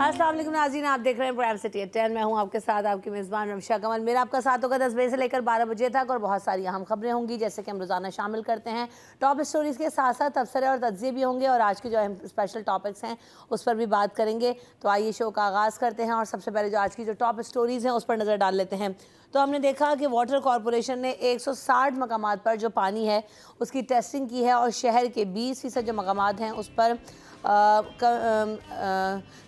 अस्सलाम वालेकुम नाज़रीन, आप देख रहे हैं प्राइम सिटी एट 10। मैं हूं आपके साथ आपकी मेज़बान रमशा कमल। मेरा आपका साथ होगा 10 बजे से लेकर 12 बजे तक और बहुत सारी अहम खबरें होंगी जैसे कि हम रोज़ाना शामिल करते हैं। टॉप स्टोरीज़ के साथ साथ तबसरे और तज्ज़िये भी होंगे और आज के जो अहम स्पेशल टॉपिक्स हैं उस पर भी बात करेंगे। तो आइए शो का आगाज़ करते हैं और सबसे पहले जो आज की जो टॉप स्टोरीज़ हैं उस पर नज़र डाल लेते हैं। तो हमने देखा कि वाटर कॉरपोरेशन ने 160 मकामात पर जो पानी है उसकी टेस्टिंग की है और शहर के 20% जो मकामात हैं उस पर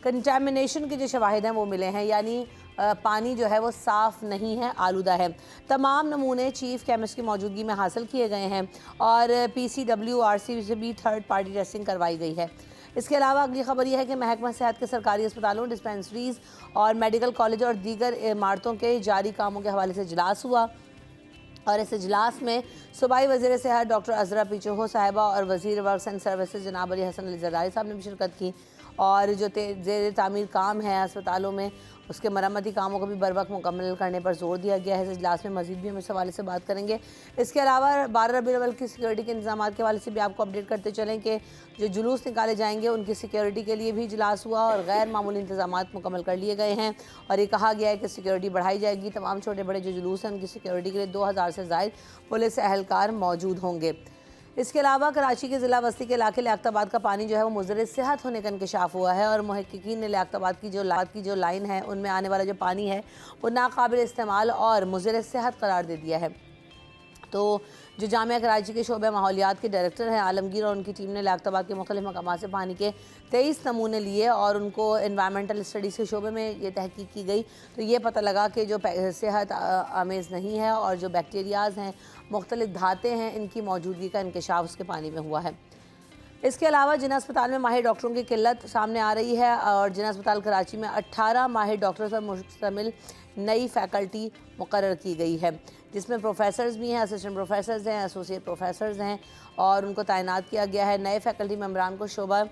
कंटामिनेशन के जो शवाहिद हैं वो मिले हैं, यानी पानी जो है वो साफ़ नहीं है, आलूदा है। तमाम नमूने चीफ केमिस्ट की मौजूदगी में हासिल किए गए हैं और PCWRC से भी थर्ड पार्टी टेस्टिंग करवाई गई है। इसके अलावा अगली खबर यह है कि महकमा सेहत के सरकारी अस्पतालों, डिस्पेंसरीज और मेडिकल कॉलेज और दीगर इमारतों के जारी कामों के हवाले से इजलास हुआ और इस इजलास में सूबाई वज़ीर सेहत डॉक्टर अज़रा पीचोहो साहिबा और वज़ीर वर्क्स एंड सर्विसेज जनाब अली हसन अली ज़रदारी साहब ने भी शिरकत की और जो ज़ेर तामीर काम है अस्पतालों में उसके मरम्मती कामों को भी बर वक्त मुकम्मल करने पर जोर दिया गया है। इस इजलास में मज़ीद भी हम इस हवाले से बात करेंगे। इसके अलावा 12 रबीउल अव्वल की सिक्योरिटी के इंतजाम के हवाले से भी आपको अपडेट करते चलें कि जो जुलूस निकाले जाएंगे उनकी सिक्योरिटी के लिए भी इजलास हुआ और गैर मामूली इंतजाम मुकम्मल कर लिए गए हैं और ये कहा गया है कि सिक्योरिटी बढ़ाई जाएगी। तमाम छोटे बड़े जो जुलूस हैं उनकी सिक्योरिटी के लिए 2000 से ज़ायद पुलिस एहलकार मौजूद होंगे। इसके अलावा कराची के ज़िला बस्ती के इलाके लियाकताबाद का पानी जो है वो मुज़र सेहत होने का इंकशाफ हुआ है और मुहक्किकीन ने लियाकताबाद की जो लाइन है उनमें आने वाला जो पानी है वो नाकाबिल इस्तेमाल और मुज़र सेहत करार दे दिया है। तो जो जामिया कराची के शोबे माहौलियात के डायरेक्टर हैं आलमगीर और उनकी टीम ने लियाकताबाद के मुख्तलिफ मकामात से पानी के 23 नमूने लिए और उनको इन्वायरमेंटल स्टडीज़ के शोबे में ये तहकीक की गई तो ये पता लगा कि जो सेहत आमेज़ नहीं है और जो बैक्टीरियाज़ हैं, मुख्तलिफ धातें हैं, इनकी मौजूदगी का इंकशाफ उसके पानी में हुआ है। इसके अलावा जिन अस्पताल में माहिर डॉक्टरों की किल्लत सामने आ रही है और जिन अस्पताल कराची में 18 माहिर डॉक्टरों पर मुश्तमिल नई फैकल्टी मुकर्रर की गई है जिसमें प्रोफेसर्स भी हैं, असिस्टेंट प्रोफेसर्स हैं, एसोसिएट प्रोफेसर्स हैं और उनको तैनात किया गया है। नए फैकल्टी मेम्बरान को शोबा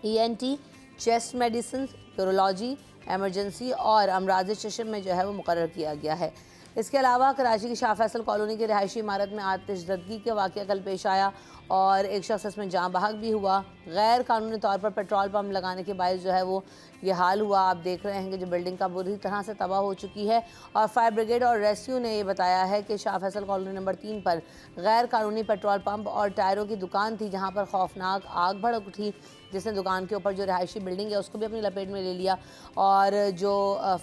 ENT, chest medicine, urology, emergency और अमराज चशम में जो है वो मुकर्रर किया गया है। इसके अलावा कराची की शाह फैसल कॉलोनी की रिहायशी इमारत में आतिशदगी के वाक़या कल पेश आया और एक शख्स इसमें जाँ बहक भी हुआ। गैर कानूनी तौर पर पेट्रोल पम्प लगाने के बायस जो है वो ये हाल हुआ। आप देख रहे हैं कि जो बिल्डिंग का बुरी तरह से तबाह हो चुकी है और फायर ब्रिगेड और रेस्क्यू ने ये बताया है कि शाह फैसल कॉलोनी नंबर 3 पर गैर कानूनी पेट्रोल पंप और टायरों की दुकान थी जहाँ पर खौफनाक आग भड़क उठी जिसने दुकान के ऊपर जो रिहायशी बिल्डिंग है उसको भी अपनी लपेट में ले लिया और जो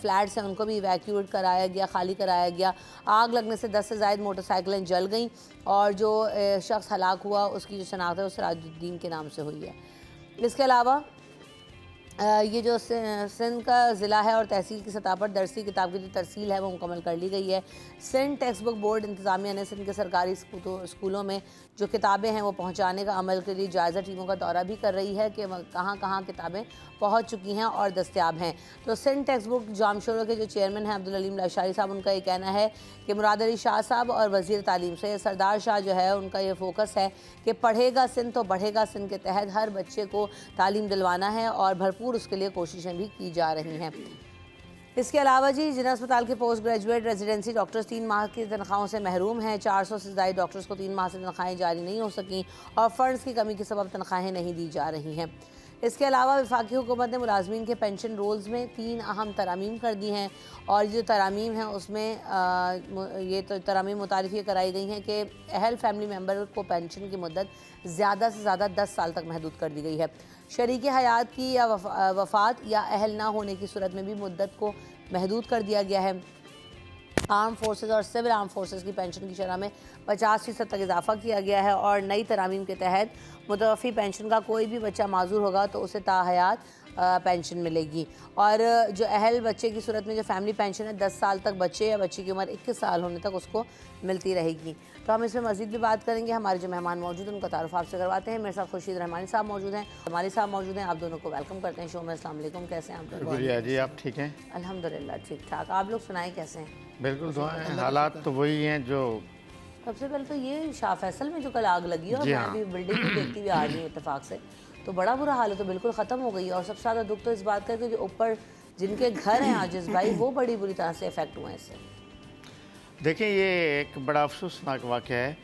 फ्लैट्स हैं उनको भी इवैक्यूएट कराया गया, खाली कराया गया। आग लगने से 10 से ज़ायद मोटरसाइकिलें जल गईं और जो शख्स हलाक हुआ उसकी जो शनाख्त है वो सिराजुद्दीन के नाम से हुई है। इसके अलावा ये जो सिंध का ज़िला है और तहसील की सतह पर दरसी किताब की जो तरसील है वो मुकम्मल कर ली गई है। सिंध टेक्स्ट बुक बोर्ड इंतज़ामिया ने सिंध के सरकारी स्कूलों में जो किताबें हैं वो पहुंचाने का अमल के लिए जायज़ा टीमों का दौरा भी कर रही है कि कहाँ कहाँ किताबें पहुंच चुकी हैं और दस्तियाब हैं। तो सिंध टेक्स्ट बुक जामशोरों के जो चेयरमैन हैं अब्दुल अलीम लाशारी साहब, उनका ये कहना है कि मुराद अली शाह साहब और वज़ीर तालीम से सरदार शाह जो है उनका ये फोकस है कि पढ़ेगा सिंध तो बढ़ेगा सिंध के तहत हर बच्चे को तालीम दिलवाना है और भरपूर उसके लिए कोशिशें भी की जा रही हैं। इसके अलावा जी जिला अस्पताल के पोस्ट ग्रेजुएट रेजिडेंसी डॉक्टर्स 3 माह की तनख्वाहों से महरूम हैं। 400 से ज़ायद डॉक्टर्स को 3 माह से तनख्वाहें जारी नहीं हो सकीं और फ़ंड्स की कमी के सबब तनख्वाहें नहीं दी जा रही हैं। इसके अलावा वफाकी हुकूमत ने मुलाजमीन के पेंशन रोल्स में 3 अहम तरामीम कर दी हैं और जो तरामीम हैं उसमें ये तो तरामीम मुतारिफ ये कराई गई हैं कि अहल फैमिली मेम्बर को पेंशन की मुद्दत ज़्यादा से ज़्यादा 10 साल तक महदूद कर दी गई है। शरीक हयात की या वफ़ात या अहल ना होने की सूरत में भी मुद्दत को महदूद कर दिया गया है। आर्म फोर्सेस और सिविल आर्म फोर्सेस की पेंशन की शरह में 50% तक इजाफा किया गया है और नई तरामीम के तहत मुतवफ़ी पेंशन का कोई भी बच्चा माजूर होगा तो उसे ताहयात पेंशन मिलेगी और जो अहल बच्चे की सूरत में जो फैमिली पेंशन है 10 साल तक बच्चे या बच्ची की उम्र 21 साल होने तक उसको मिलती रहेगी। तो हम इसमें मज़ीद भी बात करेंगे। हमारे जो मेहमान मौजूद हैं उनका तारुफ आपसे करवाते हैं। मेरे साथ खुर्शीद रहमानी साहब मौजूद हैं, हमारे साहब मौजूद हैं। आप दोनों को वेलकम करते हैं शो में। अस्सलाम वालेकुम, कैसे हैं आप? शुक्रिया जी, आप ठीक हैं? अल्हम्दुलिल्लाह ठीक ठाक। आप लोग सुनाएं कैसे हैं? बिल्कुल दुआएं। हालात तो वही हैं जो सबसे पहले तो ये शाह फैसल में जो कल आग लगी और मैं अभी बिल्डिंग भी देखती हुई आ रही हूँ इत्तेफाक से, तो बड़ा बुरा हाल है, तो बिल्कुल ख़त्म हो गई। और सबसे ज़्यादा दुख तो इस बात का कि जो ऊपर जिनके घर हैं आजिज़ भाई वो बड़ी बुरी तरह से इफेक्ट हुए हैं इससे। देखिए ये एक बड़ा अफसोसनाक वाक़या है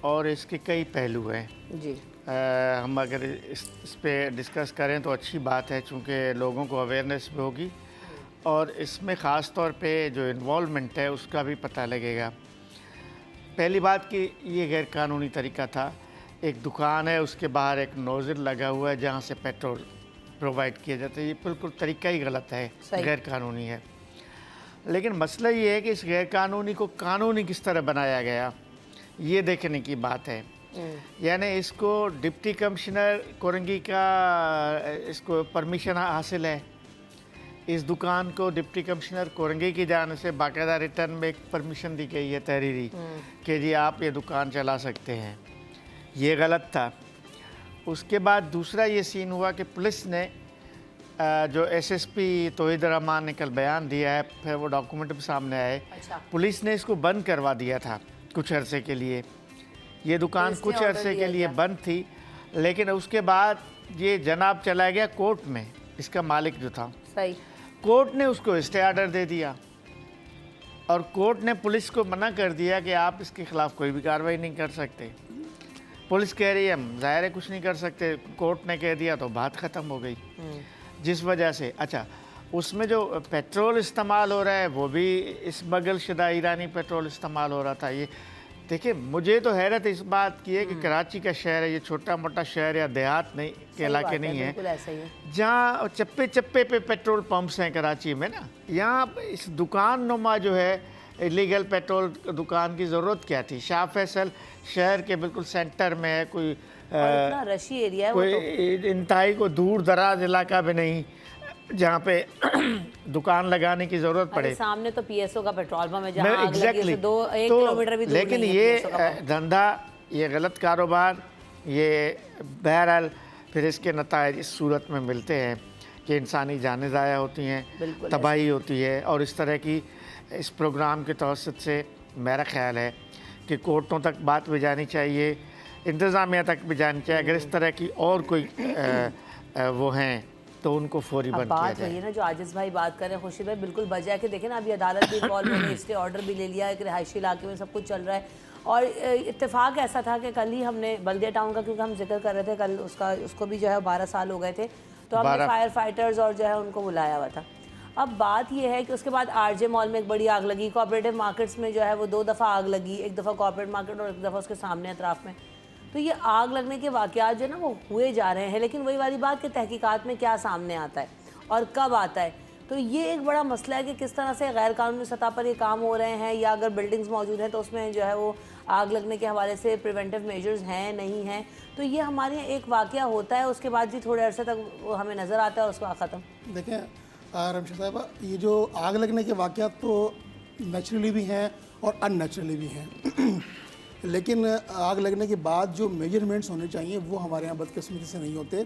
और इसके कई पहलू हैं जी। हम अगर इस पे डिस्कस करें तो अच्छी बात है, चूँकि लोगों को अवेयरनेस भी होगी और इसमें ख़ास तौर पे जो इन्वॉल्वमेंट है उसका भी पता लगेगा। पहली बात कि ये गैर कानूनी तरीका था। एक दुकान है, उसके बाहर एक नोज़ल लगा हुआ है जहाँ से पेट्रोल प्रोवाइड किया जाता है। ये बिल्कुल तरीका ही गलत है, गैर कानूनी है। लेकिन मसला ये है कि इस गैर कानूनी को कानूनी किस तरह बनाया गया, ये देखने की बात है। यानी इसको डिप्टी कमिश्नर कोरंगी का इसको परमिशन हासिल है। इस दुकान को डिप्टी कमिश्नर कोरंगी की जाने से बाकायदा रिटर्न में एक परमिशन दी गई है तहरीरी कि जी आप ये दुकान चला सकते हैं। ये गलत था। उसके बाद दूसरा ये सीन हुआ कि पुलिस ने जो एसएसपी तौहीद रहमान ने कल बयान दिया है, फिर वो डॉक्यूमेंट भी सामने आए। अच्छा। पुलिस ने इसको बंद करवा दिया था कुछ अरसे के लिए। ये दुकान कुछ अरसे के लिए बंद थी, लेकिन उसके बाद ये जनाब चला गया कोर्ट में, इसका मालिक जो था। सही। कोर्ट ने उसको स्टे ऑर्डर दे दिया और कोर्ट ने पुलिस को मना कर दिया कि आप इसके ख़िलाफ़ कोई भी कार्रवाई नहीं कर सकते। पुलिस कह रही है हम ज़ाहिर है कुछ नहीं कर सकते, कोर्ट ने कह दिया तो बात ख़त्म हो गई। जिस वजह से अच्छा उसमें जो पेट्रोल इस्तेमाल हो रहा है वो भी स्मगल शुदा ईरानी पेट्रोल इस्तेमाल हो रहा था। ये देखिए, मुझे तो हैरत इस बात की है कि कराची का शहर है, ये छोटा मोटा शहर या देहात नहीं के इलाके नहीं है, जहाँ चप्पे चप्पे पे पेट्रोल पंप्स हैं कराची में ना। यहाँ इस दुकान नुमा जो है इलीगल पेट्रोल दुकान की ज़रूरत क्या थी? शाह फैसल शहर के बिल्कुल सेंटर में है, कोई इतना रशी एरिया है, कोई इंतहाई को दूर दराज इलाका भी नहीं जहाँ पे दुकान लगाने की ज़रूरत पड़े। सामने तो पीएसओ का पेट्रोल पंप है जहाँ आग लगी है, 1 तो किलोमीटर भी दूर लेकिन नहीं ये है धंधा, ये गलत कारोबार, ये बहरहाल फिर इसके नतायज इस सूरत में मिलते हैं कि इंसानी जानें ज़ाया होती हैं, तबाही होती है। और इस तरह की इस प्रोग्राम के तवसत से मेरा ख्याल है कि कोर्टों तक बात भी जानी चाहिए, इंतज़ामिया तक भी जानी चाहिए। अगर इस तरह की और कोई वो हैं तो उनको फौरी बंद किया जाए। वही है ना जो आजिज़ भाई बात कर रहे हैं, खुर्शीद भाई, बिल्कुल बजाय के देखें ना, अभी अदालत भी इन्वॉल्व है, स्टे ऑर्डर भी ले लिया, एक रिहायशी इलाके में सब कुछ चल रहा है। और इत्तेफाक ऐसा था कि कल ही हमने बल्दिया टाउन का, क्योंकि हम जिक्र कर रहे थे कल उसको भी जो है 12 साल हो गए थे, तो हमने फायर फाइटर्स और जो है उनको बुलाया हुआ था। अब बात यह है कि उसके बाद आरजे मॉल में एक बड़ी आग लगी, कोऑपरेटिव मार्केट्स में जो है वो 2 दफ़ा आग लगी, एक दफ़ा कोऑपरेटिव मार्केट और एक दफ़ा उसके सामने अतराफ़ में। तो ये आग लगने के वाक़यात जो है ना वो हुए जा रहे हैं, लेकिन वही वाली बात कि तहकीकात में क्या सामने आता है और कब आता है, तो ये एक बड़ा मसला है कि किस तरह से गैर कानूनी सतह पर ये काम हो रहे हैं, या अगर बिल्डिंग्स मौजूद हैं तो उसमें जो है वो आग लगने के हवाले से प्रिवेंटिव मेजर्स हैं नहीं हैं। तो ये हमारे यहाँ एक वाक़या होता है, उसके बाद जी थोड़े अरसे तक वो हमें नज़र आता है और उसके बाद ख़त्म। देखें रमशा साहबा, ये जो आग लगने के वाक़यात तो नेचुरली भी हैं और अननेचुरली भी हैं लेकिन आग लगने के बाद जो मेजरमेंट्स होने चाहिए वो हमारे यहाँ बदकिस्मती से नहीं होते।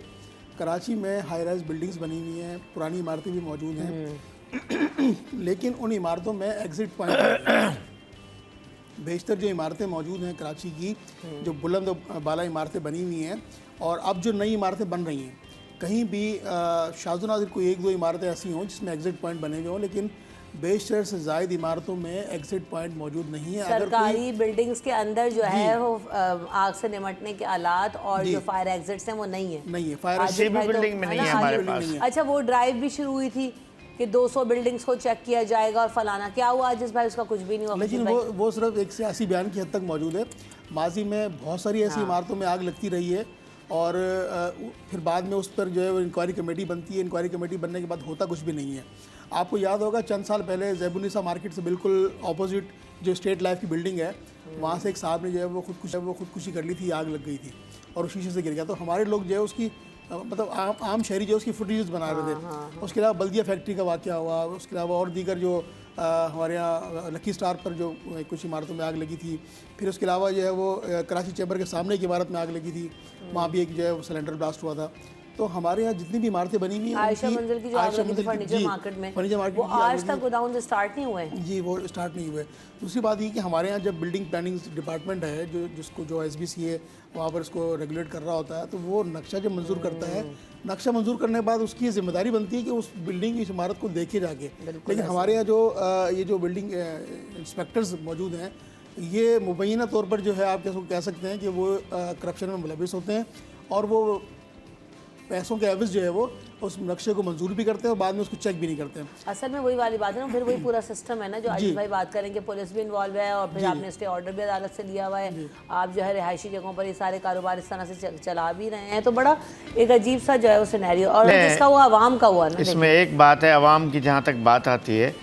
कराची में हाई राइज बिल्डिंग्स बनी हुई हैं, पुरानी इमारतें भी मौजूद हैं लेकिन उन इमारतों में एग्ज़िट पॉइंट बेशतर जो इमारतें मौजूद हैं कराची की, जो बुलंद बाला इमारतें बनी हुई हैं, और अब जो नई इमारतें बन रही हैं, कहीं भी शाज़-ओ-नाज़िर कोई 1-2 इमारतें ऐसी हों जिसमें एग्ज़िट पॉइंट बने हुए हों, लेकिन बेशतर से ज़ायद इमारतों में एग्ज़िट पॉइंट मौजूद नहीं है। सरकारी बिल्डिंग्स के अंदर जो है वो आग से निमटने के आलात और जो फायर एग्जिट्स हैं वो नहीं है। फायर एग्जिट बिल्डिंग में नहीं है हमारे पास। अच्छा, वो ड्राइव भी शुरू हुई थी कि 200 बिल्डिंग्स को चेक किया जाएगा और फलाना, क्या हुआ जिस भाई उसका कुछ भी नहीं हुआ। लेकिन वो सिर्फ एक सियासी बयान की हद तक मौजूद है। माजी में बहुत सारी ऐसी इमारतों में आग लगती रही है और फिर बाद में उस पर जो है वो इंक्वायरी कमेटी बनती है। इंक्वायरी कमेटी बनने के बाद होता कुछ भी नहीं है। आपको याद होगा चंद साल पहले ज़ैबुन्निसा मार्केट से बिल्कुल ऑपोजिट जो स्टेट लाइफ की बिल्डिंग है, वहाँ से एक साहब ने जो है वो खुदकुशी कर ली थी, आग लग गई थी और शीशे से गिर गया। तो हमारे लोग जो है उसकी मतलब आम शहरी जो उसकी फुटेजेस बना रहे थे। उसके अलावा बल्दिया फैक्ट्री का वाक़या हुआ, उसके अलावा और दीगर जो हमारे यहाँ लकी स्टार पर जो कुछ इमारतों में आग लगी थी। फिर उसके अलावा जो है वो कराची चैम्बर के सामने की इमारत में आग लगी थी, वहाँ भी एक जो है वो सिलेंडर ब्लास्ट हुआ था। तो हमारे यहाँ जितनी भी इमारतें बनी हुई हैं, आयशा मंजिल की जो आग लगी थी फर्नीचर मार्केट में, वो आज तक गोदाम स्टार्ट नहीं हुए हैं। जी, वो स्टार्ट नहीं हुए। दूसरी बात ये कि हमारे यहाँ जब बिल्डिंग प्लानिंग डिपार्टमेंट है जो SBC है, वहाँ पर इसको रेगुलेट कर रहा होता है, तो वो नक्शा जब मंजूर करता है, नक्शा मंजूर करने के बाद उसकी जिम्मेदारी बनती है कि उस बिल्डिंग की इमारत को देखे जाके। लेकिन हमारे यहाँ जो ये जो बिल्डिंग इंस्पेक्टर्स मौजूद हैं, ये मुबैना तौर पर जो है आप कह सकते हैं कि वो करप्शन में मुलविस होते हैं और वो पैसों के एवज जो है वो उस नक्शे को मंजूर भी करते हैं और बाद में उसको चेक भी नहीं करते हैं। असल में वही वाली बात है ना, फिर वही पूरा सिस्टम है ना जो आजीज भाई बात करेंगे, पुलिस भी इन्वॉल्व है और फिर आपने स्टे ऑर्डर भी अदालत से लिया हुआ है, आप जो है रिहायशी जगहों पर ये सारे कारोबार इस तरह से चला भी रहे हैं, तो बड़ा एक अजीब सा जो है वो सिनेरियो। और जिसका हुआ आवाम का हुआ ना, इसमें एक बात है, आवाम की जहाँ तक बात आती है,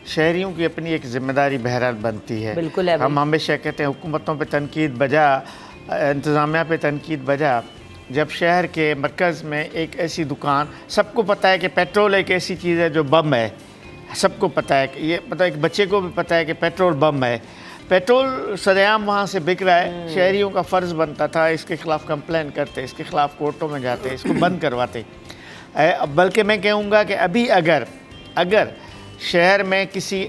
शहरियों की अपनी एक जिम्मेदारी बहरहाल बनती है। बिल्कुल है। हम हमेशा कहते हैं हुकूमतों पे तनकीद बजा, इंतज़ामिया पे तनकीद बजा, जब शहर के मरकज़ में एक ऐसी दुकान, सबको पता है कि पेट्रोल एक ऐसी चीज़ है जो बम है, सबको पता है कि ये पता, एक बच्चे को भी पता है कि पेट्रोल बम है, पेट्रोल सरेआम वहाँ से बिक रहा है। शहरियों का फ़र्ज़ बनता था इसके ख़िलाफ़ कंप्लेन करते, इसके ख़िलाफ़ कोर्टों में जाते, इसको बंद करवाते। बल्कि मैं कहूँगा कि अभी अगर शहर में किसी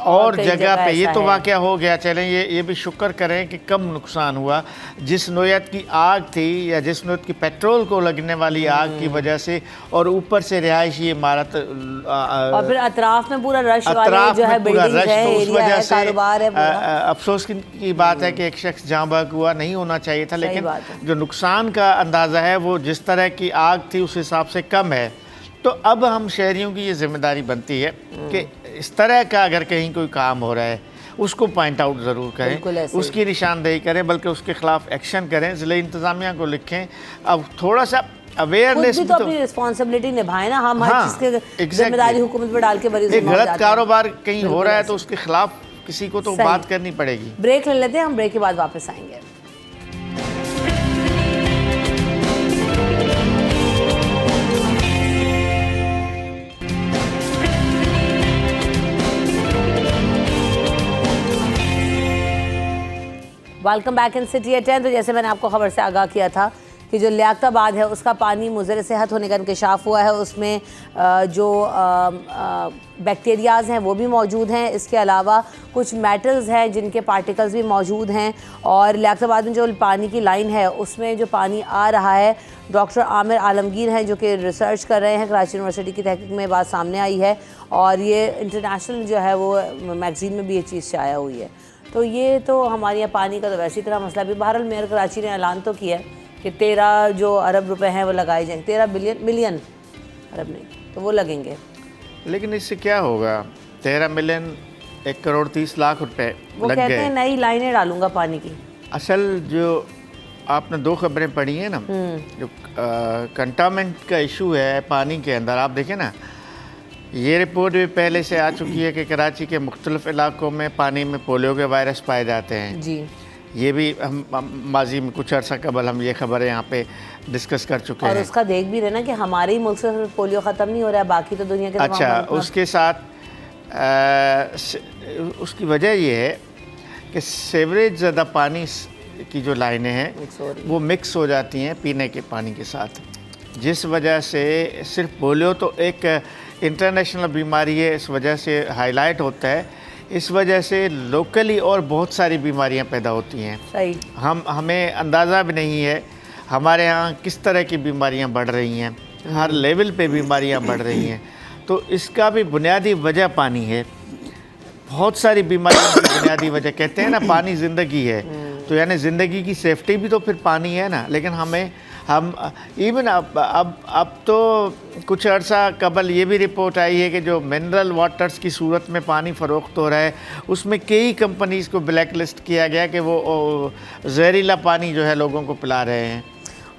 और जगह पे ये तो वाक़या हो गया, चलें ये भी शुक्र करें कि कम नुकसान हुआ, जिस नोयत की आग थी या जिस नोयत की पेट्रोल को लगने वाली आग की वजह से, और ऊपर से रिहायशी इमारत और फिर अतराफ में पूरा रश वाले जो है बिल्डिंग है, तो उस वजह से कारोबार है। अफसोस की बात है कि एक शख्स जाँ बहक हुआ, नहीं होना चाहिए था, लेकिन जो नुकसान का अंदाज़ा है वो जिस तरह की आग थी उस हिसाब से कम है। तो अब हम शहरियों की ये जिम्मेदारी बनती है कि इस तरह का अगर कहीं कोई काम हो रहा है उसको पॉइंट आउट ज़रूर करें, उसकी निशानदेही करें, बल्कि उसके ख़िलाफ़ एक्शन करें, ज़िले इंतज़ामिया को लिखें। अब थोड़ा सा अवेयरनेस भी तो अपनी रिस्पॉन्सिबिलिटी निभाएं ना, हम हर चीज़ की जिम्मेदारी हुकूमत पर डाल के बड़ी एक गलत कारोबार कहीं हो रहा है तो उसके ख़िलाफ़ किसी को तो बात करनी पड़ेगी। ब्रेक ले लेते हैं, हम ब्रेक के बाद वापस आएंगे। Welcome back in city at 10। तो जैसे मैंने आपको खबर से आगाह किया था कि जो लियाकताबाद है उसका पानी मुज़र सेहत होने का इंकशाफ हुआ है, उसमें जो बैक्टीरियाज़ हैं वो भी मौजूद हैं, इसके अलावा कुछ मेटल्स हैं जिनके पार्टिकल्स भी मौजूद हैं। और लियाकताबाद में जो पानी की लाइन है उसमें जो पानी आ रहा है, डॉक्टर आमिर आलमगीर हैं जो कि रिसर्च कर रहे हैं, कराची यूनिवर्सिटी की तहकीक में बात सामने आई है और ये इंटरनेशनल जो है वो मैगज़ीन में भी ये चीज़ शाया हुई है। तो ये तो हमारे यहाँ पानी का तो वैसे ही तरह मसला भी। बहरहाल मेयर कराची ने ऐलान तो किया है कि 13 जो अरब रुपए हैं वो लगाए जाएंगे, 13 मिलियन अरब नहीं तो वो लगेंगे। लेकिन इससे क्या होगा? 13 मिलियन 1 करोड़ 30 लाख रुपए वो लग कहते गए। हैं नई लाइनें डालूंगा पानी की। असल जो आपने 2 खबरें पढ़ी हैं ना, जो कंटामिनेंट का इशू है पानी के अंदर, आप देखें ना, ये रिपोर्ट भी पहले से आ चुकी है कि कराची के मुख्तलिफ इलाकों में पानी में पोलियो के वायरस पाए जाते हैं जी। ये भी हम माजी में कुछ अर्सा कबल हम ये खबर यहाँ पे डिस्कस कर चुके हैं। और उसका देख भी रहे ना कि हमारे ही मुल्क से पोलियो ख़त्म नहीं हो रहा है, बाकी तो दुनिया के अच्छा, उसके साथ उसकी वजह ये है कि सीवरेज ज़्यादा पानी की जो लाइनें हैं वो मिक्स हो जाती हैं पीने के पानी के साथ, जिस वजह से सिर्फ पोलियो तो एक इंटरनेशनल बीमारी है, इस वजह से हाईलाइट होता है, इस वजह से लोकली और बहुत सारी बीमारियां पैदा होती हैं। सही। हमें अंदाज़ा भी नहीं है हमारे यहाँ किस तरह की बीमारियां बढ़ रही हैं, हर लेवल पे बीमारियां बढ़ रही हैं। तो इसका भी बुनियादी वजह पानी है। बहुत सारी बीमारियों की बुनियादी वजह, कहते हैं ना पानी ज़िंदगी है, तो यानी ज़िंदगी की सेफ्टी भी तो फिर पानी है ना। लेकिन हम इवन अब तो कुछ अर्सा कबल ये भी रिपोर्ट आई है कि जो मिनरल वाटर्स की सूरत में पानी फ़रोख्त हो रहा है उसमें कई कंपनीज़ को ब्लैक लिस्ट किया गया कि वो जहरीला पानी जो है लोगों को पिला रहे हैं,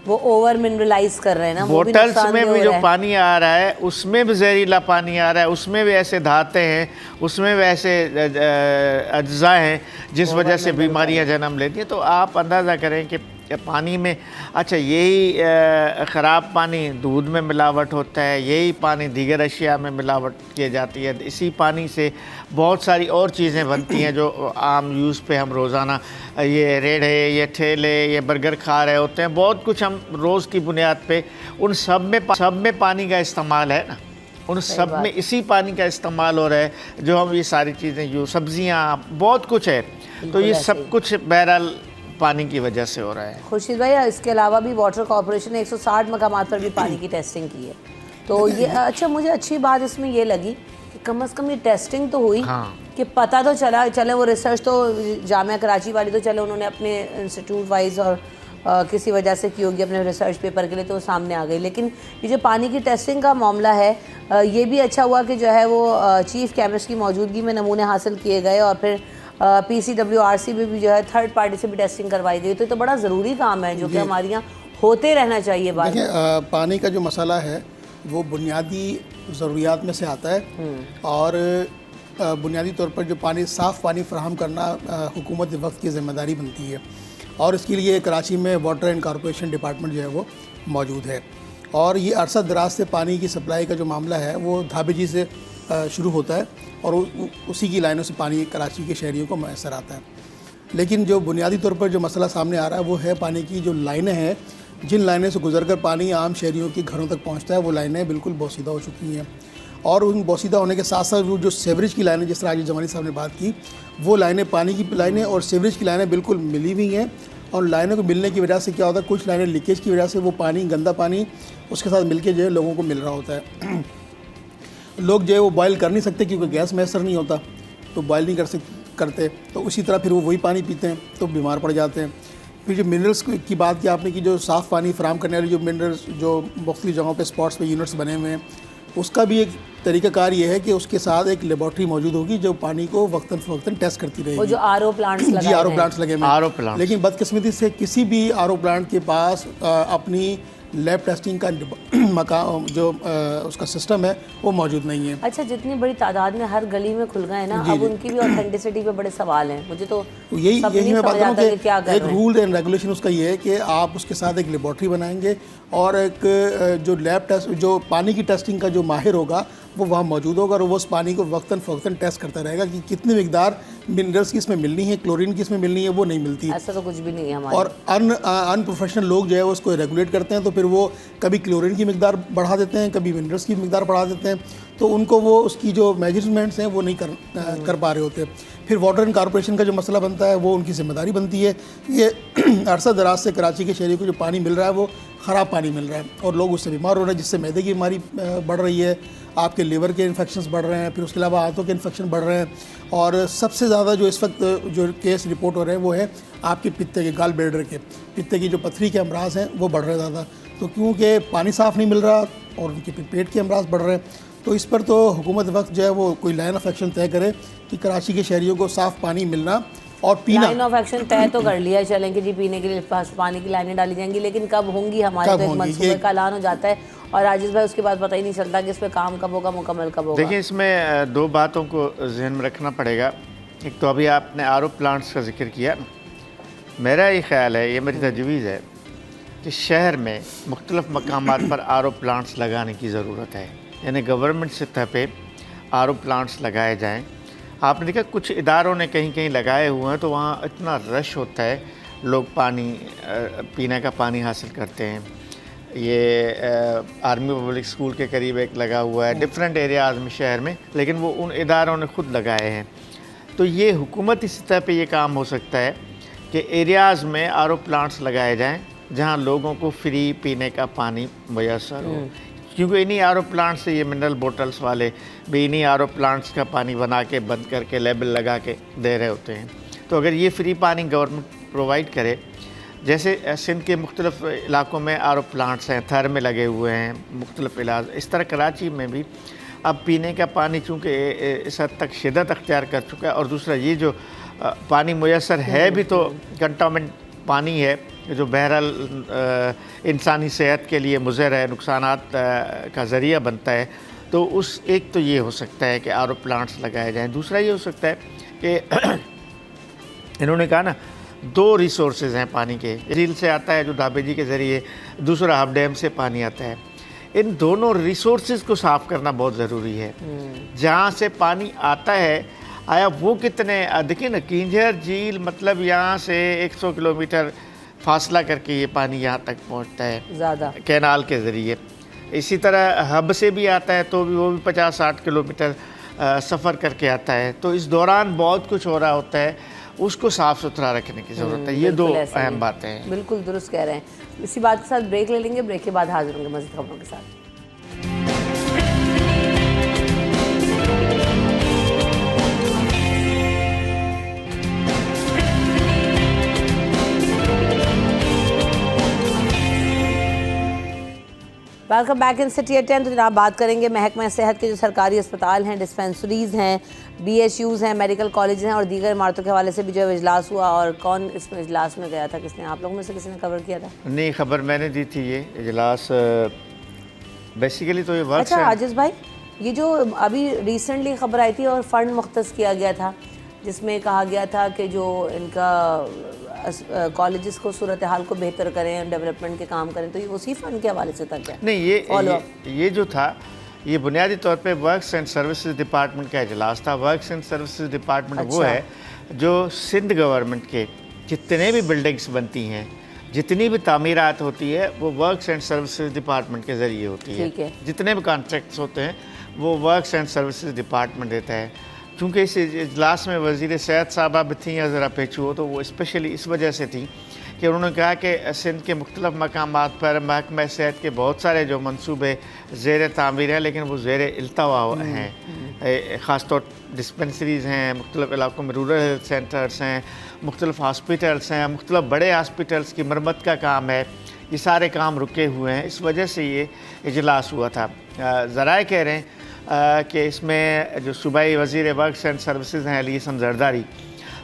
वो ओवर मिनरलाइज कर रहे हैं ना। बोटल्स में भी जो पानी आ रहा है उसमें भी जहरीला पानी आ रहा है, उसमें भी ऐसे धाते हैं, उसमें भी ऐसे अज्जा हैं जिस वजह से बीमारियां जन्म लेती हैं। तो आप अंदाज़ा करें कि पानी में, अच्छा यही ख़राब पानी दूध में मिलावट होता है, यही पानी दीगर अशिया में मिलावट की जाती है, इसी पानी से बहुत सारी और चीज़ें बनती हैं जो आम यूज़ पे हम रोज़ाना ये रेढ़े, ये ठेले, ये बर्गर खा रहे होते हैं, बहुत कुछ हम रोज़ की बुनियाद पे उन सब में पानी का इस्तेमाल है ना, उन सब में इसी पानी का इस्तेमाल हो रहा है जो हम ये सारी चीज़ें यूँ सब्ज़ियाँ बहुत कुछ है, तो ये सब कुछ बहरहाल पानी की वजह से हो रहा है। खुर्शीद भाई, इसके अलावा भी वाटर कॉर्पोरेशन ने 160 मकामात पर भी पानी की टेस्टिंग की है। तो ये अच्छा, मुझे अच्छी बात इसमें ये लगी कि कम से कम ये टेस्टिंग तो हुई हाँ। कि पता तो चला, चले वो रिसर्च तो जामिया कराची वाली तो चले उन्होंने अपने इंस्टीट्यूट वाइज और किसी वजह से की होगी अपने रिसर्च पेपर के लिए, तो वो सामने आ गई। लेकिन ये जो पानी की टेस्टिंग का मामला है, ये भी अच्छा हुआ कि जो है वो चीफ़ केमिस्ट की मौजूदगी में नमूने हासिल किए गए और फिर PCWRC भी जो है थर्ड पार्टी से भी टेस्टिंग करवाई गई। तो ये तो बड़ा ज़रूरी काम है जो कि हमारे यहाँ होते रहना चाहिए। बात देखिए, पानी का जो मसाला है वो बुनियादी ज़रूरियात में से आता है और बुनियादी तौर पर जो पानी साफ़ पानी फ़राहम करना हुकूमत वक्त की ज़िम्मेदारी बनती है और इसके लिए कराची में वाटर एंड कॉरपोरेशन डिपार्टमेंट जो है वो मौजूद है। और ये अरसा दराज से पानी की सप्लाई का जो मामला है वो धाबेजी से शुरू होता है और उसी की लाइनों से पानी कराची के शहरियों को मैसर आता है। लेकिन जो बुनियादी तौर पर जो मसला सामने आ रहा है वो है पानी की जो लाइनें हैं, जिन लाइनें से गुजरकर पानी आम शहरियों के घरों तक पहुंचता है, वो लाइनें बिल्कुल बोसीदा हो चुकी हैं। और उन बोसीदा होने के साथ साथ वो जो सीवरेज की लाइनें, जिस तरह आज जमानी साहब ने बात की, वो लाइनें पानी की लाइनें और सीवरेज की लाइनें बिल्कुल मिली हुई हैं। और लाइनों को मिलने की वजह से क्या होता है, कुछ लाइनें लीकेज की वजह से वो पानी, गंदा पानी उसके साथ मिलके जो है लोगों को मिल रहा होता है। लोग जो है वो बॉयल कर नहीं सकते क्योंकि गैस मैसर नहीं होता, तो बॉयल नहीं करते, तो उसी तरह फिर वो वही पानी पीते हैं तो बीमार पड़ जाते हैं। फिर जो मिनरल्स की बात की आपने, की जो साफ़ पानी फराहम करने वाली जो मिनरल्स जो मुख्तलिफ़ जगहों पे स्पॉट्स पे यूनिट्स बने हुए हैं, उसका भी एक तरीक़ाकार ये है कि उसके साथ एक लेबॉर्ट्री मौजूद होगी जो पानी को वक्तन फ़वक्तन टेस्ट करती रहेगी। वो जो RO प्लांट्स लगे, जी, RO प्लांट्स लगे हुए हैं। RO plant. लेकिन बदकिस्मती से किसी भी RO प्लांट के पास अपनी लैब टेस्टिंग का मकाम जो उसका सिस्टम है वो मौजूद नहीं है। अच्छा, जितनी बड़ी तादाद में हर गली में खुल गए हैं ना, अब उनकी भी ऑथेंटिसिटी पे बड़े सवाल हैं। मुझे तो यही मैं बात करूँ कि क्या कर एक रूल एंड रेगुलेशन उसका ये है कि आप उसके साथ एक लेबॉर्ट्री बनाएंगे और एक जो लैब टेस्ट, जो पानी की टेस्टिंग का जो माहिर होगा वो वहाँ मौजूद होगा और वो उस पानी को वक्तन फ़वक्तन टेस्ट करता रहेगा कि कितनी मिकदार मिनरल्स की इसमें मिलनी है, क्लोरीन की इसमें मिलनी है, वो नहीं मिलती। ऐसा तो कुछ भी नहीं है हमारे। और अनप्रोफेशनल लोग जो है वो उसको रेगुलेट करते हैं, तो फिर वो कभी क्लोरीन की मिकदार बढ़ा देते हैं, कभी मिनरल्स की मिकदार बढ़ा देते हैं, तो उनको वो उसकी जो मेजरमेंट्स हैं वो नहीं कर पा रहे होते। फिर वाटर एंड कॉरपोरेशन का जो मसला बनता है वो उनकी जिम्मेदारी बनती है। ये अरसा दराज से कराची के शहरियों को जो पानी मिल रहा है वो ख़राब पानी मिल रहा है और लोग उससे बीमार हो रहे हैं, जिससे मैदे की बीमारी बढ़ रही है, आपके लीवर के इन्फेक्शंस बढ़ रहे हैं, फिर उसके अलावा आंतों के इन्फेक्शन बढ़ रहे हैं। और सबसे ज़्यादा जो इस वक्त जो केस रिपोर्ट हो रहे हैं वो है आपके पित्ते के, गाल ब्लैडर के, पित्ते की जो पथरी के अमराज हैं वो बढ़ रहे हैं ज़्यादा, तो क्योंकि पानी साफ़ नहीं मिल रहा और उनके पेट के अमराज बढ़ रहे हैं। तो इस पर तो हुकूमत वक्त जो है वो कोई लाइन ऑफ एक्शन तय करे कि कराची के शहरियों को साफ़ पानी मिलना और पीना। लाइन ऑफ एक्शन तय तो कर लिया, चलें कि जी पीने के लिए पानी की लाइनें डाली जाएंगी, लेकिन कब होंगी हमारे तो एक मंसूबे का ऐलान हो जाता है और आजिज़ भाई उसके बाद पता ही नहीं चलता कि इस पर काम कब होगा, मुकम्मल कब होगा। देखिए, इसमें दो बातों को जहन में रखना पड़ेगा। एक तो अभी आपने RO प्लांट्स का जिक्र किया, मेरा ये ख्याल है, ये मेरी तजवीज़ है कि शहर में मुख्तलिफ़ मकामात पर RO प्लांट्स लगाने की ज़रूरत है, यानी गवर्नमेंट सतह पे RO प्लांट्स लगाए जाएँ। आपने देखा कुछ इदारों ने कहीं कहीं लगाए हुए हैं तो वहाँ इतना रश होता है, लोग पानी पीने का पानी हासिल करते हैं। ये आर्मी पब्लिक स्कूल के करीब एक लगा हुआ है, डिफरेंट एरियाज़ में शहर में, लेकिन वो उन इदारों ने ख़ुद लगाए हैं। तो ये हुकूमती सतह पे ये काम हो सकता है कि एरियाज़ में RO प्लांट्स लगाए जाएँ जहाँ लोगों को फ्री पीने का पानी मैसर हो, क्योंकि इन्हीं RO प्लांट से ये मिनरल बोटल्स वाले भी इन्हीं RO प्लांट्स का पानी बना के बंद करके लेबल लगा के दे रहे होते हैं। तो अगर ये फ्री पानी गवर्नमेंट प्रोवाइड करे, जैसे सिंध के मुख्तलिफ़ इलाकों में RO प्लांट्स हैं, थर में लगे हुए हैं मुख्तलिफ़ इलाज, इस तरह कराची में भी अब पीने का पानी चूँकि इस हद तक शिद्दत अख्तियार कर चुका है और दूसरा ये जो पानी मैसर है भी तो कंटामिनेट पानी है जो बहरहाल इंसानी सेहत के लिए मुज़र है, नुकसानात का ज़रिया बनता है। तो उस एक तो ये हो सकता है कि RO प्लांट्स लगाए जाएँ। दूसरा ये हो सकता है कि इन्होंने कहा ना, दो रिसोर्सेज हैं पानी के, झील से आता है जो धाबेजी के ज़रिए, दूसरा हब डैम से पानी आता है। इन दोनों रिसोर्सेज को साफ़ करना बहुत ज़रूरी है। जहाँ से पानी आता है, आया वो कितने, देखिए ना, कींझर झील मतलब यहाँ से 100 किलोमीटर फासला करके ये पानी यहाँ तक पहुँचता है ज़्यादा कैनाल के ज़रिए। इसी तरह हब से भी आता है तो भी वो भी 50-60 किलोमीटर सफ़र करके आता है। तो इस दौरान बहुत कुछ हो रहा होता है, उसको साफ़ सुथरा रखने की ज़रूरत है। ये दो अहम बातें हैं। बिल्कुल दुरुस्त कह रहे हैं। इसी बात के साथ ब्रेक ले लेंगे, ब्रेक के बाद हाजिर होंगे मज़ीद खबरों के साथ। Welcome back in city at 10। तो जनाब बात करेंगे महकमा सेहत के जो सरकारी अस्पताल हैं, डिस्पेंसरीज़ हैं, BHUs हैं, मेडिकल कॉलेज हैं और दीगर इमारतों के हवाले से भी जो इजलास हुआ। और कौन इसमें इजलास में गया था, किसने, आप लोगों में से किसी ने कवर किया था? नहीं, खबर मैंने दी थी। ये इजलास बेसिकली तो ये वर्क अच्छा आजिज़ भाई, ये जो अभी रिसेंटली खबर आई थी और फ़ंड मुख्तस किया गया था जिसमें कहा गया था कि जो इनका कॉलेजेस को सूरत हाल को बेहतर करें, डेवलपमेंट के काम करें, तो ये उसी फ़ंड के हवाले से था क्या? नहीं, ये जो था ये बुनियादी तौर पे वर्क्स एंड सर्विसेज डिपार्टमेंट का इजलास था। वर्क्स एंड सर्विसेज डिपार्टमेंट वो है जो सिंध गवर्नमेंट के जितने भी बिल्डिंग्स बनती हैं, जितनी भी तामीरात होती है, वो वर्क्स एंड सर्विसेज डिपार्टमेंट के ज़रिए होती है। जितने भी कॉन्ट्रैक्ट्स होते हैं वो वर्क्स एंड सर्विसेज डिपार्टमेंट देता है। चूँकि इस इजलास में वज़ीर सेहत साहबा भी थी, ज़रा पेचू, तो वो स्पेशली इस वजह से थी कि उन्होंने कहा कि सिंध के मुख्तलिफ़ मकामात पर महकमा सेहत के बहुत सारे जो मनसूबे ज़ेर तामीर हैं, लेकिन वो ज़ेर इल्तवा हैं। ख़ास तौर डिस्पेंसरीज़ हैं, मुख्तलिफ़ इलाकों में रूरल हेल्थ सेंटर्स हैं, मुख्तलिफ़ हॉस्पिटल्स हैं, मुख्तलिफ़ बड़े हॉस्पिटल्स की मरम्मत का काम है। ये सारे काम रुके हुए हैं, इस वजह से ये इजलास हुआ था। ज़राए कह रहे हैं कि इसमें जो सूबाई वज़ीर वर्क्स एंड सर्विसेज हैं अली हसन जरदारी,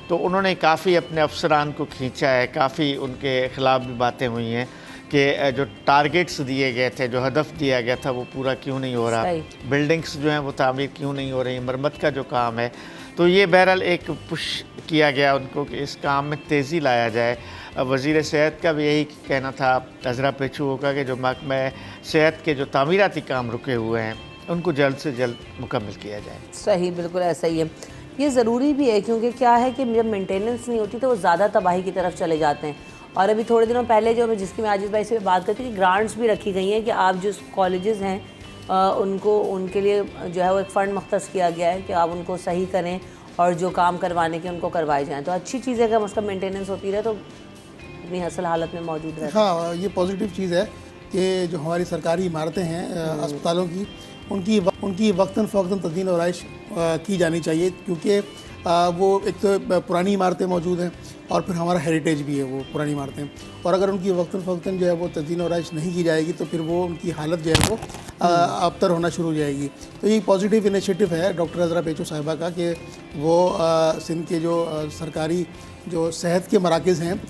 तो उन्होंने काफ़ी अपने अफसरान को खींचा है, काफ़ी उनके ख़िलाफ़ भी बातें हुई हैं कि जो टारगेट्स दिए गए थे, जो हदफ दिया गया था, वो पूरा क्यों नहीं हो रहा, बिल्डिंग्स जो हैं वो तामीर क्यों नहीं हो रही, मरम्मत का जो काम है। तो ये बहरहाल एक पुश किया गया उनको कि इस काम में तेज़ी लाया जाए। वज़ीर सेहत का भी यही कहना था, अज़रा पेचू का, कि जो महकमा सेहत के जो तामीराती काम रुके हुए हैं उनको जल्द से जल्द मुकम्मल किया जाए। सही, बिल्कुल ऐसा ही है। ये ज़रूरी भी है क्योंकि क्या है कि जब मेंटेनेंस नहीं होती तो वो ज़्यादा तबाही की तरफ चले जाते हैं। और अभी थोड़े दिनों पहले जो जिसकी मैं आजिज़ भाई से बात करती थी कि ग्रांट्स भी रखी गई हैं कि आप जो कॉलेजेस हैं उनको, उनके लिए जो है वो एक फ़ंड मुख्तस किया गया है कि आप उनको सही करें और जो काम करवाने के उनको करवाए जाएँ। तो अच्छी चीज़ है, कम अज़ कम मेंटेनेंस होती रहे तो अपनी असल हालत में मौजूद रहे। हाँ, ये पॉजिटिव चीज़ है कि जो हमारी सरकारी इमारतें हैं अस्पतालों की, उनकी वक्तन फ़ौक़तन तज़ीन और आइश की जानी चाहिए, क्योंकि वो एक तो पुरानी इमारतें मौजूद हैं और फिर हमारा हेरिटेज भी है वो पुरानी इमारतें। और अगर उनकी वक्तन फ़ौक़तन जो है वो तज़ीन और आइश नहीं की जाएगी तो फिर वो उनकी हालत जो है वो अबतर होना शुरू हो जाएगी। तो ये पॉजिटिव इनिशिएटिव है डॉक्टर अज़रा पेचू साहिबा का कि वो सिंध के जो सरकारी जो सेहत के मराकज़ हैं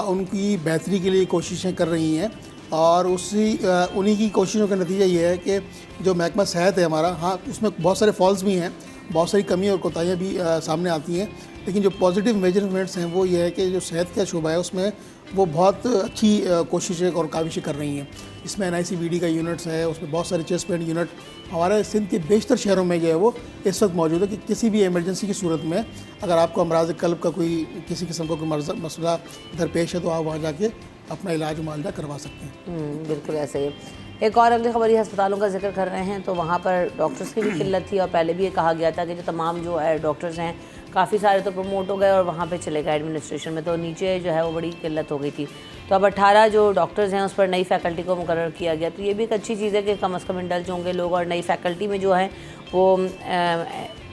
उनकी बेहतरी के लिए कोशिशें कर रही हैं। और उन्हीं की कोशिशों का नतीजा ये है कि जो महकमा सेहत है हमारा, हाँ उसमें बहुत सारे फॉल्स भी हैं, बहुत सारी कमी और कोताहियाँ भी सामने आती हैं, लेकिन जो पॉजिटिव मेजरमेंट्स हैं वो ये है कि जो सेहत का शोबा है उसमें वो बहुत अच्छी कोशिशें और काविशें कर रही हैं। इसमें NICVD का यूनिट्स है, उसमें बहुत सारे चेस्ट पेन यूनिट हमारे सिंध के बेशतर शहरों में जो है वो इस वक्त मौजूद है कि किसी भी इमरजेंसी की सूरत में अगर आपको अमराज़ क़ल्ब का कोई किसी किस्म का कोई मसला दरपेश है तो आप वहाँ जाके अपना इलाज मुआलजा करवा सकते हैं। बिल्कुल ऐसे ही। एक और अगली खबर, अस्पतालों का जिक्र कर रहे हैं तो वहाँ पर डॉक्टर्स की भी किल्लत थी और पहले भी ये कहा गया था कि जो तमाम जो है डॉक्टर्स हैं काफ़ी सारे तो प्रमोट हो गए और वहाँ पे चले गए एडमिनिस्ट्रेशन में, तो नीचे जो है वो बड़ी किल्लत हो गई थी। तो अब 18 जो डॉक्टर्स हैं उस पर नई फैकल्टी को मुकर्रर किया गया। तो ये भी एक अच्छी चीज़ है कि कम अज़ कम इंडल्ज होंगे लोग और नई फैकल्टी में जो है वो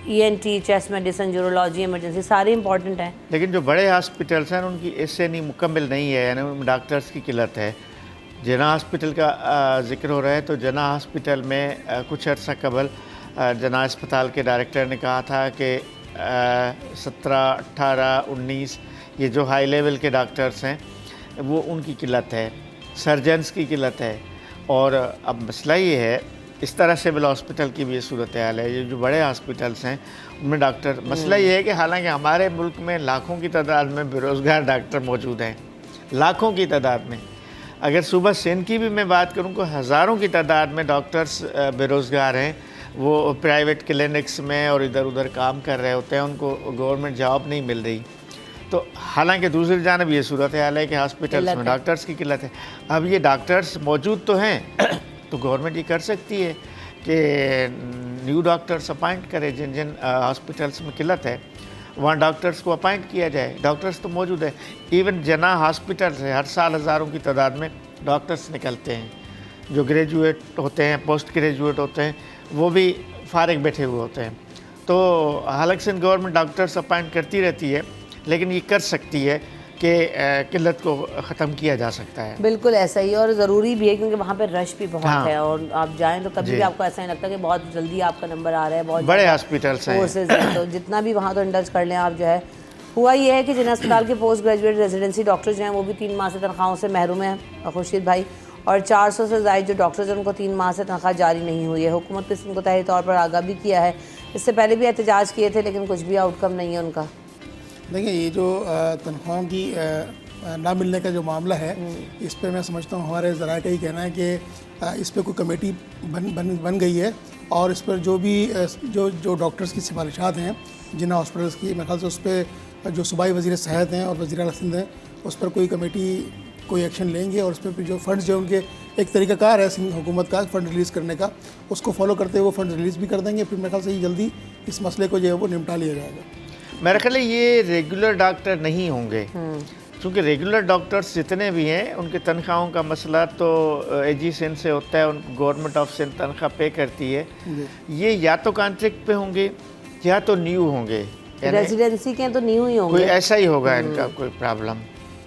ENT, chest medicine, urology, emergency सारे इंपॉर्टेंट हैं। लेकिन जो बड़े हॉस्पिटल्स हैं उनकी इससे नहीं मुकम्मल नहीं है, यानी उनमें डॉक्टर्स की किल्लत है। जना हॉस्पिटल का जिक्र हो रहा है तो जना हॉस्पिटल में कुछ अर्सा कबल जना अस्पताल के डायरेक्टर ने कहा था कि 17, 18, 19 ये जो हाई लेवल के डॉक्टर्स हैं वो उनकी किल्लत है, सर्जन्स की किल्लत है। और अब मसला ये है, इस तरह सिविल हॉस्पिटल की भी ये सूरत हाल है, ये जो बड़े हॉस्पिटल्स हैं उनमें डॉक्टर, मसला ये है कि हालांकि हमारे मुल्क में लाखों की तादाद में बेरोज़गार डॉक्टर मौजूद हैं, लाखों की तादाद में। अगर सुबह सिंध की भी मैं बात करूँ तो हज़ारों की तादाद में डॉक्टर्स बेरोज़गार हैं, वो प्राइवेट क्लिनिक्स में और इधर उधर काम कर रहे होते हैं, उनको गवर्नमेंट जॉब नहीं मिल रही। तो हालांकि दूसरी जानब ये सूरत हाल है कि हॉस्पिटल्स में डॉक्टर्स की किल्लत है। अब ये डॉक्टर्स मौजूद तो हैं तो गवर्नमेंट ये कर सकती है कि न्यू डॉक्टर्स अपॉइंट करे, जिन जिन हॉस्पिटल्स में किल्लत है वहाँ डॉक्टर्स को अपॉइंट किया जाए। डॉक्टर्स तो मौजूद है, इवन जना हॉस्पिटल से हर साल हज़ारों की तादाद में डॉक्टर्स निकलते हैं, जो ग्रेजुएट होते हैं, पोस्ट ग्रेजुएट होते हैं, वो भी फारिग बैठे हुए होते हैं। तो हालांकि सिंध गवर्नमेंट डॉक्टर्स अपॉइंट करती रहती है, लेकिन ये कर सकती है के किल्लत को ख़त्म किया जा सकता है। बिल्कुल ऐसा ही, और ज़रूरी भी है क्योंकि वहाँ पे रश भी बहुत हाँ। है, और आप जाएं तो कभी भी आपको ऐसा नहीं लगता कि बहुत जल्दी आपका नंबर आ रहा है, बहुत बड़े हॉस्पिटल्स हैं। कोर्सेज हैं, तो जितना भी वहाँ तो इंडल्ज कर लें आप जो है। हुआ ये है कि जिन अस्पताल के पोस्ट ग्रेजुएट रेजिडेंसी डॉक्टर जो हैं वो भी 3 माह से तनख्वाहों से महरूम हैं खुर्शीद भाई, और 400 से ज़ायद जो डॉक्टर्स हैं उनको 3 माह से तनख्वाह जारी नहीं हुई है। हुकूमत ने इनको तहरीरी तौर पर आगाह भी किया है, इससे पहले भी एहतजाज किए थे लेकिन कुछ भी आउटकम नहीं है उनका। देखिए, ये जो तनख्वाहों की ना मिलने का जो मामला है, इस पे मैं समझता हूँ हमारे ज़राए का ही कहना है कि इस पे कोई कमेटी बन गई है, और इस पर जो भी जो डॉक्टर्स की सिफारिशात हैं जिन हॉस्पिटल्स की, मेरे ख्याल से उस पर जो सूबाई वज़ीर सेहत हैं और वज़ीर आला सिंध हैं उस पर कोई कमेटी कोई एक्शन लेंगे, और उस पर जो फंड्स जो उनके एक तरीक़ाकार है सिंध हुकूमत का फंड रिलीज़ करने का, उसको फॉलो करते हुए वो फंड रिलीज़ भी कर देंगे। फिर मेरे ख्याल से जल्दी इस मसले को जो है वो निपटा लिया जाएगा। मेरे ख्याल है ये रेगुलर डॉक्टर नहीं होंगे, क्योंकि रेगुलर डॉक्टर्स जितने भी हैं उनके तनख्वाहों का मसला तो एजी सिंध से होता है, उनको गवर्नमेंट ऑफ सिंध तनख्वाह पे करती है। ये या तो कॉन्ट्रैक्ट पे होंगे या तो न्यू होंगे, रेजिडेंसी के तो न्यू ही होंगे, कोई ऐसा ही होगा इनका कोई प्रॉब्लम।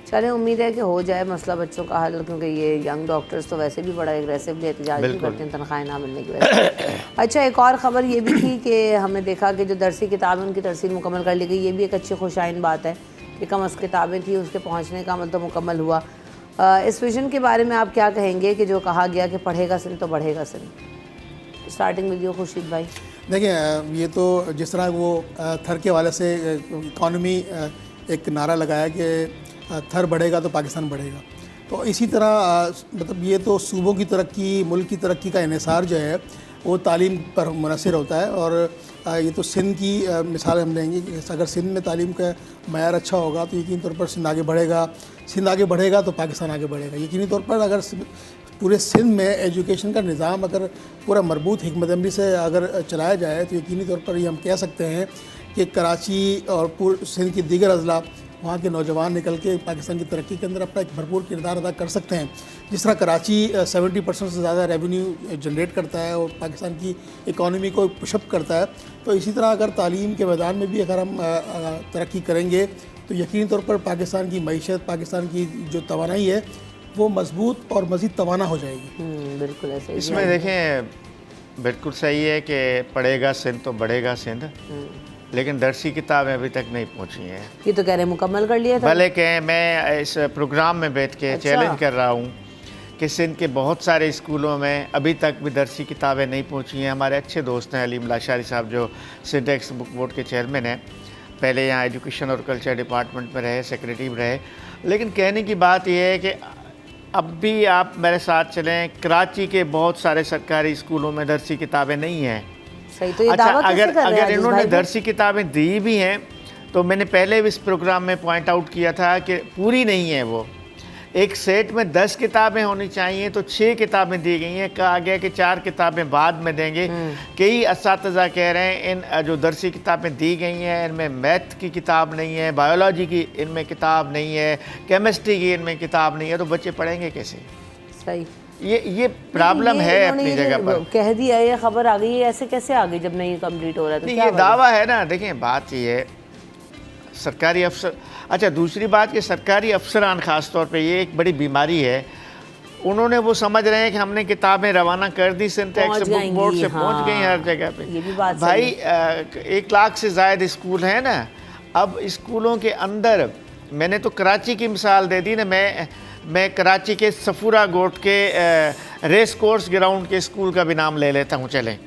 चलें, उम्मीद है कि हो जाए मसला बच्चों का हल, क्योंकि ये यंग डॉक्टर्स तो वैसे भी बड़ा एग्रेसिवली एहतजाज भी करते हैं तनख्वाहें ना मिलने की वजह से। अच्छा, एक और ख़बर ये भी थी कि हमने देखा कि जो दरसी किताबें उनकी तरसील मुकम्मल कर ली गई, ये भी एक अच्छी खुशाइन बात है कि कम अज़ किताबें थी उसके पहुँचने का अमल तो मुकम्मल हुआ। इस विजन के बारे में आप क्या कहेंगे कि जो कहा गया कि पढ़ेगा सिंध तो बढ़ेगा सिंध? स्टार्टिंग में जो खुर्शीद भाई, देखिए, ये तो जिस तरह वो थर के वाले से इकॉनमी एक नारा लगाया कि थर बढ़ेगा तो पाकिस्तान बढ़ेगा, तो इसी तरह मतलब ये तो सूबों की तरक्की, मुल्क की तरक्की का इन्हिसार जो है वो तालीम पर मुनहसर होता है। और ये तो सिंध की मिसाल हम देंगे कि अगर सिंध में तालीम का मयार अच्छा होगा तो यकीनी तौर पर सिंध आगे बढ़ेगा, सिंध आगे बढ़ेगा तो पाकिस्तान आगे बढ़ेगा। यकीनी तौर पर अगर पूरे सिंध में एजुकेशन का निज़ाम अगर पूरा मरबूत हिकमत अमली से अगर चलाया जाए तो यकीनी तौर पर ये हम कह सकते हैं कि कराची और पूरे सिंध की दीगर अजला वहाँ के नौजवान निकल के पाकिस्तान की तरक्की के अंदर अपना एक भरपूर किरदार अदा कर सकते हैं। जिस तरह कराची 70% से ज़्यादा रेवेन्यू जनरेट करता है और पाकिस्तान की इकॉनमी को पुशअप करता है, तो इसी तरह अगर तालीम के मैदान में भी अगर हम तरक्की करेंगे तो यकीनी तौर पर पाकिस्तान की मईशत, पाकिस्तान की जो तवानाई है वो मजबूत और मज़ीद तवाना हो जाएगी। बिल्कुल ऐसे। इसमें देखें, बिल्कुल सही है कि पढ़ेगा सिंध तो बढ़ेगा सिंध, लेकिन दरसी किताबें अभी तक नहीं पहुंची हैं। ये तो कह रहे हैं मुकम्मल कर लिया था। भले कि मैं इस प्रोग्राम में बैठ के चैलेंज कर रहा हूं कि सिंध के बहुत सारे स्कूलों में अभी तक भी दरसी किताबें नहीं पहुंची हैं। हमारे अच्छे दोस्त हैं अलीम लाशारी साहब जो सिंध टेक्स्ट बुक बोर्ड के चेयरमैन हैं, पहले यहाँ एजुकेशन और कल्चर डिपार्टमेंट में रहे, सेक्रेटरी भी रहे। लेकिन कहने की बात यह है कि अब भी आप मेरे साथ चलें, कराची के बहुत सारे सरकारी स्कूलों में दरसी किताबें नहीं हैं। सही, तो ये अच्छा, दावा कैसे कर रहे हैं अगर आजिज़ इन्होंने भाई? दरसी किताबें दी भी हैं तो मैंने पहले भी इस प्रोग्राम में पॉइंट आउट किया था कि पूरी नहीं है वो। एक सेट में 10 किताबें होनी चाहिए तो 6 किताबें दी गई हैं, कहा गया कि 4 किताबें बाद में देंगे। कई असातिज़ा कह रहे हैं इन जो दरसी किताबें दी गई हैं इनमें मैथ की किताब नहीं है, बायोलॉजी की इनमें किताब नहीं है, केमिस्ट्री की इनमें किताब नहीं है, तो बच्चे पढ़ेंगे कैसे? सही, ये प्रॉब्लम है अपनी जगह पर। कह दिया, ये खबर आ गई, ऐसे कैसे आ गई जब नहीं कंप्लीट हो रहा है? तो नहीं, क्या ये वजह? दावा है ना। देखें, बात ये है सरकारी अफसर, अच्छा दूसरी बात कि सरकारी अफसरान ख़ास तौर पे ये एक बड़ी बीमारी है। उन्होंने वो समझ रहे हैं कि हमने किताबें रवाना कर दी सिंध टेक्स्ट बुक बोर्ड से, पहुंच गई हर जगह पे। ये भी बात भाई 1 लाख से ज़ायद स्कूल हैं ना। अब स्कूलों के अंदर मैंने तो कराची की मिसाल दे दी ना। मैं कराची के सफूरा गोट के रेस कोर्स ग्राउंड के स्कूल का भी नाम ले लेता हूँ। चलें,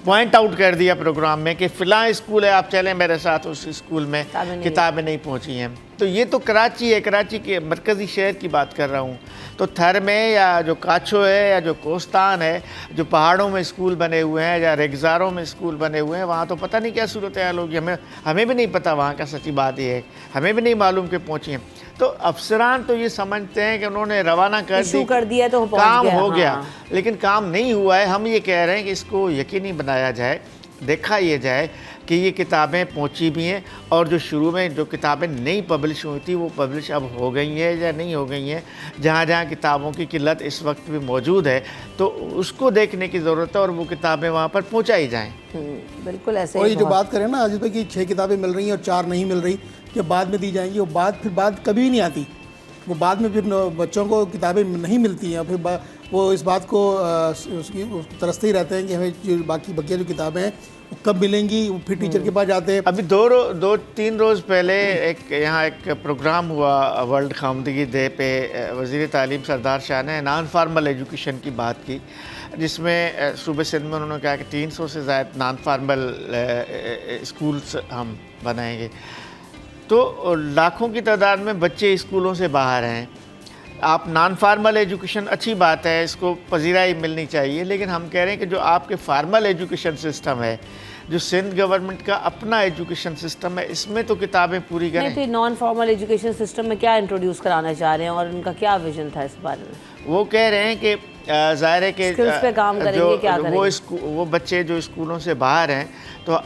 पॉइंट आउट कर दिया प्रोग्राम में कि फ़िलहाल स्कूल है, आप चलें मेरे साथ उस स्कूल में किताबें नहीं पहुंची हैं। तो ये तो कराची है, कराची के मरकज़ी शहर की बात कर रहा हूँ। तो थर में या जो काछो है या जो कोस्तान है, जो पहाड़ों में स्कूल बने हुए हैं या रेगज़ारों में स्कूल बने हुए हैं, वहाँ तो पता नहीं क्या सूरत हाल होगी। हमें भी नहीं पता वहाँ का। सच्ची बात ये है, हमें भी नहीं मालूम कि पहुँची हैं। तो अफसरान तो ये समझते हैं कि उन्होंने रवाना कर दिया तो काम हो गया, लेकिन काम नहीं हुआ है। हम ये कह रहे हैं कि इसको यकीनी बनाया जाए देखा ये जाए कि ये किताबें पहुंची भी हैं और जो शुरू में जो किताबें नहीं पब्लिश हुई थी वो पब्लिश अब हो गई हैं या नहीं हो गई हैं। जहाँ जहाँ किताबों की किल्लत इस वक्त भी मौजूद है तो उसको देखने की ज़रूरत है और वो किताबें वहाँ पर पहुँचाई जाएँ। बिल्कुल ऐसे और ही ये जो बहुत- बात करें ना आज पे कि 6 किताबें मिल रही हैं और 4 नहीं मिल रही, जब बाद में दी जाएंगी वो बात कभी भी नहीं आती। वो बाद में फिर बच्चों को किताबें नहीं मिलती हैं, फिर वो इस बात को उसको तरसते ही रहते हैं कि हमें जो बाकी बकिया जो किताबें हैं वो कब मिलेंगी। वो फिर टीचर के पास जाते हैं। अभी 2-3 रोज़ पहले यहाँ एक प्रोग्राम हुआ वर्ल्ड खामदगी डे पे वज़ीर तालीम सरदार शाह ने नॉन फार्मल एजुकेशन की बात की, जिसमें सूबे सिंध में उन्होंने कहा कि 300 से ज़्यादा नॉन फार्मल स्कूल्स हम बनाएंगे। तो लाखों की तादाद में बच्चे स्कूलों से बाहर हैं। आप नॉन फार्मल एजुकेशन अच्छी बात है, इसको पजीराई मिलनी चाहिए, लेकिन हम कह रहे हैं कि जो आपके फार्मल एजुकेशन सिस्टम है, जो सिंध गवर्नमेंट का अपना एजुकेशन सिस्टम है, इसमें तो किताबें पूरी नहीं करें। तो नॉन फॉर्मल एजुकेशन सिस्टम में क्या इंट्रोड्यूस कराना चाह रहे हैं और उनका क्या विजन था इस बारे में? वो कह रहे हैं कि ज़ाहिर है कि Skills पे काम करेंगे, क्या करेंगे? वो बच्चे जो स्कूलों से बाहर हैं तो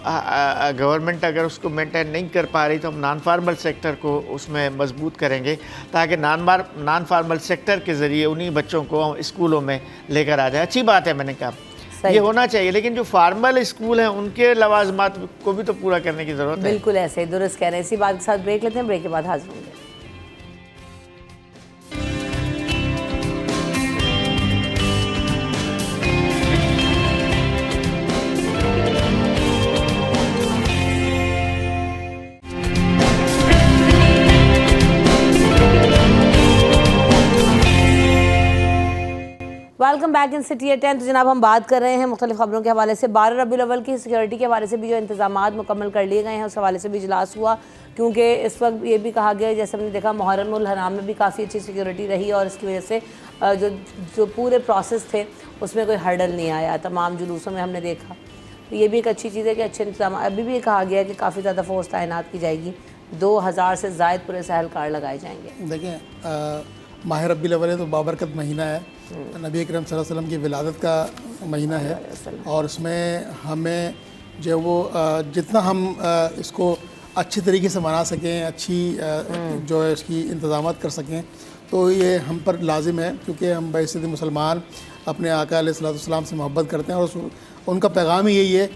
गवर्नमेंट अगर उसको मेंटेन नहीं कर पा रही तो हम नॉन फार्मल सेक्टर को उसमें मजबूत करेंगे ताकि नॉन फार्मल सेक्टर के ज़रिए उन्हीं बच्चों को हम स्कूलों में लेकर आ जाए। अच्छी बात है, मैंने कहा सही। ये होना चाहिए, लेकिन जो फार्मल स्कूल हैं उनके लवाजमात को भी तो पूरा करने की ज़रूरत है। बिल्कुल ऐसे ही दुरुस्त कह रहे हैं। इसी बात के साथ ब्रेक लेते हैं, ब्रेक के बाद हाजिर होंगे। Welcome back in city at 10। तो जनाब हम बात कर रहे हैं मुख्तलिफ खबरों के हवाले से। 12 रबीउल अव्वल की सिक्योरिटी के हवाले से भी जो इंतजामात मुकम्मल कर लिए गए हैं उस हवाले से भी इजलास हुआ, क्योंकि इस वक्त ये भी कहा गया जैसे हमने देखा मुहर्रम उल हराम में भी काफ़ी अच्छी सिक्योरिटी रही और इसकी वजह से जो पूरे प्रोसेस थे उसमें कोई हर्डल नहीं आया। तमाम जुलूसों में हमने देखा, तो ये भी एक अच्छी चीज़ है कि अच्छे इंतजाम। अभी भी कहा गया कि काफ़ी ज़्यादा फोर्स तैनात की जाएगी, 2000 से ज़ायद पूरे सहल कार लगाए जाएंगे। देखें माह रब्बीउल अव्वल है तो बाबरकत महीना है, नबी अकरम सल्लल्लाहु अलैहि वसल्लम की विलादत का महीना है और उसमें हमें जो वो जितना हम इसको अच्छे तरीके से मना सकें, अच्छी जो है इसकी इंतज़ामात कर सकें, तो ये हम पर लाजिम है, क्योंकि हम बैसियत मुसलमान अपने आका अलैहिस्सलातु वस्सलाम से मोहब्बत करते हैं और उनका पैगाम ही यही है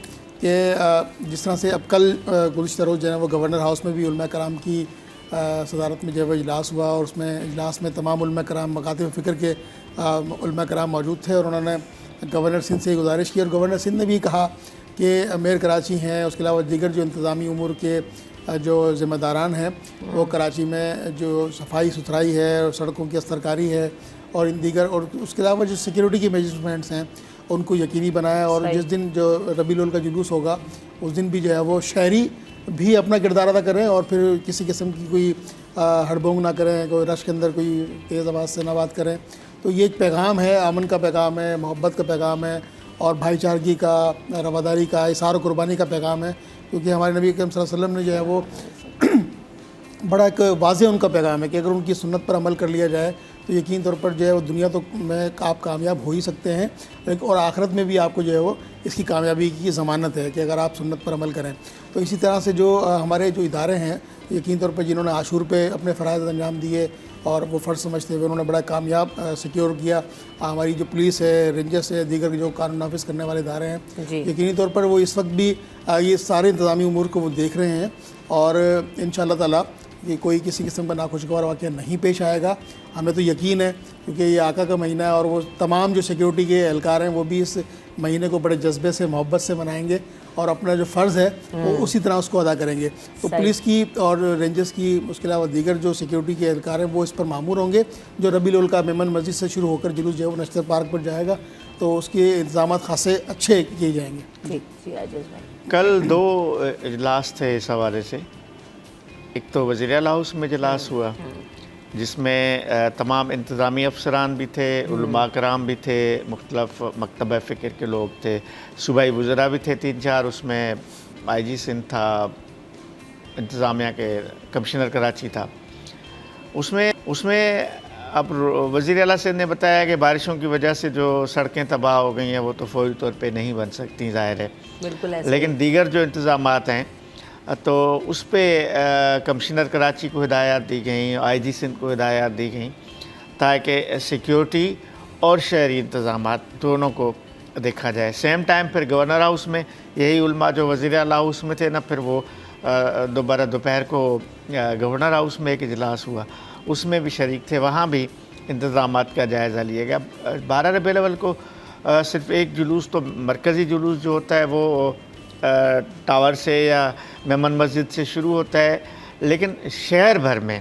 कि जिस तरह से अब कल गुज़िश्ता रोज़ जो है वो गवर्नर हाउस में भी उलमा कराम की सदारत में जो है वो इजलास हुआ और उसमें इजलास में तमाम उलमा कराम मकातिब फ़िक्र के उलमा कराम मौजूद थे और उन्होंने गवर्नर सिंध से गुजारिश की और गवर्नर सिंध ने भी कहा कि मेयर कराची हैं, उसके अलावा दीगर जो इंतज़ामी उमूर के जो ज़िम्मेदारान हैं वो कराची में जो सफाई सुथराई है और सड़कों की असरकारी है और इन दीगर और उसके अलावा जो सिक्योरिटी के मेजरमेंट्स हैं उनको यकीनी बनाया। और जिस दिन जो रबीउल अव्वल का जुलूस होगा उस दिन भी जो है वो शहरी भी अपना किरदार अदा करें और फिर किसी किस्म की कोई हड़बोंग ना करें, कोई रश के अंदर कोई तेज़ आवाज़ से ना बात करें। तो ये एक पैगाम है, अमन का पैगाम है, मोहब्बत का पैगाम है और भाईचारगी का, रवादारी का, इसार कुर्बानी का पैगाम है, क्योंकि हमारे नबी करीम सल्लल्लाहु अलैहि वसल्लम ने जो है वो बड़ा एक वाज़ेह उनका पैगाम है कि अगर उनकी सुन्नत पर अमल कर लिया जाए तो यकीन तौर पर जो है वो दुनिया तो में आप कामयाब हो ही सकते हैं, लेकिन और आखिरत में भी आपको जो है वो इसकी कामयाबी की ज़मानत है कि अगर आप सुन्नत पर अमल करें। तो इसी तरह से जो हमारे जो इदारे हैं यकीन तौर पर जिन्होंने आशूर पे अपने फ़राइज़ अंजाम दिए और वो फ़र्ज़ समझते हुए उन्होंने बड़ा कामयाब सिक्योर किया। हमारी जो पुलिस है, रेंजर्स है, दीगर जो कानून नाफिज करने वाले इदारे हैं, यकीनी तौर पर वो इस वक्त भी ये सारे इंतज़ामी उमूर को वो देख रहे हैं और इंशाअल्लाह ताला कि कोई किसी किस्म का नाखुशगवार वाक़या नहीं पेश आएगा। हमें तो यकीन है क्योंकि ये आका का महीना है और वो तमाम जो सिक्योरिटी के एहलकार हैं वो भी इस महीने को बड़े जज्बे से, मोहब्बत से मनाएंगे और अपना जो फ़र्ज़ है वो उसी तरह उसको अदा करेंगे। तो पुलिस की और रेंजर्स की, उसके अलावा दीगर जो सिक्योरिटी के एहलकार हैं वो इस पर मामूर होंगे। जो रबीउल अव्वल का मेमन मस्जिद से शुरू होकर जुलूस जो है वो नश्तर पार्क पर जाएगा, तो उसके इंतज़ाम खासे अच्छे किए जाएंगे। कल 2 इजलास थे इस हवाले से। एक तो वज़ीर आला हाउस में इजलास हुआ जिसमें तमाम इंतज़ामी अफसरान भी थे, उलमा कराम भी थे, मुख्तलिफ़ मकतब फ़िक्र के लोग थे, सूबाई वज़रा भी थे 3-4, उसमें IG सिंध था, इंतज़ामिया के कमिश्नर कराची था। उसमें अब वज़ीर आला सिंध ने बताया कि बारिशों की वजह से जो सड़कें तबाह हो गई हैं वो तो फौरी तौर पे नहीं बन सकती, ज़ाहिर है। बिल्कुल ऐसे लेकिन दीगर जो इंतज़ामात हैं तो उस पर कमिश्नर कराची को हिदायत दी गई, IG सिंध को हिदायत दी गई ताकि सिक्योरिटी और शहरी इंतज़ामात दोनों को देखा जाए। सेम टाइम फिर गवर्नर हाउस में यही उलमा जो वज़ीर आला हाउस में थे ना, फिर वो दोबारा दोपहर को गवर्नर हाउस में एक इजलास हुआ, उसमें भी शरीक थे, वहाँ भी इंतज़ामात का जायज़ा लिया गया। 12 रबीउल अव्वल को सिर्फ़ एक जुलूस, तो मरकज़ी जुलूस जो होता है वो टावर से या मेमन मस्जिद से शुरू होता है, लेकिन शहर भर में,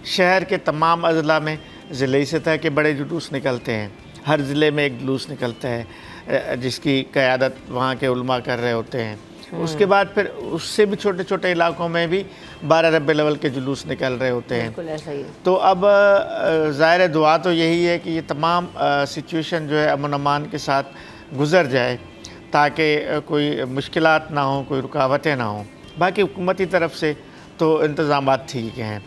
शहर के तमाम अज़ला में ज़िले सतह के बड़े जुलूस निकलते हैं। हर ज़िले में एक जुलूस निकलता है जिसकी क़यादत वहाँ के उलमा कर रहे होते हैं। उसके बाद फिर उससे भी छोटे छोटे इलाकों में भी 12 रबीउल अव्वल के जुलूस निकल रहे होते हैं। बिल्कुल ऐसा ही है। तो अब ज़ाहिर दुआ तो यही है कि ये तमाम सिचुएशन जो है अमन अमान के साथ गुज़र जाए ताकि कोई मुश्किलात ना हो, कोई रुकावटें ना हों। बाकी हुकूमती तरफ से तो इंतज़ामात ठीक हैं।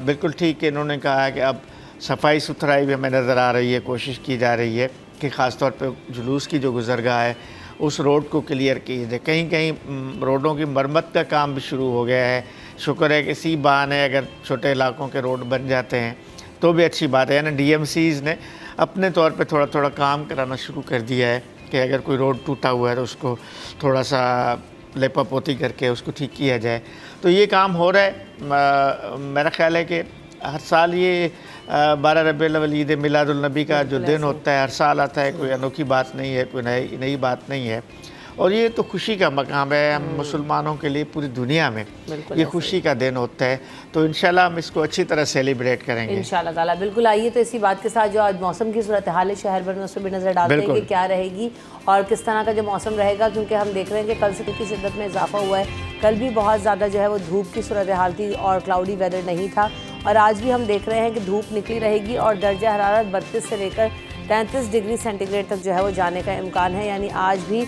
बिल्कुल ठीक है, इन्होंने कहा है कि अब सफाई सुथराई भी हमें नज़र आ रही है, कोशिश की जा रही है कि ख़ास तौर पे जुलूस की जो गुज़रगाह है उस रोड को क्लियर की जाए। कहीं कहीं रोडों की मरम्मत का काम भी शुरू हो गया है। शुक्र है कि इसी बहाने अगर छोटे इलाकों के रोड बन जाते हैं तो भी अच्छी बात है। यानी DMCs ने अपने तौर पे थोड़ा थोड़ा काम कराना शुरू कर दिया है कि अगर कोई रोड टूटा हुआ है तो उसको थोड़ा सा लेपा पोती करके उसको ठीक किया जाए। तो ये काम हो रहा है। मेरा ख़्याल है कि हर साल ये 12 रबीउल अव्वल ईद मिलादुल नबी का जो दिन होता है, हर साल आता है, कोई अनोखी बात नहीं है, कोई नई बात नहीं है। और ये तो खुशी का मकाम है हम मुसलमानों के लिए, पूरी दुनिया में ये खुशी का दिन होता है। तो इंशाल्लाह हम इसको अच्छी तरह सेलिब्रेट करेंगे इंशाल्लाह ताला। बिल्कुल, आइए तो इसी बात के साथ जो आज मौसम की सूरत हाल है शहर भर में उस पर भी नज़र डालते हैं कि क्या रहेगी और किस तरह का जो मौसम रहेगा, क्योंकि हम देख रहे हैं कि कल से की शिद्दत में इजाफा हुआ है। कल भी बहुत ज़्यादा जो है वो धूप की सूरत हाल थी और क्लाउडी वेदर नहीं था, और आज भी हम देख रहे हैं कि धूप निकली रहेगी और दर्जा हरारत 32 से लेकर 33 डिग्री सेंटीग्रेड तक जो है वो जाने का इम्कान है। यानी आज भी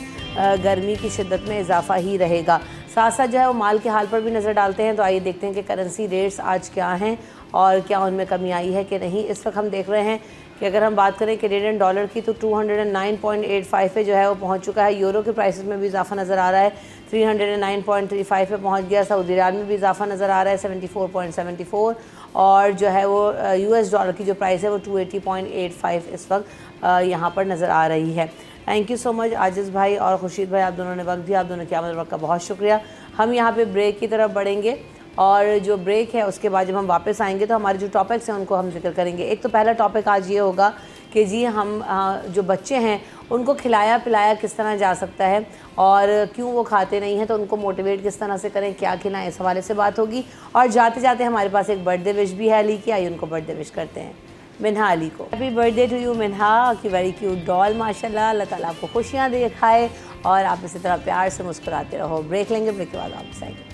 गर्मी की शिद्दत में इजाफा ही रहेगा। साथ साथ जो है वो माल के हाल पर भी नज़र डालते हैं। तो आइए देखते हैं कि करेंसी रेट्स आज क्या हैं और क्या उनमें कमी आई है कि नहीं। इस वक्त हम देख रहे हैं कि अगर हम बात करें कैनेडियन डॉलर की तो 209.85 पे जो है वो पहुंच चुका है। यूरो के प्राइसेस में भी इजाफा नज़र आ रहा है, 309.35 पे पहुंच गया। सऊदी रियाल में भी इजाफा नज़र आ रहा है 74.74, और जो है वो US डॉलर की जो प्राइस है वो 280.85 इस वक्त यहाँ पर नज़र आ रही है। थैंक यू सो मच आजिज़ भाई और खुर्शीद भाई, आप दोनों ने वक्त दिया, आप दोनों की आमद वक्त का बहुत शुक्रिया। हम यहाँ पे ब्रेक की तरफ बढ़ेंगे और जो ब्रेक है उसके बाद जब हम वापस आएंगे तो हमारे जो टॉपिक्स हैं उनको हम जिक्र करेंगे। एक तो पहला टॉपिक आज ये होगा कि जी हम जो बच्चे हैं उनको खिलाया पिलाया किस तरह जा सकता है और क्यों वो खाते नहीं हैं, तो उनको मोटिवेट किस तरह से करें, क्या खिलाएं, इस हवाले से बात होगी। और जाते जाते हमारे पास एक बर्थडे विश भी है अली की, आइए उनको बर्थडे विश करते हैं मिन्हा अली को। हैप्पी बर्थडे टू यू मिन्हा की वेरी क्यूट डॉल, माशाल्लाह। अल्लाह ताला आपको खुशियाँ दे खाए और आप इसी तरह प्यार से मुस्कुराते रहो। ब्रेक लेंगे, ब्रेक के बाद वापस आएंगे।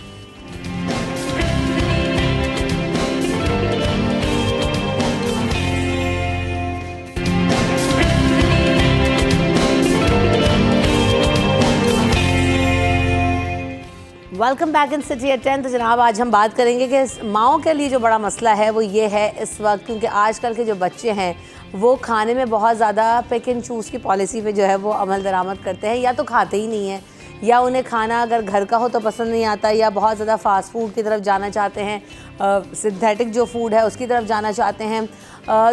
Welcome back in city at 10। तो जनाब आज हम बात करेंगे कि माओं के लिए जो बड़ा मसला है वो ये है इस वक्त, क्योंकि आजकल के जो बच्चे हैं वो खाने में बहुत ज़्यादा पिक एंड चूज़ की पॉलिसी पे जो है वो अमल दरामद करते हैं, या तो खाते ही नहीं हैं, या उन्हें खाना अगर घर का हो तो पसंद नहीं आता, या बहुत ज़्यादा फास्ट फूड की तरफ जाना चाहते हैं, सिंथेटिक जो फूड है उसकी तरफ जाना चाहते हैं।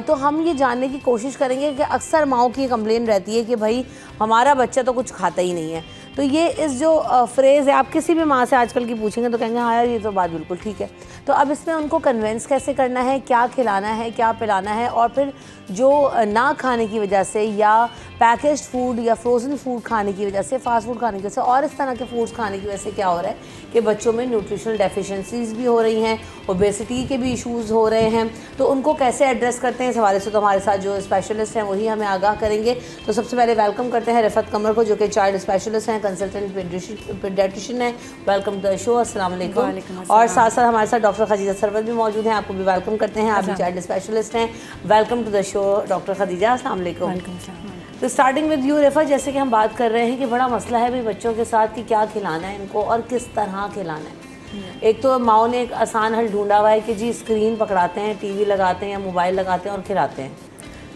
तो हम ये जानने की कोशिश करेंगे कि अक्सर माओं की कंप्लेन रहती है कि भाई हमारा बच्चा तो कुछ खाता ही नहीं है। तो ये इस जो फ्रेज़ है, आप किसी भी माँ से आजकल की पूछेंगे तो कहेंगे हाँ यार ये तो बात बिल्कुल ठीक है। तो अब इसमें उनको कन्विंस कैसे करना है, क्या खिलाना है, क्या पिलाना है, और फिर जो ना खाने की वजह से या पैकेज्ड फूड या फ्रोज़न फूड खाने की वजह से, फास्ट फूड खाने की वजह से और इस तरह के फूड्स खाने की वजह से क्या हो रहा है कि बच्चों में न्यूट्रिशनल डेफिशिएंसीज भी हो रही हैं, ओबेसिटी के भी इश्यूज़ हो रहे हैं। तो उनको कैसे एड्रेस करते हैं, इस हवाले से तो हमारे साथ जो स्पेशलिस्ट हैं वही हमें आगाह करेंगे। तो सबसे पहले वेलकम करते हैं रिफत कमर को, जो कि चाइल्ड स्पेशलिस्ट हैं, कंसल्टेंट पीडियाट्रिशियन है। वेलकम टू द शो, अस्सलाम वालेकुम। और साथ साथ हमारे साथ डॉक्टर खदीजा सरवत भी मौजूद हैं, आपको भी वेलकम करते हैं, आप भी चाइल्ड स्पेशलिस्ट हैं। Welcome to the show doctor Khadija, अस्सलाम वालेकुम। तो स्टार्टिंग विद यू रिफत, जैसे कि हम बात कर रहे हैं कि बड़ा मसला है भाई बच्चों के साथ कि क्या खिलाना है इनको और किस तरह खिलाना है, एक तो माओ ने एक आसान हल ढूंढा हुआ है कि जी स्क्रीन पकड़ाते हैं, टीवी लगाते हैं या मोबाइल लगाते हैं और खिलाते हैं,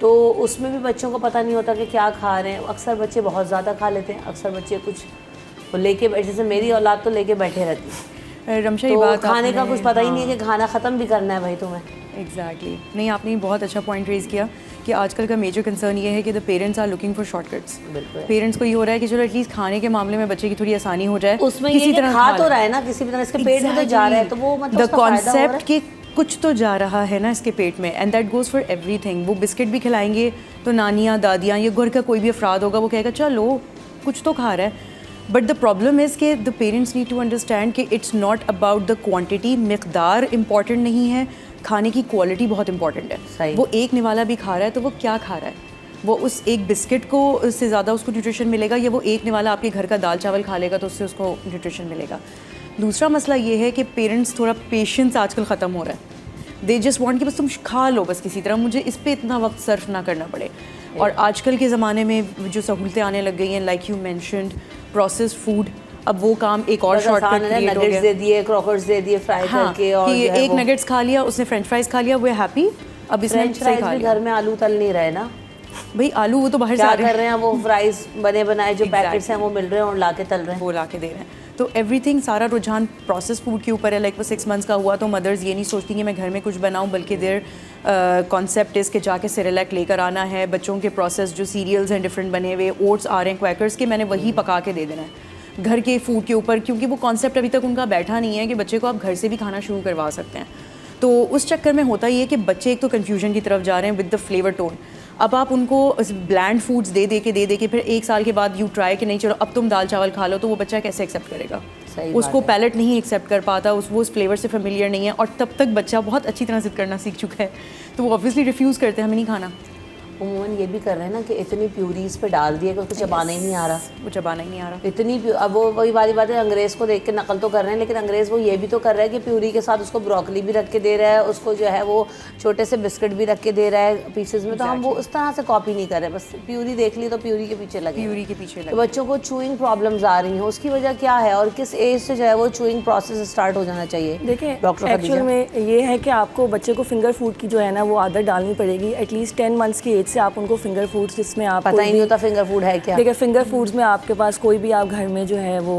तो उसमें भी बच्चों को पता नहीं होता कि क्या खा रहे हैं। अक्सर बच्चे बहुत ज़्यादा खा लेते हैं, अक्सर बच्चे कुछ लेके बैठे, जैसे मेरी औलाद तो लेके बैठे रहती है, रमशा, तो ये बात खाने का आपने- कुछ पता ही नहीं हाँ। है कि खाना ख़त्म भी करना है भाई तुम्हें। एग्जैक्टली नहीं, आपने बहुत अच्छा पॉइंट रेज़ किया कि आजकल का मेजर कंसर्न ये है कि the parents are looking for shortcuts. बिल्कुल। पेरेंट्स को ये हो रहा है कि चलो एटलीस्ट खाने के मामले में बच्चे की थोड़ी आसानी हो जाए, उसमें ये कि खा तो रहा है ना, किसी भी तरह इसके पेट में तो जा रहा है, तो वो मतलब द उसका फायदा हो रहा है। कॉन्सेप्ट कि कुछ तो जा रहा है ना इसके पेट में, and that goes for everything. वो बिस्किट भी खिलाएंगे तो नानियाँ, दादियाँ, ये घर का कोई भी अफराद होगा, वो कहेगा चलो कुछ तो खा रहा है। बट द प्रॉब्लम इज़ कि the parents need to understand कि it's not about the quantity, मिकदार इम्पॉर्टेंट नहीं है, खाने की क्वालिटी बहुत इंपॉर्टेंट है। वो एक निवाला भी खा रहा है तो वो क्या खा रहा है, वो उस एक बिस्किट को से ज़्यादा उसको न्यूट्रिशन मिलेगा, या वो एक निवाला आपके घर का दाल चावल खा लेगा तो उससे उसको न्यूट्रिशन मिलेगा। दूसरा मसला ये है कि पेरेंट्स थोड़ा पेशेंस आजकल ख़त्म हो रहा है। दे जस्ट वांट कि बस तुम खा लो बस किसी तरह, मुझे इस पर इतना वक्त सर्फ ना करना पड़े। और आजकल के ज़माने में जो सहूलतें आने लग गई हैं, like you mentioned processed food, अब वो काम एक और शॉर्टकट क्रिएट हो गया। दे दिए, क्रॉकर्स दे दिए फ्राई करके, और कि एक नगेट्स खा लिया उसने, फ्रेंच फ्राइज खा लिया, वो हैप्पी, अब इसने फ्रेंच सही फ्राइज खा भी लिया। घर में आलू तल नहीं रहे ना, भाई आलू वो तो बाहर से क्या आ रहे कर रहे हैं वो फ्राइज बने बनाए जो पैकेट्स हैं वो मिल रहे हैं और लाके तल रहे हैं। वो ला के दे रहे हैं। तो एवरीथिंग, सारा रुझान प्रोसेस फूड के ऊपर है। लाइक वो 6 मंथ्स का हुआ तो मदर्स ये नहीं सोचती कि मैं घर में कुछ बनाऊं, बल्कि देर कॉन्सेप्ट इज़ के जाके सेरेलैक लेकर आना है। बच्चों के प्रोसेस जो सीरियल्स हैं डिफरेंट बने हुए, ओट्स आ रहे हैं क्वैकर्स के, मैंने वही पका के दे देना है घर के फूड के ऊपर, क्योंकि वो कॉन्सेप्ट अभी तक उनका बैठा नहीं है कि बच्चे को आप घर से भी खाना शुरू करवा सकते हैं। तो उस चक्कर में होता ये है कि बच्चे एक तो कन्फ्यूजन की तरफ जा रहे हैं विद द फ्लेवर टोन। अब आप उनको ब्लैंड फूड्स दे के फिर 1 साल के बाद यू ट्राई कि नहीं चलो अब तुम दाल चावल खा लो, तो वो बच्चा कैसे एक्सेप्ट करेगा? उसको पैलेट नहीं एक्सेप्ट कर पाता, वो उस फ्लेवर से फेमिलियर नहीं है, और तब तक बच्चा बहुत अच्छी तरह जिद करना सीख चुका है, तो वो ऑब्वियसली रिफ्यूज़ करते हैं, हमें नहीं खाना। उमूमन ये भी कर रहे हैं ना कि इतनी प्यूरीज पे डाल दिए कि उसको चबाना ही नहीं आ रहा, वो चबाना ही नहीं आ रहा। इतनी अब वो वही वाली बात है, अंग्रेज़ को देख के नकल तो कर रहे हैं, लेकिन अंग्रेज़ वो ये भी तो कर रहा है कि प्यूरी के साथ उसको ब्रोकली भी रख के दे रहा है, उसको जो है वो छोटे से बिस्किट भी रख के दे रहा है पीसेस में। तो हम वो उस तरह से कॉपी नहीं कर रहे, बस प्यूरी देख ली तो प्यूरी के पीछे लगे, प्यूरी के पीछे तो बच्चों को चूइंग प्रॉब्लम्स आ रही हैं। उसकी वजह क्या है और किस एज से जो है वो चूइंग प्रोसेस स्टार्ट हो जाना चाहिए? देखिए डॉक्टर एक्चुअल में ये है कि आपको बच्चे को फिंगर फूड की जो है ना वो आदत डालनी पड़ेगी। एटलीस्ट 10 मंथ्स की एज से आप उनको फिंगर फूड्स, जिसमें आप पता ही नहीं होता फिंगर फूड है क्या। देखिए फिंगर फूड्स में आपके पास कोई भी आप घर में जो है वो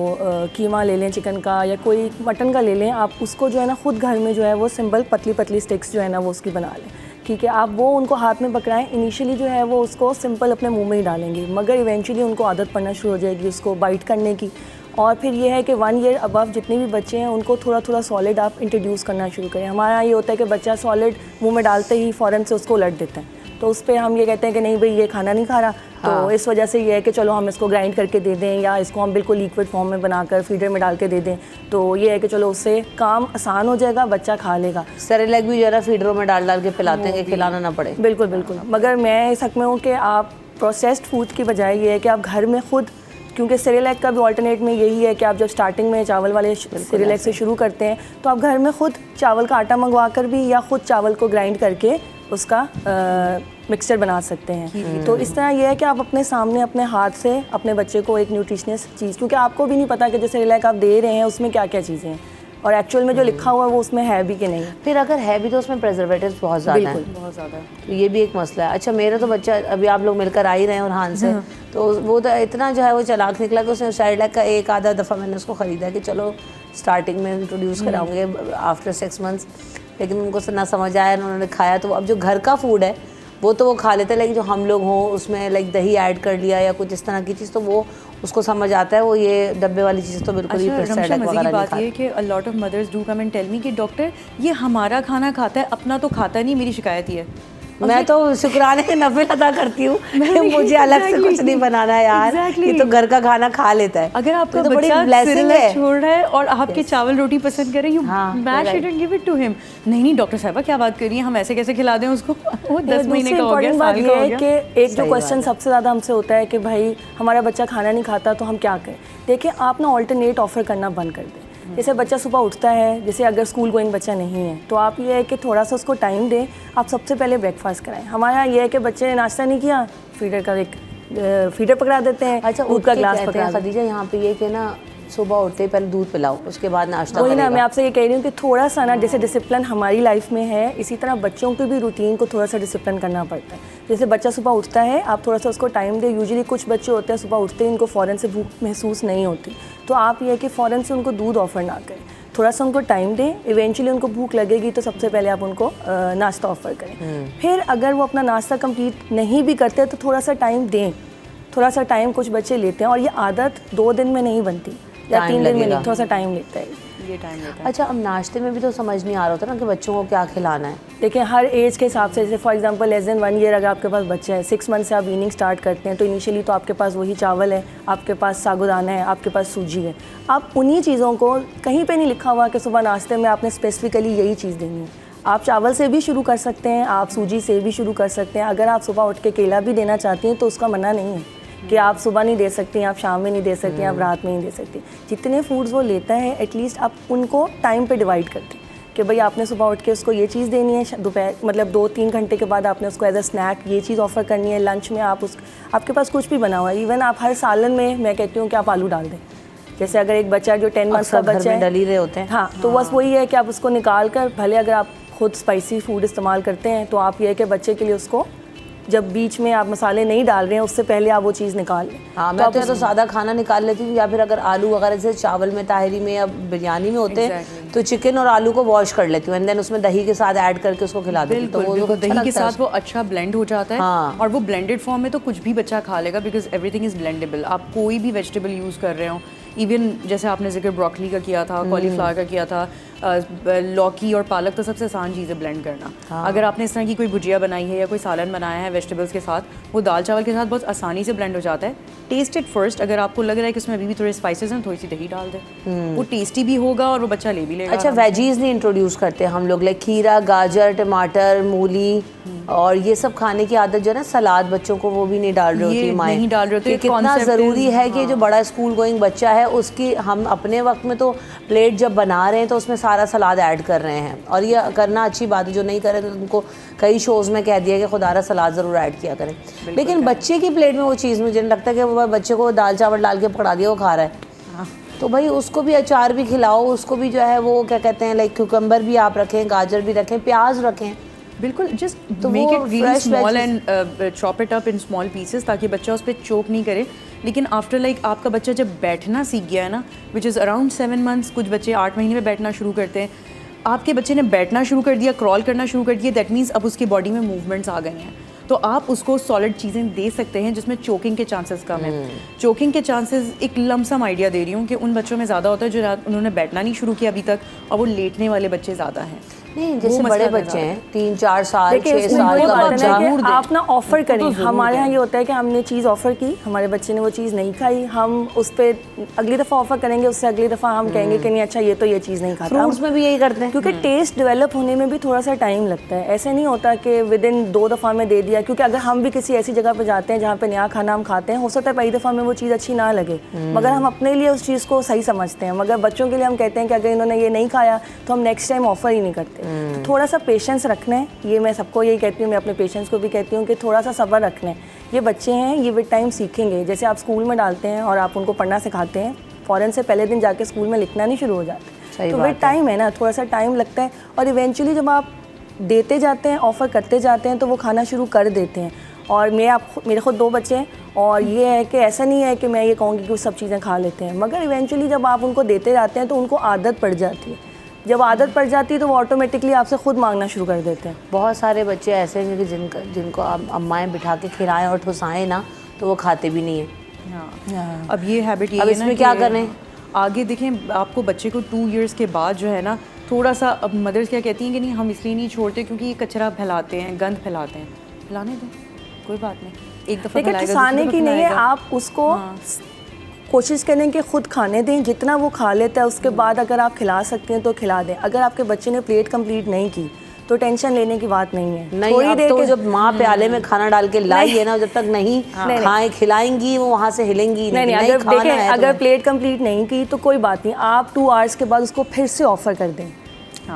कीमा ले लें चिकन का या कोई मटन का ले लें, आप उसको जो है ना खुद घर में जो है वो सिंपल पतली पतली स्टिक्स जो है ना वो उसकी बना लें, ठीक है। आप वो उनको हाथ में पकड़ाएं, इनिशियली जो है वो उसको सिंपल अपने मुंह में ही डालेंगे, मगर इवेंचुअली उनको आदत पड़ना शुरू हो जाएगी उसको बाइट करने की। और फिर ये है कि 1 ईयर अबव जितने भी बच्चे हैं उनको थोड़ा थोड़ा सॉलिड आप इंट्रोड्यूस करना शुरू करें। हमारा ये होता है कि बच्चा सॉलिड मुंह में डालते ही फ़ौरन से उसको उलट देता है, तो उस पर हम ये कहते हैं कि नहीं भाई ये खाना नहीं खा रहा, तो इस वजह से ये है कि चलो हम इसको ग्राइंड करके दे दें या इसको हम बिल्कुल लिक्विड फॉर्म में बनाकर फीडर में डाल के दे दें, तो ये है कि चलो उससे काम आसान हो जाएगा, बच्चा खा लेगा। सेरेलैक भी जरा फीडरों में डाल के पिलाते हैं कि खिलाना ना पड़े। बिल्कुल बिल्कुल, मगर मैं इस हक में हूँ कि आप प्रोसेस्ड फूड की बजाय ये है कि आप घर में खुद, क्योंकि सेरेलैक का भी ऑल्टरनेट में यही है कि आप जब स्टार्टिंग में चावल वाले सेरेलैक से शुरू करते हैं तो आप घर में खुद चावल का आटा मंगवा कर भी या खुद चावल को ग्राइंड करके उसका मिक्सचर बना सकते हैं। तो इस तरह यह है कि आप अपने सामने अपने हाथ से अपने बच्चे को एक न्यूट्रिशनस चीज़, क्योंकि आपको भी नहीं पता कि जो सेरेलैक आप दे रहे हैं उसमें क्या क्या चीज़ें हैं और एक्चुअल में जो लिखा हुआ है वो उसमें है भी कि नहीं। फिर अगर है भी तो उसमें प्रेजर्वेटिव्स बहुत ज़्यादा हैं, बहुत ज़्यादा, तो ये भी एक मसला है। अच्छा मेरा तो बच्चा, अभी आप लोग मिलकर आ ही रहे हैं और से, तो वो तो इतना जो है वो चालाक निकला कि उसने सेरेलैक का एक आधा दफ़ा मैंने उसको ख़रीदा कि चलो स्टार्टिंग में इंट्रोड्यूस कराऊंगे आफ्टर 6 मंथ्स, लेकिन उनको ना समझ आया, उन्होंने खाया। तो अब जो घर का फूड है वो तो वो खा लेते हैं, लेकिन जो हम लोग हों उसमें लाइक दही ऐड कर लिया या कुछ इस तरह की चीज़, तो वो उसको समझ आता है। वो ये डब्बे वाली चीज़ तो बिल्कुल ही अच्छा, सेरेलैक मज़े वगैरह की नहीं बात खाते। ये है कि a lot of mothers do come and tell me कि डॉक्टर ये हमारा खाना खाता है, अपना तो खाता नहीं, मेरी शिकायत ही है। मैं तो शुक्राने के नफिल अदा करती हूँ कि मुझे अलग से कुछ नहीं बनाना है यार, ये तो घर का खाना खा लेता है। अगर आपका तो बड़ी बच्चा ब्लेसिंग सेरेलैक है छोड़ रहा है और आपके चावल रोटी पसंद करे, यू हाँ, mash it and give it to him. नहीं डॉक्टर साहबा क्या बात कर रही है, हम ऐसे कैसे खिला दें उसको? वो 10 महीने का हो गया, साल का हो गया। कि एक जो क्वेश्चन सबसे ज़्यादा हमसे होता है कि भाई हमारा बच्चा खाना नहीं खाता तो हम क्या करें। देखिए आप ना ऑल्टरनेट ऑफ़र करना बंद कर दें। जैसे बच्चा सुबह उठता है, जैसे अगर स्कूल गोइंग बच्चा नहीं है तो आप ये है कि थोड़ा सा उसको टाइम दें, आप सबसे पहले ब्रेकफास्ट कराएं। हमारे यहाँ ये है कि बच्चे ने नाश्ता नहीं किया, फीडर का एक फीडर पकड़ा देते हैं, अच्छा दूध का ग्लास पकड़ा। खदीजा यहाँ पे ये कि ना सुबह उठते ही पहले दूध पिलाओ, उसके बाद नाश्ता वही ना, करेगा। मैं आपसे ये कह रही हूँ कि थोड़ा सा ना, जैसे डिसिप्लिन हमारी लाइफ में है, इसी तरह बच्चों के भी रूटीन को थोड़ा सा डिसिप्लिन करना पड़ता है। जैसे बच्चा सुबह उठता है, आप थोड़ा सा उसको टाइम दें। यूजुअली कुछ बच्चे होते हैं सुबह उठते ही उनको फ़ौरन से भूख महसूस नहीं होती, तो आप ये कि फ़ौरन से उनको दूध ऑफ़र ना करें, थोड़ा सा उनको टाइम दें। इवेंचुअली उनको भूख लगेगी तो सबसे पहले आप उनको नाश्ता ऑफ़र करें। फिर अगर वो अपना नाश्ता कंप्लीट नहीं भी करते तो थोड़ा सा टाइम दें। थोड़ा सा टाइम कुछ बच्चे लेते हैं, और ये आदत 2 दिन में नहीं बनती या टाइम 3 दिन में लगेगा। नहीं, थोड़ा सा टाइम लेता है। ये टाइम लेता है। अच्छा, अब नाश्ते में भी तो समझ नहीं आ रहा होता ना कि बच्चों को क्या खिलाना है। देखिए हर एज के हिसाब से, जैसे for example less than 1 year अगर आपके पास बच्चा है, 6 मंथ से आप वीनिंग स्टार्ट करते हैं, तो इनिशियली तो आपके पास वही चावल है, आपके पास साबूदाना है, आपके पास सूजी है। आप उन्हीं चीज़ों को, कहीं पे नहीं लिखा हुआ कि सुबह नाश्ते में आपने स्पेसिफिकली यही चीज़ देनी है। आप चावल से भी शुरू कर सकते हैं, आप सूजी से भी शुरू कर सकते हैं। अगर आप सुबह उठ के केला भी देना चाहती हैं तो उसका मना नहीं है कि आप सुबह नहीं दे सकती, आप शाम में नहीं दे सकती, आप रात में नहीं दे सकती। जितने फूड्स वो लेता है एटलीस्ट आप उनको टाइम पे डिवाइड कर दें कि भाई आपने सुबह उठ के उसको ये चीज़ देनी है, दोपहर मतलब 2-3 घंटे के बाद आपने उसको एज अ स्नैक ये चीज़ ऑफ़र करनी है, लंच में आप आपके पास कुछ भी बना हुआ है। इवन आप हर सालन में मैं कहती हूँ कि आप आलू डाल दें। जैसे अगर एक बच्चा जो 10 मंथ्स का अक्सर घर बच्चा में है, डल ही रहे होते हैं। हाँ, तो बस वही है कि आप उसको निकाल कर, भले अगर आप खुद स्पाइसी फूड इस्तेमाल करते हैं तो आप ये है कि बच्चे के लिए उसको, जब बीच में आप मसाले नहीं डाल रहे हैं उससे पहले आप वो चीज़ निकाल लें। हाँ, मैं तो सादा खाना निकाल लेती हूँ, या फिर अगर आलू वगैरह जैसे चावल में, ताहरी में या बिरयानी में होते हैं तो चिकन और आलू को वॉश कर लेती हूँ एंड देन उसमें दही के साथ ऐड करके उसको खिला देती हूँ। तो वो बिल्कुल, अच्छा दही के लगता है साथ वो अच्छा ब्लेंड हो जाता है। हाँ। और वो ब्लेंडेड फॉर्म में तो कुछ भी बच्चा खा लेगा, बिकॉज एवरीथिंग इज़ ब्लेंडेबल। आप कोई भी वेजिटेबल यूज़ कर रहे हो, इवन जैसे आपने जिक्र ब्रोकली का किया था, कॉलीफ्लावर का किया था, लौकी और पालक तो सबसे आसान चीज़ है ब्लेंड करना। अगर आपने इस तरह की कोई भुजिया बनाई है या कोई सालन बनाया है वेजिटेबल्स के साथ, वो दाल चावल के साथ बहुत आसानी से ब्लेंड हो जाता है। टेस्ट इट फर्स्ट, अगर आपको लग रहा है कि उसमें अभी भी थोड़े स्पाइसेस हैं, थोड़ी सी दही डाल दें, वो टेस्टी भी होगा और वो बच्चा ले भी लेगा। अच्छा, वेजीज नहीं इंट्रोड्यूस करते हम लोग, लाइक खीरा, गाजर, टमाटर, मूली और ये सब खाने की आदत जो है ना, सलाद बच्चों को वो भी नहीं डाल रही ये होती माएँ। नहीं डाल रही होती, कि ये कितना concept ज़रूरी is- है कि जो बड़ा स्कूल गोइंग बच्चा है उसकी, हम अपने वक्त में तो प्लेट जब बना रहे हैं तो उसमें सारा सलाद ऐड कर रहे हैं, और ये करना अच्छी बात है। जो नहीं करे तो उनको कई शोज़ में कह दिया कि खुदारा सलाद ज़रूर ऐड किया करें, लेकिन बच्चे की प्लेट में वो चीज़ मुझे नहीं लगता कि वो बच्चे को दाल चावल डाल के पकड़ा दिया वो खा रहा है। तो भाई उसको भी अचार भी खिलाओ, उसको भी जो है वो क्या कहते हैं, लाइक क्यूकम्बर भी आप रखें, गाजर भी रखें, प्याज रखें। बिल्कुल, जस्ट तो मेक वो it really fresh small veggies- and chop it up in small pieces, ताकि बच्चा उस पर चोक नहीं करे। लेकिन आफ्टर लाइक आपका बच्चा जब बैठना सीख गया है ना, विच इज़ अराउंड 7 मंथ्स, कुछ बच्चे 8 महीने में बैठना शुरू करते हैं, आपके बच्चे ने बैठना शुरू कर दिया, क्रॉल करना शुरू कर दिया, दैट मीन्स अब उसकी बॉडी में मूवमेंट्स आ गई हैं। तो आप उसको सॉलिड चीज़ें दे सकते हैं जिसमें चोकिंग के चांसेस कम हैं। चोकिंग के चांसेस एक लमसम आइडिया दे रही हूँ कि उन बच्चों में ज़्यादा होता है जो उन्होंने बैठना नहीं शुरू किया अभी तक, और वो लेटने वाले बच्चे ज़्यादा हैं। नहीं, जैसे मसला बड़े ज़्यादा बच्चे है। हैं 3-4 साल, देखिए 6 उसमें साल वही का बात है बच्चा, ना कि ज़रूर दें। आप ना ऑफ़र करें। ज़रूर हमारे यहाँ दें। ये होता है कि हमने चीज़ ऑफ़र की, हमारे बच्चे ने वो चीज़ नहीं खाई, हम उस पर अगली दफ़ा ऑफ़र करेंगे, उससे अगली दफ़ा हम कहेंगे कि नहीं अच्छा ये तो ये चीज़ नहीं खाता। फ्रूट्स में भी यही करते हैं। क्योंकि टेस्ट डेवलप होने में भी थोड़ा सा टाइम लगता है। ऐसे नहीं होता कि विद इन 2 दफ़ा में दे दिया, क्योंकि अगर हम भी किसी ऐसी जगह पर जाते हैं जहाँ पे नया खाना हम खाते हैं, हो सकता है पहली दफ़ा में वो चीज़ अच्छी ना लगे, मगर हम अपने लिए उस चीज़ को सही समझते हैं। मगर बच्चों के लिए हम कहते हैं कि अगर इन्होंने ये नहीं खाया तो हम नेक्स्ट टाइम ऑफ़र ही नहीं करते। तो थोड़ा सा पेशेंस रखना है, ये मैं सबको यही कहती हूँ, मैं अपने पेशेंट्स को भी कहती हूँ कि थोड़ा सा सब्र रखना है। ये बच्चे हैं, ये विद टाइम सीखेंगे। जैसे आप स्कूल में डालते हैं और आप उनको पढ़ना सिखाते हैं, फ़ौरन से पहले दिन जाके स्कूल में लिखना नहीं शुरू हो जाता। तो विद टाइम है ना, थोड़ा सा टाइम लगता है, और इवेंचुअली जब आप देते जाते हैं, ऑफ़र करते जाते हैं, तो वो खाना शुरू कर देते हैं। और मेरे खुद 2 बच्चे हैं, और ये है कि ऐसा नहीं है कि मैं ये कहूँगी कि वो सब चीज़ें खा लेते हैं, मगर इवेंचुअली जब आप उनको देते जाते हैं तो उनको आदत पड़ जाती है। जब आदत पड़ जाती है तो वो ऑटोमेटिकली आपसे खुद मांगना शुरू कर देते हैं। बहुत सारे बच्चे ऐसे हैं कि जिनको अम्माएँ बिठा के खिलाएं और ठुसाएं ना तो वो खाते भी नहीं हैं। हाँ। अब ये हैबिट ये अब है इसमें ना क्या कि करें? आगे देखें, आपको बच्चे को 2 इयर्स के बाद जो है ना, थोड़ा सा, अब मदर्स क्या कहती हैं कि नहीं हम इसलिए नहीं छोड़ते क्योंकि ये कचरा फैलाते हैं, गंद फैलाते हैं। फैलाने दें, कोई बात नहीं, एक दफ़ा देखिए ठुसाने की नहीं है, आप उसको कोशिश करें कि खुद खाने दें, जितना वो खा लेता है उसके बाद अगर आप खिला सकते हैं तो खिला दें। अगर आपके बच्चे ने प्लेट कंप्लीट नहीं की तो टेंशन लेने की बात नहीं है। नहीं, अब तो जब माँ प्याले में खाना डाल के लाई है ना, जब तक नहीं खाएं खिलाएंगी वो वहाँ से हिलेंगी नहीं। अगर देखें, अगर प्लेट कंप्लीट नहीं की तो कोई बात नहीं, आप 2 आवर्स के बाद उसको फिर से ऑफ़र कर दें।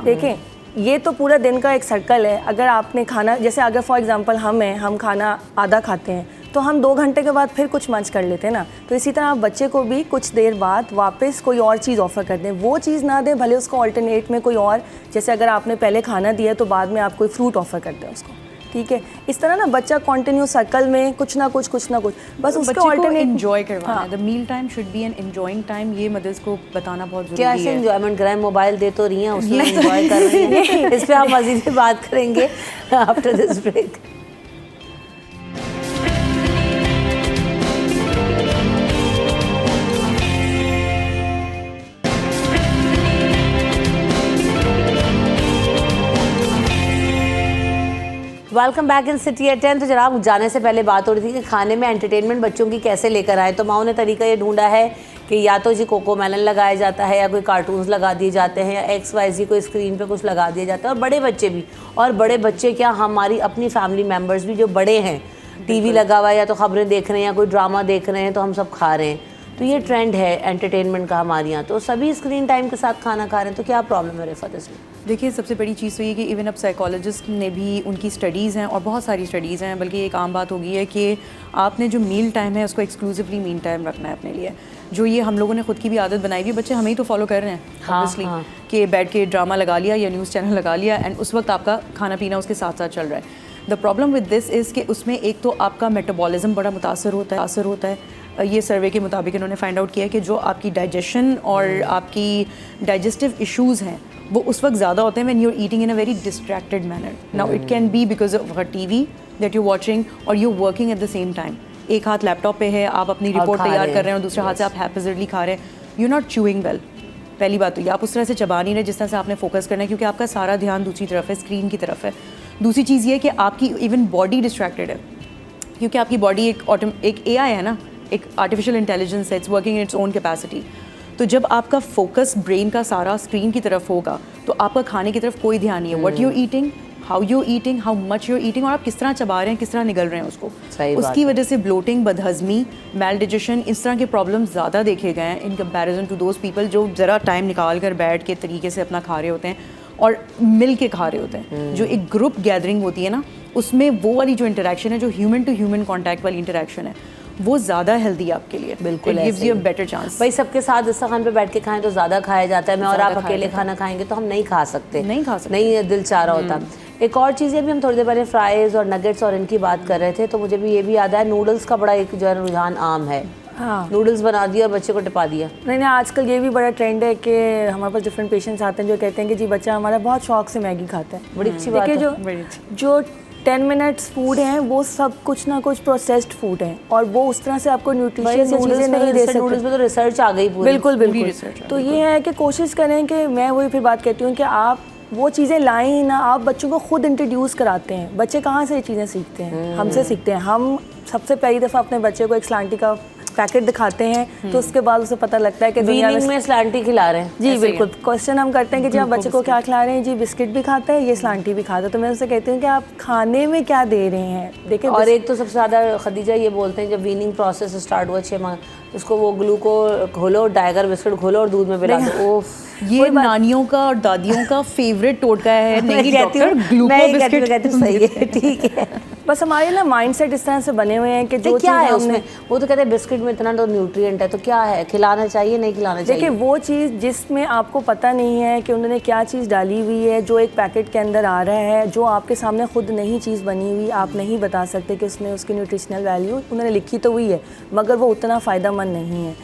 देखें, ये तो पूरा दिन का एक सर्कल है। अगर आपने खाना, जैसे अगर फॉर एग्जांपल हम खाना आधा खाते हैं तो हम 2 घंटे के बाद फिर कुछ मंच कर लेते हैं ना। तो इसी तरह आप बच्चे को भी कुछ देर बाद वापस कोई और चीज़ ऑफ़र कर दें, वो चीज़ ना दें, भले उसको ऑल्टरनेट में कोई और, जैसे अगर आपने पहले खाना दिया तो बाद में आप कोई फ्रूट ऑफ़र कर दें उसको, ठीक है। इस तरह ना बच्चा कंटिन्यू सर्कल में कुछ ना कुछ बस उसको ऑल्टरनेट एंजॉय करवाना है। The meal time should be an enjoying time, ये मदर्स को बताना बहुत जरूरी क्या ऐसे है। एंजॉयमेंट कराएं, मोबाइल दे तो रही हैं, उसमें एंजॉय कर रही हैं। इस पे हम मज़ीद में बात करेंगे after this break. Welcome back in city at 10। तो जनाब, जाने से पहले बात हो रही थी कि खाने में एंटरटेनमेंट बच्चों की कैसे लेकर आए। तो माओ ने तरीका ये ढूंढा है कि या तो जी कोको मेलन लगाया जाता है, या कोई कार्टून्स लगा दिए जाते हैं, या XYZ कोई स्क्रीन पे कुछ लगा दिया जाता है। और बड़े बच्चे भी, और बड़े बच्चे क्या, हमारी अपनी फैमिली मेम्बर्स भी जो बड़े हैं, TV लगा हुआ है या तो खबरें देख रहे हैं या कोई ड्रामा देख रहे हैं, तो हम सब खा रहे हैं। तो ये ट्रेंड है एंटरटेनमेंट का हमारे यहाँ। तो सभी स्क्रीन टाइम के साथ खाना खा रहे हैं, तो क्या प्रॉब्लम है रिफत इसमें? देखिए, सबसे बड़ी चीज़ तो ये कि इवन अब साइकोलॉजिस्ट ने भी, उनकी स्टडीज़ हैं और बहुत सारी स्टडीज़ हैं, बल्कि एक आम बात हो गई है कि आपने जो मील टाइम है उसको एक्सक्लूसिवली मील टाइम रखना है अपने लिए। जो ये हम लोगों ने खुद की भी आदत बनाई हुई है, बच्चे हमें ही तो फॉलो कर रहे हैं ऑब्वियसली, कि बैठ के ड्रामा लगा लिया या न्यूज़ चैनल लगा लिया एंड उस वक्त आपका खाना पीना उसके साथ साथ चल रहा है। The problem with this is कि उसमें एक तो आपका मेटाबॉलिज्म बड़ा मुतासर होता है। ये सर्वे के मुताबिक इन्होंने फाइंड आउट किया है कि जो आपकी डाइजेशन और आपकी डाइजेस्टिव इश्यूज़ हैं वो उस वक्त ज़्यादा होते हैं when you are eating in a very distracted manner. Now it can be because of a TV that you watching और you working at the same time. एक हाथ लैपटॉप पे है, आप अपनी रिपोर्ट तैयार कर रहे हैं और दूसरे हाथ से आप हैप्पीजली खा रहे हैं, यू नॉट च्यूइंग वेल। पहली बात तो ये, आप उस तरह से चबा नहीं रहे जिस तरह से आपने फोकस करना है, क्योंकि आपका सारा ध्यान दूसरी तरफ है, स्क्रीन की तरफ है। दूसरी चीज़ ये है कि आपकी इवन बॉडी डिस्ट्रैक्टेड है, क्योंकि आपकी बॉडी एक AI है ना, एक आर्टिफिशियल इंटेलिजेंस है, it's working in its own capacity. तो जब आपका फोकस ब्रेन का सारा स्क्रीन की तरफ होगा तो आपका खाने की तरफ कोई ध्यान नहीं है। What you eating, how you eating, how much you eating, और आप किस तरह चबा रहे हैं, किस तरह निगल रहे हैं उसको। उसकी वजह से ब्लोटिंग, बदहजमी, मैल डाइजेशन, इस तरह के प्रॉब्लम ज़्यादा देखे गए हैं in comparison to those people जो ज़रा टाइम निकाल कर बैठ के तरीके से अपना खा रहे होते हैं और मिल के खा रहे होते हैं। जो एक ग्रुप गैदरिंग होती है ना, उसमें वो वाली जो इंटरेक्शन है, जो ह्यूमन टू ह्यूमन कॉन्टैक्ट वाली इंटरेक्शन है, वो ज़्यादा हेल्दी है आपके लिए। बिल्कुल, it gives you a better chance. भाई सबके साथ दस्तरखान पे बैठ के खाएं तो ज़्यादा खाया जाता है। मैं और आप अकेले खाना खाएंगे तो हम नहीं खा सकते, नहीं दिल चाह रहा होता। एक और चीज़ है, भी हम थोड़ी देर पहले फ्राइज़ और नगेट्स और इनकी बात कर रहे थे, तो मुझे भी ये भी याद है, नूडल्स का बड़ा एक जो है रुझान आम है। हाँ, नूडल्स बना दिया और बच्चे को टिपा दिया। नहीं, आजकल ये भी बड़ा ट्रेंड है कि हमारे पास डिफरेंट पेशेंट्स आते हैं जो कहते हैं कि जी बच्चा हमारा बहुत शौक से मैगी खाता है। बड़ी अच्छी बात है। जो 10 मिनट्स फूड हैं वो सब कुछ ना कुछ प्रोसेस्ड फूड है, और वो उस तरह से आपको न्यूट्रिशियस चीज़ें नहीं दे सकते। नूडल्स में तो रिसर्च आ गई पूरी। बिल्कुल। तो ये है कि कोशिश करें कि, मैं वही फिर बात कहती हूँ कि आप वो चीज़ें लाएं ना, आप बच्चों को खुद इंट्रोड्यूस कराते हैं। बच्चे कहाँ से ये चीज़ें सीखते हैं? हमसे सीखते हैं। हम सबसे पहली दफ़ा अपने बच्चे को एक स्लांटी का पैकेट दिखाते हैं तो उसके बाद उसे पता लगता है कि दुनिया में स्लांटी खिला रहे हैं। जी बिल्कुल। क्वेश्चन हम करते हैं कि जी आप बच्चे को क्या खिला रहे हैं? जी बिस्किट भी खाता है, ये स्लांटी भी खाता है। तो मैं उसे कहती हूँ कि आप खाने में क्या दे रहे हैं। देखिए, और एक तो सबसे ज़्यादा खदीजा ये बोलते हैं, जब वीनिंग प्रोसेस स्टार्ट हुआ 6 माह, उसको वो ग्लू को खोलो, टाइगर बिस्किट खोलो और दूध में पिला दो। ओफ, ये नानियों का और दादियों का फेवरेट टोटका है। नहीं डॉक्टर, ग्लूको बिस्किट सही है, ठीक है। बस हमारे ना माइंडसेट इस तरह से बने हुए हैं कि जो क्या है उसमें, वो तो कहते हैं बिस्किट में इतना तो न्यूट्रिएंट है, तो क्या है, खिलाना चाहिए नहीं खिलाना चाहिए? देखिए, वो चीज़ जिसमें आपको पता नहीं है कि उन्होंने क्या चीज़ डाली हुई है, जो एक पैकेट के अंदर आ रहा है, जो आपके सामने खुद नई चीज़ बनी हुई, आप नहीं बता सकते कि उसमें उसकी न्यूट्रिशनल वैल्यू उन्होंने लिखी तो हुई है, मगर वो उतना फ़ायदेमंद नहीं है।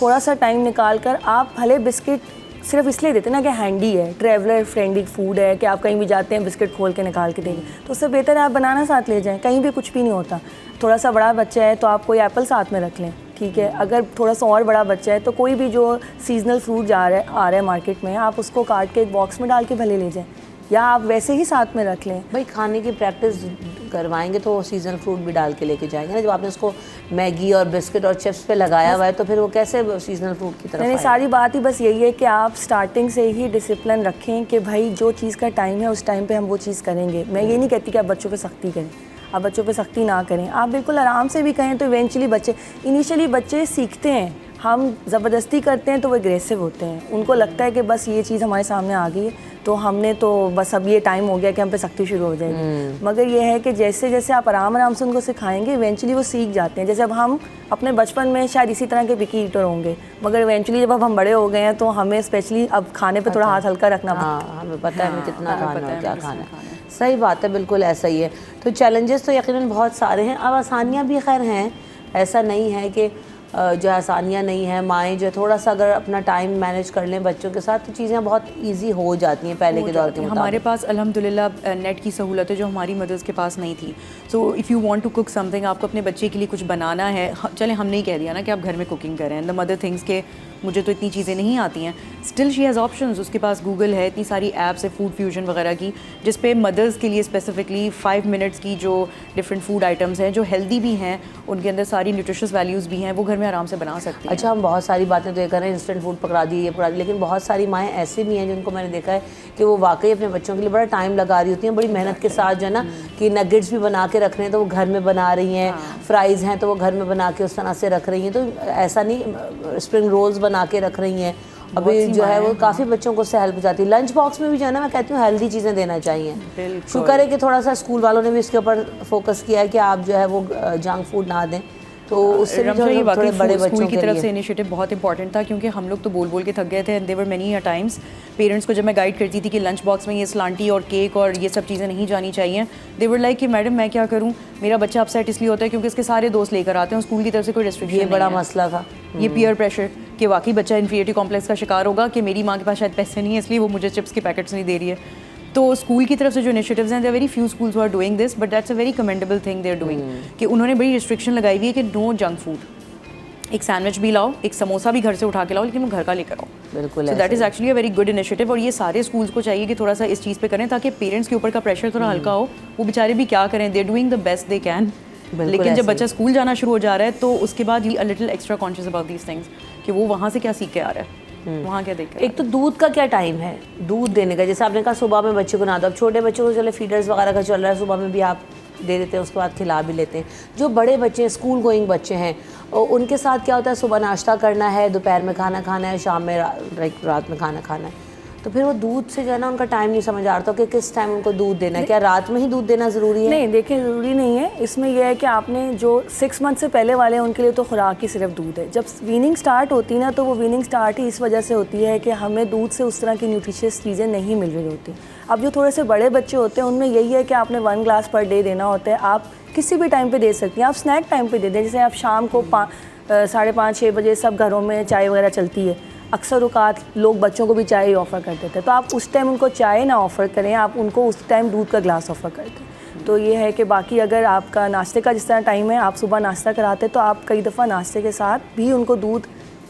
थोड़ा सा टाइम निकाल कर आप भले बिस्किट सिर्फ इसलिए देते ना कि हैंडी है, ट्रैवलर फ्रेंडली फूड है, कि आप कहीं भी जाते हैं बिस्किट खोल के निकाल के देंगे, तो उससे बेहतर है आप बनाना साथ ले जाएं। कहीं भी कुछ भी नहीं होता। थोड़ा सा बड़ा बच्चा है तो आप कोई एप्पल साथ में रख लें, ठीक है। अगर थोड़ा सा और बड़ा बच्चा है तो कोई भी जो सीजनल फ्रूट आ रहा है मार्केट में, आप उसको काट के एक बॉक्स में डाल के भले ले जाएं, या आप वैसे ही साथ में रख लें। भाई खाने की प्रैक्टिस करवाएंगे तो सीजनल फ्रूट भी डाल के लेके जाएंगे ना। जब आपने उसको मैगी और बिस्किट और चिप्स पे लगाया हुआ है तो फिर वो कैसे सीजनल फ्रूट की तरफ नहीं, सारी बात ही बस यही है कि आप स्टार्टिंग से ही डिसिप्लिन रखें कि भाई जो चीज़ का टाइम है उस टाइम पे हम वो चीज़ करेंगे। मैं ये नहीं कहती कि आप बच्चों पे सख्ती करें, आप बच्चों पे सख्ती ना करें, आप बिल्कुल आराम से भी कहें तो इवेंचुअली बच्चे सीखते हैं। हम ज़बरदस्ती करते हैं तो वो एग्रेसिव होते हैं, उनको लगता है कि बस ये चीज़ हमारे सामने आ गई है तो हमने तो बस अब ये टाइम हो गया कि हम पे सख्ती शुरू हो जाएगी। मगर ये है कि जैसे जैसे आप आराम आराम से उनको सिखाएंगे इवेंचुअली वो सीख जाते हैं। जैसे अब हम अपने बचपन में शायद इसी तरह के पिकी ईटर होंगे, मगर इवेंचुअली जब अब हम बड़े हो गए हैं तो हमें स्पेशली अब खाने पे थोड़ा हाथ हल्का रखना पड़ता है। हाँ, हमें पता है हमें कितना खाना है, क्या खाना है। सही बात है, बिल्कुल ऐसा ही है। तो चैलेंजेस तो यकीनन बहुत सारे हैं, अब आसानियाँ भी खैर हैं, ऐसा नहीं है कि जो आसानियाँ नहीं है। माएँ जो थोड़ा सा अगर अपना टाइम मैनेज कर लें बच्चों के साथ तो चीज़ें बहुत इजी हो जाती हैं पहले के दौर के मुताबिक। हमारे पास अल्हम्दुलिल्लाह नेट की सहूलत है जो हमारी मदर्स के पास नहीं थी। So if you want to cook something, आपको अपने बच्चे के लिए कुछ बनाना है, चले हमने ही कह दिया ना कि आप घर में कुकिंग करें, द मदर थिंग्स के मुझे तो इतनी चीज़ें नहीं आती हैं, स्टिल शी हैज़ ऑप्शंस। उसके पास गूगल है, इतनी सारी ऐप्स है फूड फ्यूजन वगैरह की, जिस पे मदर्स के लिए स्पेसिफिकली 5 मिनट्स की जो डिफरेंट फूड आइटम्स हैं जो हेल्दी भी हैं, उनके अंदर सारी न्यूट्रिशियस वैल्यूज़ भी हैं, वो घर में आराम से बना सकती हैं। अच्छा, हम बहुत सारी बातें तो ये कर रहे हैं, इंस्टेंट फूड पकड़ा दिए, ये पकड़ा दिए, लेकिन बहुत सारी माएँ ऐसी भी हैं जिनको मैंने देखा है कि वो वाकई अपने बच्चों के लिए बड़ा टाइम लगा रही होती हैं, बड़ी मेहनत के साथ जो है ना, कि नगेट्स भी बना के रख रहे हैं तो वो घर में बना रही हैं, फ्राइज़ हैं तो वो घर में बना के उस तरह से रख रही हैं। तो ऐसा नहीं, स्प्रिंग रोल्स बना के रख रही हैं। अभी जो है वो काफ़ी बच्चों को उससे हेल्प हो जाती है। लंच बॉक्स में भी जो है ना, मैं कहती हूँ हेल्दी चीज़ें देना चाहिए। शुक्र है कि थोड़ा सा स्कूल वालों ने भी इसके ऊपर फोकस किया है कि आप जो है वो जंक फूड ना दें, तो उससे भी थोड़े बड़े बच्चों की तरफ से इनिशिएटिव बहुत इंपॉर्टेंट था, क्योंकि हम लोग तो बोल बोल के थक गए थे। And there are many a times parents को जब मैं गाइड करती थी कि लंच बॉक्स में ये स्लांटी और केक और ये सब चीज़ें नहीं जानी चाहिए, देवर लाइक कि मैडम मैं क्या करूँ, मेरा बच्चा अपसेट इसलिए होता है क्योंकि इसके सारे दोस्त लेकर आते हैं, स्कूल की तरफ से कोई रेस्ट्रिक्शन ये बड़ा मसला था। ये पीयर प्रेशर कि वाकई बच्चा इन्फीरियरिटी कॉम्प्लेक्स का शिकार होगा कि मेरी माँ के पास शायद पैसे नहीं है इसलिए वो मुझे चिप्स के पैकेट्स नहीं दे रही है। तो स्कूल की तरफ से जो इनिशिएटिव्स हैं, there very few schools who are doing this, but that's a very commendable thing they are doing, कि उन्होंने बड़ी रिस्ट्रिक्शन लगाई हुई है कि नो जंक फूड। एक सैंडविच भी लाओ, एक समोसा भी घर से उठा के लाओ, लेकिन वो घर का लेकर आओ। बिल्कुल, so that is actually a very good initiative. और ये सारे स्कूल्स को चाहिए कि थोड़ा सा इस चीज़ पे करें ताकि पेरेंट्स के ऊपर का प्रेशर थोड़ा हल्का हो। वो बेचारे भी क्या करें, they are doing the best they can, लेकिन जब बच्चा स्कूल जाना शुरू हो जा रहा है तो उसके बाद ही a little extra conscious about these things कि वो वहाँ से क्या सीख के आ रहा है, वहाँ क्या देख। एक तो दूध का क्या टाइम है, दूध देने का, जैसे आपने कहा सुबह में बच्चे को ना दो। अब छोटे बच्चों को चले फीडर्स वगैरह का चल रहा है, सुबह में भी आप दे देते हैं, उसके बाद खिला भी लेते हैं। जो बड़े बच्चे हैं, स्कूल गोइंग बच्चे हैं, उनके साथ क्या होता है, सुबह नाश्ता करना है, दोपहर में खाना खाना है, शाम में रात में खाना खाना है, तो फिर वो दूध से जो है ना उनका टाइम नहीं समझ आ रहा कि किस टाइम उनको दूध देना है। क्या रात में ही दूध देना ज़रूरी है? नहीं, देखिए ज़रूरी नहीं है। इसमें यह है कि आपने जो 6 मंथ से पहले वाले हैं उनके लिए तो खुराक ही सिर्फ दूध है। जब वीनिंग स्टार्ट होती है ना, तो वो वीनिंग स्टार्ट ही इस वजह से होती है कि हमें दूध से उस तरह की न्यूट्रिशियस चीज़ें नहीं मिल रही होती। अब जो थोड़े से बड़े बच्चे होते हैं उनमें यही है कि आपने 1 ग्लास पर डे देना होता है। आप किसी भी टाइम पे दे सकती हैं, आप स्नैक टाइम पे दे दें। जैसे आप शाम को 5:30-6 बजे सब घरों में चाय वगैरह चलती है, अक्सर औकात लोग बच्चों को भी चाय ऑफ़र कर देते हैं, तो आप उस टाइम उनको चाय ना ऑफ़र करें, आप उनको उस टाइम दूध का ग्लास ऑफ़र कर दें। तो ये है कि बाकी अगर आपका नाश्ते का जिस तरह टाइम है, आप सुबह नाश्ता कराते हैं तो आप कई दफ़ा नाश्ते के साथ भी उनको दूध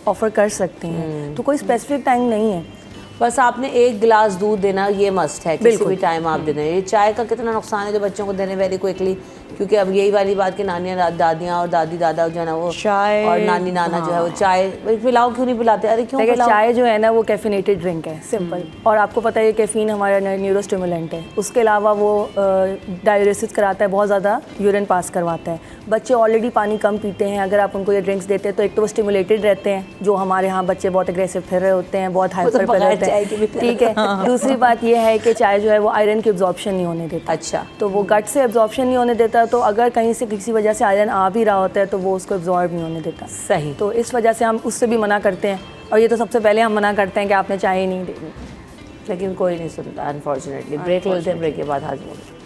ऑफ़र कर सकते हैं। तो कोई स्पेसिफिक टाइम नहीं है, बस आपने 1 गिलास दूध देना ये मस्ट है, किसी भी टाइम आप दे दें। ये चाय का कितना नुकसान है जो बच्चों को देने वेरी क्विकली, क्योंकि अब यही वाली बात कि नानियाँ दादियाँ और दादी दादा जो है ना वो चाय और नानी नाना जो है वो चाय पिलाओ, क्यों नहीं पिलाते? अरे क्यों पिलाओ? चाय जो है ना वो कैफिनेटेड ड्रिंक है, सिंपल। और आपको पता है कैफ़ीन हमारा न्यूरोस्टिमुलेंट है, उसके अलावा वो डाययूरेसिस कराता है, बहुत ज़्यादा यूरिन पास करवाता है। बच्चे ऑलरेडी पानी कम पीते हैं, अगर आप उनको ये ड्रिंक्स देते हैं तो एक तो वो स्टिमुलेटेड रहते हैं, जो हमारे यहाँ बच्चे बहुत एग्रेसिव फिर रहे होते हैं, बहुत हाइपर पर रहते हैं, ठीक है। दूसरी बात ये है कि चाय जो है वो आयरन की एब्जॉर्प्शन नहीं होने देता। अच्छा, तो वो गट से एब्जॉर्प्शन नहीं होने देता, तो अगर कहीं से किसी वजह से आयरन आ भी रहा होता है तो वो उसको एब्जॉर्ब नहीं होने देता। सही। तो इस वजह से हम उससे भी मना करते हैं, और ये तो सबसे पहले हम मना करते हैं कि आपने चाय ही नहीं देनी, लेकिन कोई नहीं सुनता अनफॉर्चुनेटली। ब्रेक लेते हैं, ब्रेक के बाद हाजिर होंगे।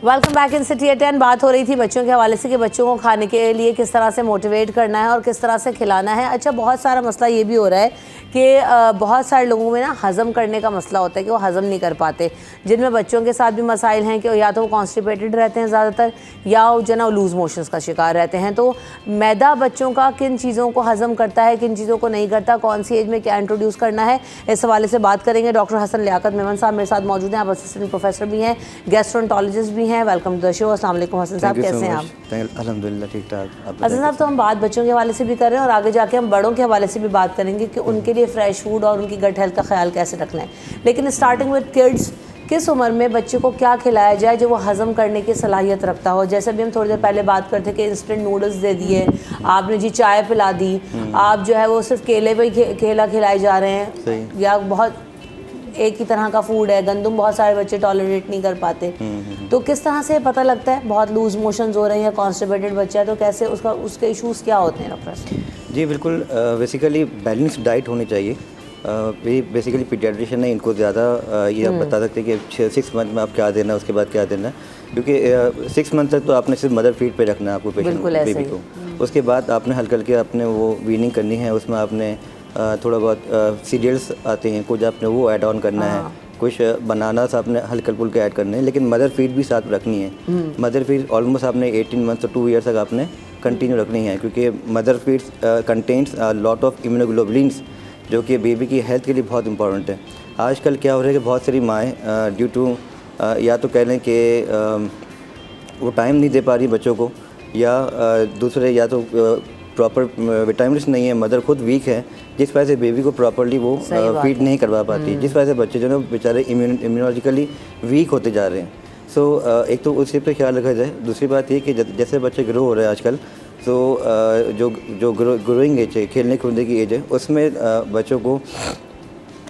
Welcome back in city at 10। बात हो रही थी बच्चों के हवाले से कि बच्चों को खाने के लिए किस तरह से मोटिवेट करना है और किस तरह से खिलाना है। अच्छा, बहुत सारा मसला ये भी हो रहा है कि बहुत सारे लोगों में ना हज़म करने का मसला होता है कि वो हज़म नहीं कर पाते, जिनमें बच्चों के साथ भी मसाइल हैं कि या तो वो कॉन्स्टिपेटेड रहते हैं ज़्यादातर, या वो जो ना लूज़ मोशंस का शिकार रहते हैं। तो मैदा बच्चों का किन चीज़ों को हज़म करता है, किन चीज़ों को नहीं करता, कौन सी एज में क्या इंट्रोड्यूस करना है, इस हवाले से बात करेंगे। डॉक्टर हसन लियाकत मेमन साहब मेरे साथ मौजूद हैं, आप असिस्टेंट प्रोफेसर भी हैं, गैस्ट्रोएंटरोलॉजिस्ट भी हैं। Welcome to the show. अस्सलाम वालेकुम हसन साहब, कैसे हैं आप? अल्हम्दुलिल्लाह ठीक ठाक। हसन साहब, तो हम बात बच्चों के हवाले से भी कर रहे हैं और आगे जाके हम बड़ों के हवाले से भी बात करेंगे कि उनके लिए फ्रेश फूड और उनकी गट हेल्थ का ख्याल कैसे रखना है। लेकिन स्टार्टिंग विद किड्स, किस उम्र में बच्चे को क्या खिलाया जाए जो वो हज़म करने की सलाहियत रखता हो। जैसे भी हम थोड़ी देर पहले बात करते कि इंस्टेंट नूडल्स दे दिए, आपने जी चाय पिला दी, आप जो है वो सिर्फ केले पे केला खिलाए जा रहे हैं, या बहुत एक ही तरह का फूड है, गंदम बहुत सारे बच्चे टॉलरेट नहीं कर पाते। तो किस तरह से पता लगता है बहुत लूज मोशंस हो रहे हैं या कॉन्स्टिपेटेड बच्चा है, तो कैसे उसके इश्यूज़ क्या होते हैं डॉक्टर? जी बिल्कुल, बेसिकली बैलेंस डाइट होनी चाहिए। बेसिकली पीडियाट्रिशियन ने इनको ज़्यादा ये आप बता सकते हैं कि 6 मंथ में आप क्या देना है, उसके बाद क्या देना है, क्योंकि 6 मंथ तक तो आपने सिर्फ मदर फीड पे रखना है आपको पेशेंट बेबी को। उसके बाद आपने हल्का हल्के आपने वो वीनिंग करनी है, उसमें आपने थोड़ा बहुत सीरियल्स आते हैं कुछ, आपने वो ऐड ऑन करना है, कुछ बनानास आपने हल्के फुल्के ऐड करने हैं, लेकिन मदर फीड भी साथ रखनी है। मदर फीड ऑलमोस्ट आपने 18 मंथ से 2 ईयर्स तक आपने कंटिन्यू रखनी है, क्योंकि mother feed contains lot of immunoglobulins जो कि बेबी की हेल्थ के लिए बहुत इंपॉर्टेंट है। आजकल क्या हो रहा है कि बहुत सारी माएँ ड्यू टू या तो कह लें कि वो टाइम नहीं दे पा रही बच्चों को, या दूसरे या तो प्रॉपर विटामिन नहीं है, मदर खुद वीक है, जिस वजह से बेबी को प्रॉपरली वो फीड नहीं करवा पाती, जिस वजह से बच्चे जो है बेचारे इम्यूनोलॉजिकली वीक होते जा रहे हैं। सो एक तो उसी पे ख्याल रखा जाए। दूसरी बात ये कि जैसे बच्चे ग्रो हो रहे हैं आजकल, तो जो ग्रोइंग एज है, खेलने कूदने की एज है, उसमें बच्चों को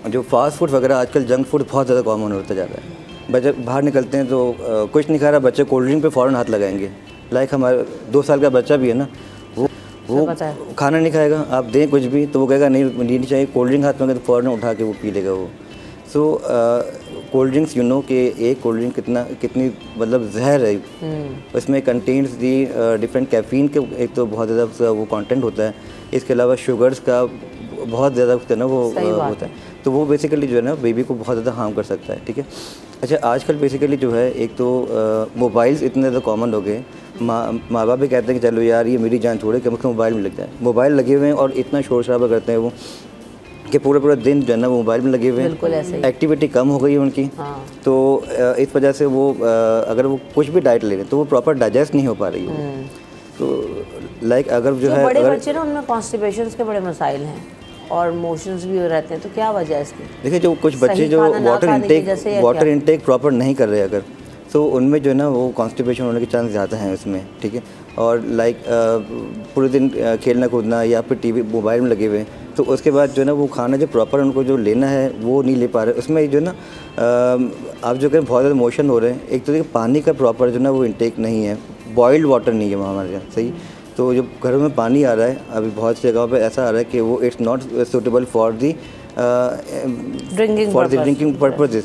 जो फास्ट फूड वगैरह आजकल जंक फूड बहुत ज़्यादा कॉमन होता जा रहा है। बच्चे बाहर निकलते हैं तो कुछ नहीं खा रहा, बच्चे कोल्ड ड्रिंक पे फ़ौरन हाथ लगाएंगे। लाइक हमारे 2 साल का बच्चा भी है ना, वो खाना नहीं खाएगा, आप दें कुछ भी तो वो कहेगा नहीं चाहिए, कोल्ड ड्रिंक हाथ में तो फ़ौरन उठा के वो पी लेगा वो। सो कोल्ड ड्रिंक्स कि एक कोल्ड ड्रिंक कितनी मतलब जहर है, उसमें कंटेन्स दी डिफरेंट कैफीन के एक तो बहुत ज़्यादा वो कंटेंट होता है, इसके अलावा शुगर्स का बहुत ज़्यादा ना वो होता है, तो वो बेसिकली जो है ना बेबी को बहुत ज़्यादा हार्म कर सकता है। ठीक है। अच्छा, आजकल बेसिकली जो है एक तो मोबाइल्स इतने ज़्यादा कॉमन हो गए, माँ बाप भी कहते हैं कि चलो यार ये मेरी जान छोड़े, कम से कम मोबाइल में लग जाए। मोबाइल लगे हुए हैं और इतना शोर शराबा करते हैं वो कि पूरा दिन जो है ना वो मोबाइल में लगे हुए हैं, एक्टिविटी कम हो गई है उनकी। तो इस वजह से वो अगर वो कुछ भी डाइट ले रहे हैं तो वो प्रॉपर डाइजेस्ट नहीं हो पा रही है। तो लाइक अगर जो है बड़े बच्चे ना उनमें कॉन्स्टिपेशन के बड़े मसाइल हैं और मोशंस भी हो रहते हैं, तो क्या वजह है इसकी? देखिए, जो कुछ बच्चे जो वाटर इनटेक प्रॉपर नहीं कर रहे अगर, तो उनमें जो है ना वो कॉन्स्टिपेशन होने के चांस ज़्यादा हैं उसमें। ठीक है। और लाइक पूरे दिन खेलना कूदना या फिर टीवी मोबाइल में लगे हुए, तो उसके बाद जो है ना वो खाना जो प्रॉपर उनको जो लेना है वो नहीं ले पा रहे। उसमें जो है ना आप जो कहें बहुत ज़्यादा मोशन हो रहे हैं, एक तो देखिए पानी का प्रॉपर जो है ना वो इंटेक नहीं है, बॉइल्ड वाटर नहीं है वहाँ हमारे यहाँ, सही। तो जो घरों में पानी आ रहा है अभी बहुत सी जगहों पे ऐसा आ रहा है कि वो it's not suitable for the drinking purposes.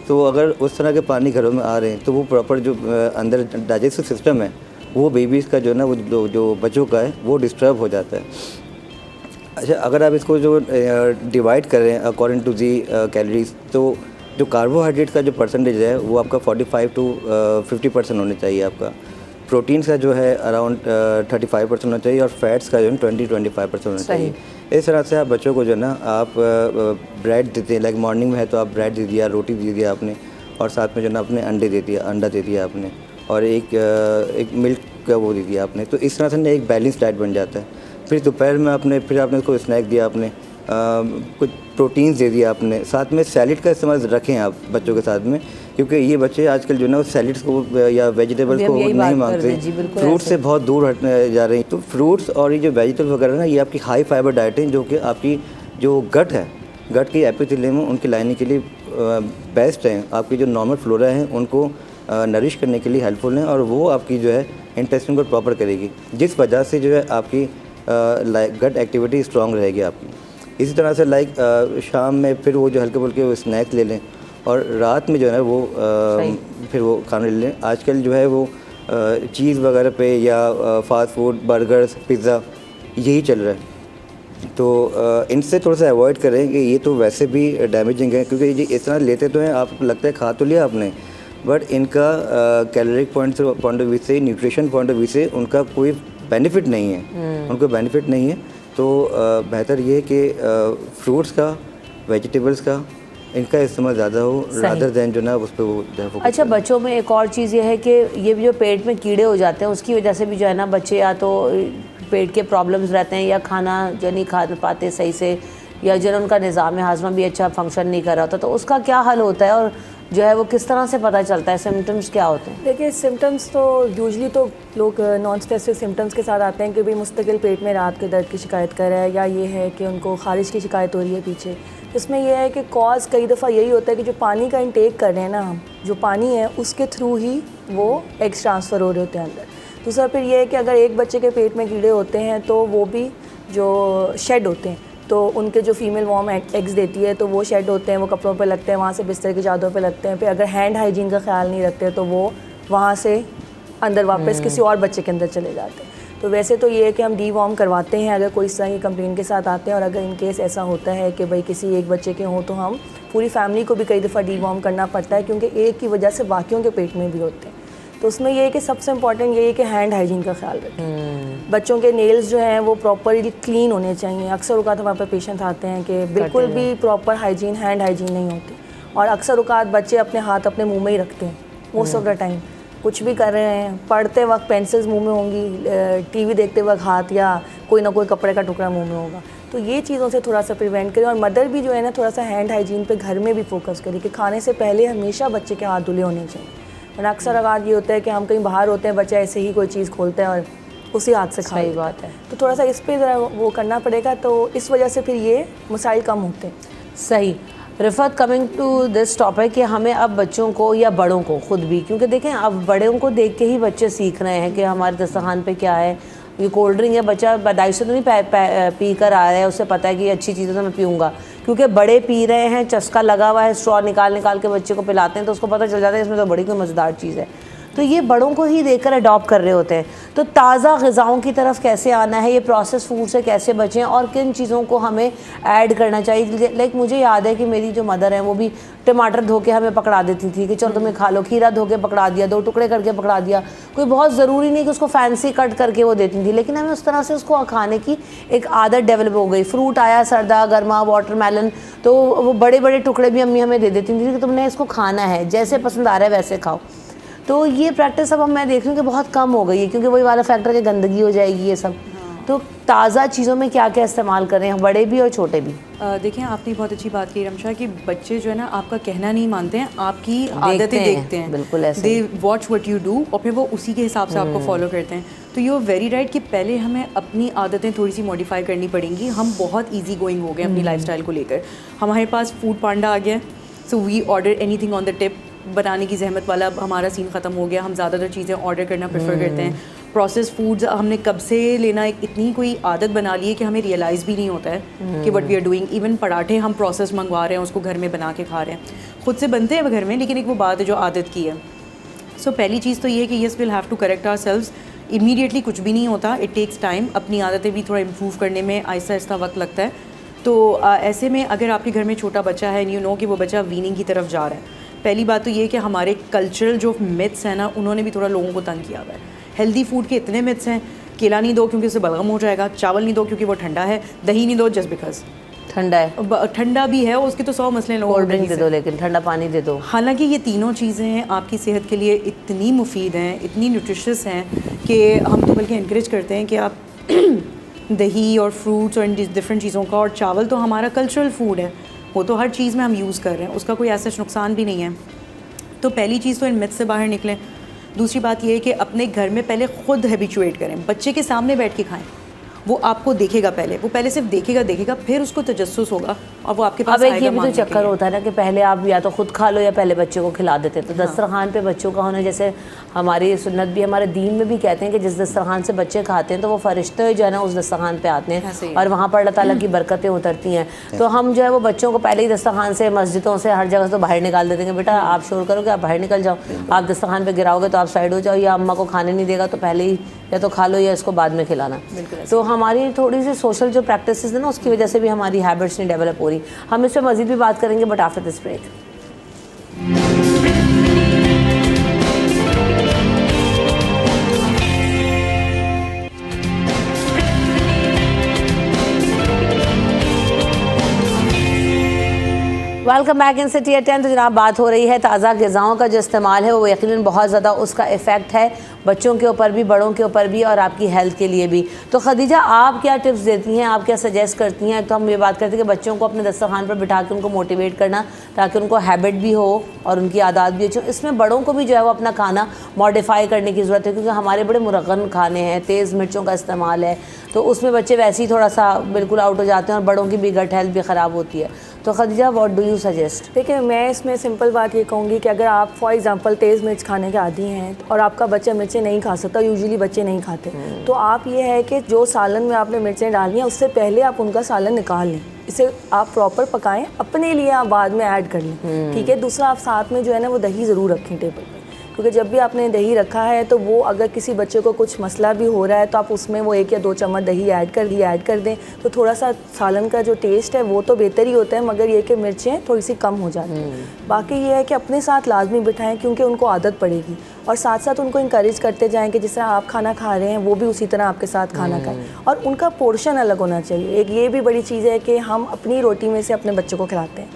तो अगर उस तरह के पानी घरों में आ रहे हैं तो वो प्रॉपर जो अंदर डाइजेस्टिव सिस्टम है वो बेबीज़ का जो है ना वो जो बच्चों का है वो डिस्टर्ब हो जाता है। अच्छा, अगर आप इसको जो डिवाइड करें अकॉर्डिंग टू दी कैलोरीज, तो जो कार्बोहाइड्रेट का जो परसेंटेज है वो आपका 45 to 50% होना चाहिए आपका। प्रोटीन्स का जो है अराउंड 35% होना चाहिए और फैट्स का जो है 20-25% होना चाहिए। इस तरह से आप बच्चों को जो है ना आप ब्रेड देते हैं, लाइक मॉर्निंग में है तो आप ब्रेड दे दिया, रोटी दे दिया आपने, और साथ में जो है ना आपने अंडा दे दिया आपने, और एक मिल्क का वो दे दिया आपने। तो इस तरह से ना एक बैलेंस डाइट बन जाता है। फिर दोपहर में आपने उसको स्नैक दिया आपने, कुछ प्रोटीन्स दे दिया आपने, साथ में सैलिड का इस्तेमाल रखें आप बच्चों के साथ में, क्योंकि ये बच्चे आजकल जो है ना सैलिड्स को या वेजिटेबल्स को नहीं मांगते, फ्रूट्स से बहुत दूर हटने जा रहे हैं। तो फ्रूट्स और ये जो वेजिटेबल वगैरह ना, ये आपकी हाई फाइबर डाइट है, जो कि आपकी जो गट है, गट की एपिथेलियम उनकी लाइनिंग के लिए बेस्ट हैं, आपकी जो नॉर्मल फ्लोरा हैं उनको नरिश करने के लिए हेल्पफुल हैं, और वो आपकी जो है इंटेस्टाइन को प्रॉपर करेगी, जिस वजह से जो है आपकी गट एक्टिविटी स्ट्रॉन्ग रहेगी आपकी। इसी तरह से लाइक शाम में फिर वो जो हल्के फुल्के वो स्नैक्स ले लें, और रात में जो है वो फिर वो खाना ले लें। आजकल जो है वो चीज़ वगैरह पे या फास्ट फूड, बर्गर्स, पिज़्ज़ा यही चल रहा है। तो इनसे थोड़ा सा अवॉइड करें कि ये तो वैसे भी डैमेजिंग है, क्योंकि ये इस तरह लेते तो हैं, आपको लगता है खा तो लिया आपने, बट इनका कैलोरिक पॉइंट ऑफ व्यू से, न्यूट्रिशन पॉइंट ऑफ व्यू से उनका कोई बेनिफिट नहीं है, उनको बेनिफिट नहीं है। तो बेहतर ये है कि फ्रूट्स का, वेजिटेबल्स का, इनका इस्तेमाल ज़्यादा हो रादर दैन जो ना उस पर वो। अच्छा, बच्चों में एक और चीज़ ये है कि ये जो पेट में कीड़े हो जाते हैं उसकी वजह से भी जो है ना बच्चे या तो पेट के प्रॉब्लम्स रहते हैं, या खाना जो नहीं खा पाते सही से, या जो उनका निज़ाम हाज़मा भी अच्छा फंक्शन नहीं कर रहा होता, तो उसका क्या हल होता है और जो है वो किस तरह से पता चलता है, सिम्टम्स क्या होते हैं? देखिए सिम्टम्स तो यूजली तो लोग नॉन स्पेसिफिक सिम्टम्स के साथ आते हैं कि भाई मुस्तकिल पेट में रात के दर्द की शिकायत कर रहा है, या ये है कि उनको खारिश की शिकायत हो रही है पीछे। इसमें यह है कि कॉज कई दफ़ा यही होता है कि जो पानी का इंटेक कर रहे हैं ना हम, जो पानी है उसके थ्रू ही वो एग्स ट्रांसफ़र हो रहे होते हैं अंदर। दूसरा फिर ये है कि अगर एक बच्चे के पेट में कीड़े होते हैं तो वो भी जो शेड होते हैं, तो उनके जो फीमेल वॉर्म एग्स देती है तो वो शेड होते हैं, वो कपड़ों पे लगते हैं, वहाँ से बिस्तर की चादरों पे लगते हैं। फिर अगर हैंड हाइजीन का ख्याल नहीं रखते तो वो वहाँ से अंदर वापस किसी और बच्चे के अंदर चले जाते हैं। तो वैसे तो ये है कि हम डीवॉर्म करवाते हैं अगर कोई इस तरह की कंप्लेन के साथ आते हैं, और अगर इन केस ऐसा होता है कि भाई किसी एक बच्चे के हों तो हम पूरी फैमिली को भी कई दफ़ा डीवॉर्म करना पड़ता है, क्योंकि एक की वजह से बाकियों के पेट में भी होते हैं। तो उसमें ये है कि सबसे इम्पॉर्टेंट ये है कि हैंड हाइजीन का ख्याल रखें। बच्चों के नेल्स जो हैं वो प्रॉपरली क्लीन होने चाहिए। अक्सर औक़ात हमारे पास पेशेंट आते हैं कि बिल्कुल भी प्रॉपर हाइजीन हैंड हाइजीन नहीं होती, और अक्सर औक़ात बच्चे अपने हाथ अपने मुंह में ही रखते हैं मोस्ट ऑफ द टाइम। कुछ भी कर रहे हैं, पढ़ते वक्त पेंसिल्स मुंह में होंगी, टीवी देखते वक्त हाथ या कोई ना कोई कपड़े का टुकड़ा मुंह में होगा। तो ये चीज़ों से थोड़ा सा प्रिवेंट करें, और मदर भी जो है ना थोड़ा सा हैंड हाइजीन पे घर में भी फोकस करें कि खाने से पहले हमेशा बच्चे के हाथ धुले होने चाहिए। और अक्सर अगर ये होता है कि हम कहीं बाहर होते हैं, बच्चा ऐसे ही कोई चीज़ खोलता है और उसी हाथ से खा लेता बात है। तो थोड़ा सा इस पर ज़रा वो करना पड़ेगा, तो इस वजह से फिर ये मसाइल कम होते हैं। सही। Rifat, coming to this topic कि हमें अब बच्चों को या बड़ों को खुद भी, क्योंकि देखें अब बड़ों को देख के ही बच्चे सीख रहे हैं कि हमारे दस्तरखान पे क्या है। ये कोल्ड ड्रिंक है, बच्चा बदाई से तो नहीं पी कर आ रहा है, उसे पता है कि ये अच्छी चीज़ है तो मैं पीऊँगा, क्योंकि बड़े पी रहे हैं, चस्का लगा हुआ है, स्ट्रॉ निकाल के बच्चे को पिलाते हैं तो उसको पता चल जाता है इसमें तो बड़ी कोई मज़ेदार चीज़ है। तो ये बड़ों को ही देखकर अडॉप्ट कर रहे होते हैं। तो ताज़ा ग़िज़ाओं की तरफ कैसे आना है, ये प्रोसेस फूड से कैसे बचें, और किन चीज़ों को हमें ऐड करना चाहिए। लाइक मुझे याद है कि मेरी जो मदर है वो भी टमाटर धो के हमें पकड़ा देती थी कि चलो तुम्हें खा लो, खीरा धो के पकड़ा दिया, 2 टुकड़े करके पकड़ा दिया। कोई बहुत ज़रूरी नहीं कि उसको फैंसी कट करके वो देती थी, लेकिन हमें उस तरह से उसको खाने की एक आदत डेवलप हो गई। फ्रूट आया सर्दा गर्मा, वाटरमेलन, तो वो बड़े बड़े टुकड़े भी अम्मी हमें दे देती थी कि तुमने इसको खाना है, जैसे पसंद आ रहा है वैसे खाओ। तो ये प्रैक्टिस अब मैं देख रही हूँ कि बहुत कम हो गई है, क्योंकि वही वाला फैक्टर कि गंदगी हो जाएगी ये सब। तो ताज़ा चीज़ों में क्या क्या इस्तेमाल कर रहे हैं बड़े भी और छोटे भी? देखिए आपने बहुत अच्छी बात की रमशा कि बच्चे जो है ना आपका कहना नहीं मानते हैं, आपकी आदतें देखते हैं। बिल्कुल ऐसे। They watch what you do, और फिर वो उसी के हिसाब से आपको फॉलो करते हैं। तो यू आर वेरी राइट कि पहले हमें अपनी आदतें थोड़ी सी मॉडिफाई करनी पड़ेंगी। हम बहुत ईजी गोइंग हो गए अपनी लाइफस्टाइल को लेकर। हमारे पास फूड पांडा आ गया, so we order anything on the tip. बनाने की जहमत वाला हमारा सीन ख़त्म हो गया। हम ज़्यादातर चीज़ें ऑर्डर करना प्रेफर करते हैं। प्रोसेस फूड्स हमने कब से लेना इतनी कोई आदत बना ली है कि हमें रियलाइज़ भी नहीं होता है कि what we are doing. Even पराठे हम प्रोसेस मंगवा रहे हैं, उसको घर में बना के खा रहे हैं। खुद से बनते हैं घर में, लेकिन एक वो बात है जो आदत की है। सो पहली चीज़ तो ये है कि yes will have to correct ourselves. Immediately कुछ भी नहीं होता, इट टेक्स टाइम। अपनी आदतें भी थोड़ा इम्प्रूव करने में आहिस्ता आहिस्ता वक्त लगता है। तो ऐसे में अगर आपके घर में छोटा बच्चा है, यू नो कि वो बच्चा वीनिंग की तरफ जा रहा है, पहली बात तो ये कि हमारे कल्चरल जो मिथ्स हैं ना, उन्होंने भी थोड़ा लोगों को तंग किया हुआ है। हेल्दी फूड के इतने मिथ्स हैं, केला नहीं दो क्योंकि उससे बलगम हो जाएगा, चावल नहीं दो क्योंकि वो ठंडा है, दही नहीं दो जस्ट बिकॉज ठंडा है। ठंडा भी है, उसके तो 100 मसले लोगों को। कोल्ड ड्रिंक दे दो लेकिन ठंडा पानी दे दो। हालांकि ये तीनों चीज़ें आपकी सेहत के लिए इतनी मुफीद हैं, इतनी न्यूट्रिशियस हैं कि हम तो बल्कि इनक्रेज करते हैं कि आप दही और फ्रूट्स और डिफरेंट चीज़ों का, और चावल तो हमारा कल्चरल फूड है, वो तो हर चीज़ में हम यूज़ कर रहे हैं, उसका कोई ऐसा नुकसान भी नहीं है। तो पहली चीज़ तो इन मिथ से बाहर निकलें। दूसरी बात ये है कि अपने घर में पहले खुद हैबिचुएट करें, बच्चे के सामने बैठ के खाएं। वो आपको देखेगा, वो पहले सिर्फ देखेगा, फिर उसको तजस्सुस होगा और वो आपके पास अब एक आएगा। ये भी तो चक्कर होता है ना कि पहले आप या तो खुद खा लो या पहले बच्चे को खिला देते। तो दस्तरखान पे बच्चों का होना, जैसे हमारी सुन्नत भी, हमारे दीन में भी कहते हैं कि जिस दस्तरखान से बच्चे खाते हैं तो वो फरिश्ते जो है ना उस दस्तरखान पे आते हैं और वहाँ पर अल्लाह ताला की बरकतें उतरती हैं। तो हम जो है वो बच्चों को पहले ही दस्तरखान से, मस्जिदों से, हर जगह से बाहर निकाल देते हैं। बेटा आप शोर करोगे, आप बाहर निकल जाओ, आप दस्तरखान पे गिराओगे तो आप साइड हो जाओ, या अम्मा को खाने नहीं देगा तो पहले ही या तो खा लो या इसको बाद में खिलाना। तो हमारी थोड़ी सी सोशल जो प्रैक्टिस है ना, उसकी वजह से भी हमारी हैबिट्स नहीं डेवलप हो रही। हम इस पर मज़ीद भी बात करेंगे but after this break. Welcome back in city at 10। तो जनाब बात हो रही है ताज़ा ग़िज़ाओं का जो इस्तेमाल है वो यकीनन बहुत ज़्यादा उसका इफ़ेक्ट है बच्चों के ऊपर भी, बड़ों के ऊपर भी और आपकी हेल्थ के लिए भी। तो खदीजा, आप क्या टिप्स देती हैं, आप क्या सजेस्ट करती हैं? तो हम ये बात करते हैं कि बच्चों को अपने दस्तरखान पर बिठा के उनको मोटिवेट करना ताकि उनको हैबिट भी हो और उनकी आदत भी हो। इसमें बड़ों को भी जो है वो अपना खाना मॉडिफाई करने की ज़रूरत है, क्योंकि हमारे बड़े मुरगन खाने हैं, तेज़ मिर्चों का इस्तेमाल है, तो उसमें बच्चे वैसे ही थोड़ा सा बिल्कुल आउट हो जाते हैं और बड़ों की भी गट हेल्थ भी ख़राब होती है। तो Khadija, what do you suggest? देखिए, मैं इसमें सिंपल बात ये कहूँगी कि अगर आप फॉर एग्जांपल तेज़ मिर्च खाने के आदी हैं और आपका बच्चा मिर्चें नहीं खा सकता, यूजुअली बच्चे नहीं खाते, तो आप ये है कि जो सालन में आपने मिर्चें डालनी है उससे पहले आप उनका सालन निकाल लें, इसे आप प्रॉपर पकाएं, अपने लिए आप बाद में ऐड कर लें, ठीक है। दूसरा, आप साथ में जो है ना वो दही ज़रूर रखें टेबल पर, क्योंकि जब भी आपने दही रखा है तो वो अगर किसी बच्चे को कुछ मसला भी हो रहा है तो आप उसमें वो 1 या 2 चम्मच दही ऐड कर दें, तो थोड़ा सा सालन का जो टेस्ट है वो तो बेहतर ही होता है, मगर ये कि मिर्चें थोड़ी सी कम हो जाती हैं। बाकी ये है कि अपने साथ लाजमी बिठाएं, क्योंकि उनको आदत पड़ेगी, और साथ साथ उनको इंकरेज करते जाएं कि जिस तरह आप खाना खा रहे हैं वो भी उसी तरह आपके साथ खाना खाएं, और उनका पोर्शन अलग होना चाहिए। एक ये भी बड़ी चीज़ है कि हम अपनी रोटी में से अपने बच्चे को खिलाते हैं,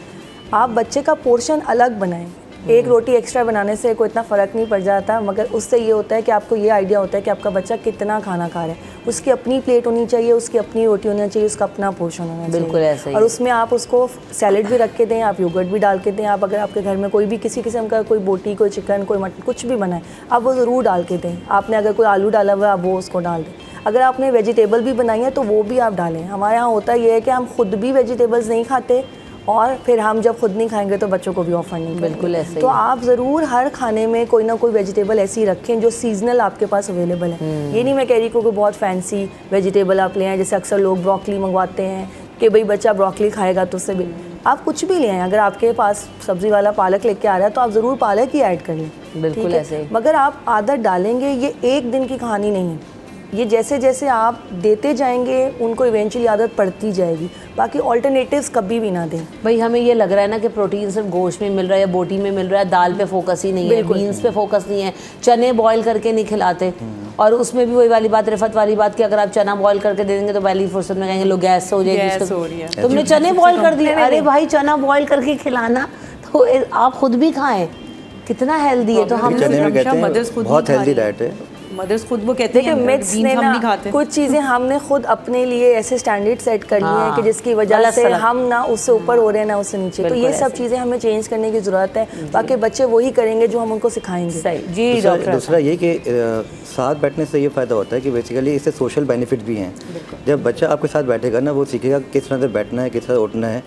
आप बच्चे का पोर्शन अलग बनाएं। एक रोटी एक्स्ट्रा बनाने से कोई इतना फ़र्क नहीं पड़ जाता, मगर उससे ये होता है कि आपको ये आइडिया होता है कि आपका बच्चा कितना खाना खा रहा है। उसकी अपनी प्लेट होनी चाहिए, उसकी अपनी रोटी होनी चाहिए, उसका अपना पोर्शन होना चाहिए। बिल्कुल ऐसा ही। और उसमें आप उसको सैलेड भी रख के दें, आप योगर्ट भी डाल के दें। आप अगर आपके घर में कोई भी किसी किस्म का कोई बोटी, कोई चिकन, कोई मटन कुछ भी बनाए, आप वो ज़रूर डाल के दें। आपने अगर कोई आलू डाला हुआ है आप वो उसको डाल दें। अगर आपने वेजिटेबल भी बनाई है तो वो भी आप डालें। हमारे यहाँ होता ये है कि हम खुद भी वेजिटेबल्स नहीं खाते, और फिर हम जब खुद नहीं खाएंगे तो बच्चों को भी ऑफर नहीं करेंगे। बिल्कुल ऐसे ही। तो आप ज़रूर हर खाने में कोई ना कोई वेजिटेबल ऐसी रखें जो सीजनल आपके पास अवेलेबल है। ये नहीं मैं कह रही कोई बहुत फैंसी वेजिटेबल आप ले आएँ, जैसे अक्सर लोग ब्रोकली मंगवाते हैं कि भाई बच्चा ब्रोकली खाएगा तो उससे भी आप कुछ भी ले आएँ। अगर आपके पास सब्ज़ी वाला पालक लेके आ रहा है तो आप ज़रूर पालक ही ऐड कर लें, बिल्कुल ठीक है? ऐसे ही। मगर आप आदत डालेंगे, ये एक दिन की कहानी नहीं है, ये जैसे जैसे आप देते जाएंगे उनको इवेंचुअली आदत पड़ती जाएगी। बाकी ऑल्टरनेटिव्स कभी भी ना दें। भाई हमें ये लग रहा है ना कि प्रोटीन सिर्फ गोश्त में मिल रहा है या बोटी में मिल रहा है, दाल पे फोकस ही नहीं है, बीन्स पे फोकस नहीं है, चने बॉईल करके नहीं खिलाते, और उसमें भी वही वाली बात, रिफत वाली बात कि अगर आप चना बॉईल करके दे देंगे तो पहली फुर्सत में कहेंगे लो गैस हो जाएगी, तुमने चने बॉईल कर दिए। अरे भाई, चना बॉईल करके खिलाना तो आप खुद भी खाएं, कितना हेल्दी है। तो हम चने में कहते मदर्स हैं खुद बहुत नहीं खा हेल्दी रही। डाइट है। मदर्स खुद वो कहते हैं मिक्स beans ने हम ना नहीं खाते। कुछ चीज़ें हमने खुद अपने लिए ऐसे स्टैंडर्ड सेट कर लिए हैं कि जिसकी वजह गलत से सलत। हम ना उससे ऊपर हो रहे हैं ना उससे नीचे। तो ये सब चीज़ें हमें चेंज करने की ज़रूरत है, बाकी बच्चे वही करेंगे जो हम उनको सिखाएंगे। सही जी डॉक्टर। दूसरा ये कि साथ बैठने से ये फ़ायदा होता है कि बेसिकली इससे सोशल बेनिफिट भी हैं। जब बच्चा आपके साथ बैठेगा ना, वो सीखेगा किस तरह से बैठना है, किस तरह उठना है,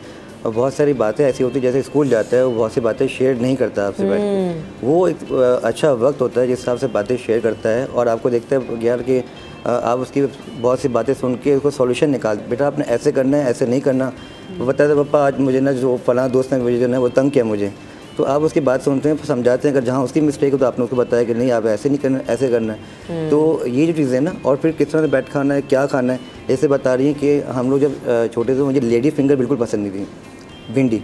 और बहुत सारी बातें ऐसी होती है, जैसे स्कूल जाता है वो बहुत सी बातें शेयर नहीं करता आपसे बैठ के। वो एक अच्छा वक्त होता है जिस हिसाब से बातें शेयर करता है, और आपको देखता है यार कि आप उसकी बहुत सी बातें सुन के उसको सॉल्यूशन निकाल, बेटा आपने ऐसे करना है, ऐसे नहीं करना। वो बताता है पापा आज मुझे ना जो फलाना दोस्त ने मुझे जो है वो तंग किया मुझे, तो आप उसकी बात सुनते हैं, समझाते हैं। अगर जहाँ उसकी मिस्टेक हो तो आपने उसको बताया कि नहीं आप ऐसे नहीं करना, ऐसे करना है। तो ये जो चीज़ें ना, और फिर किस तरह से बैठ खाना है, क्या खाना है, ऐसे बता रही हैं कि हम लोग जब छोटे थे मुझे लेडी फिंगर बिल्कुल पसंद नहीं थी, भिंडी,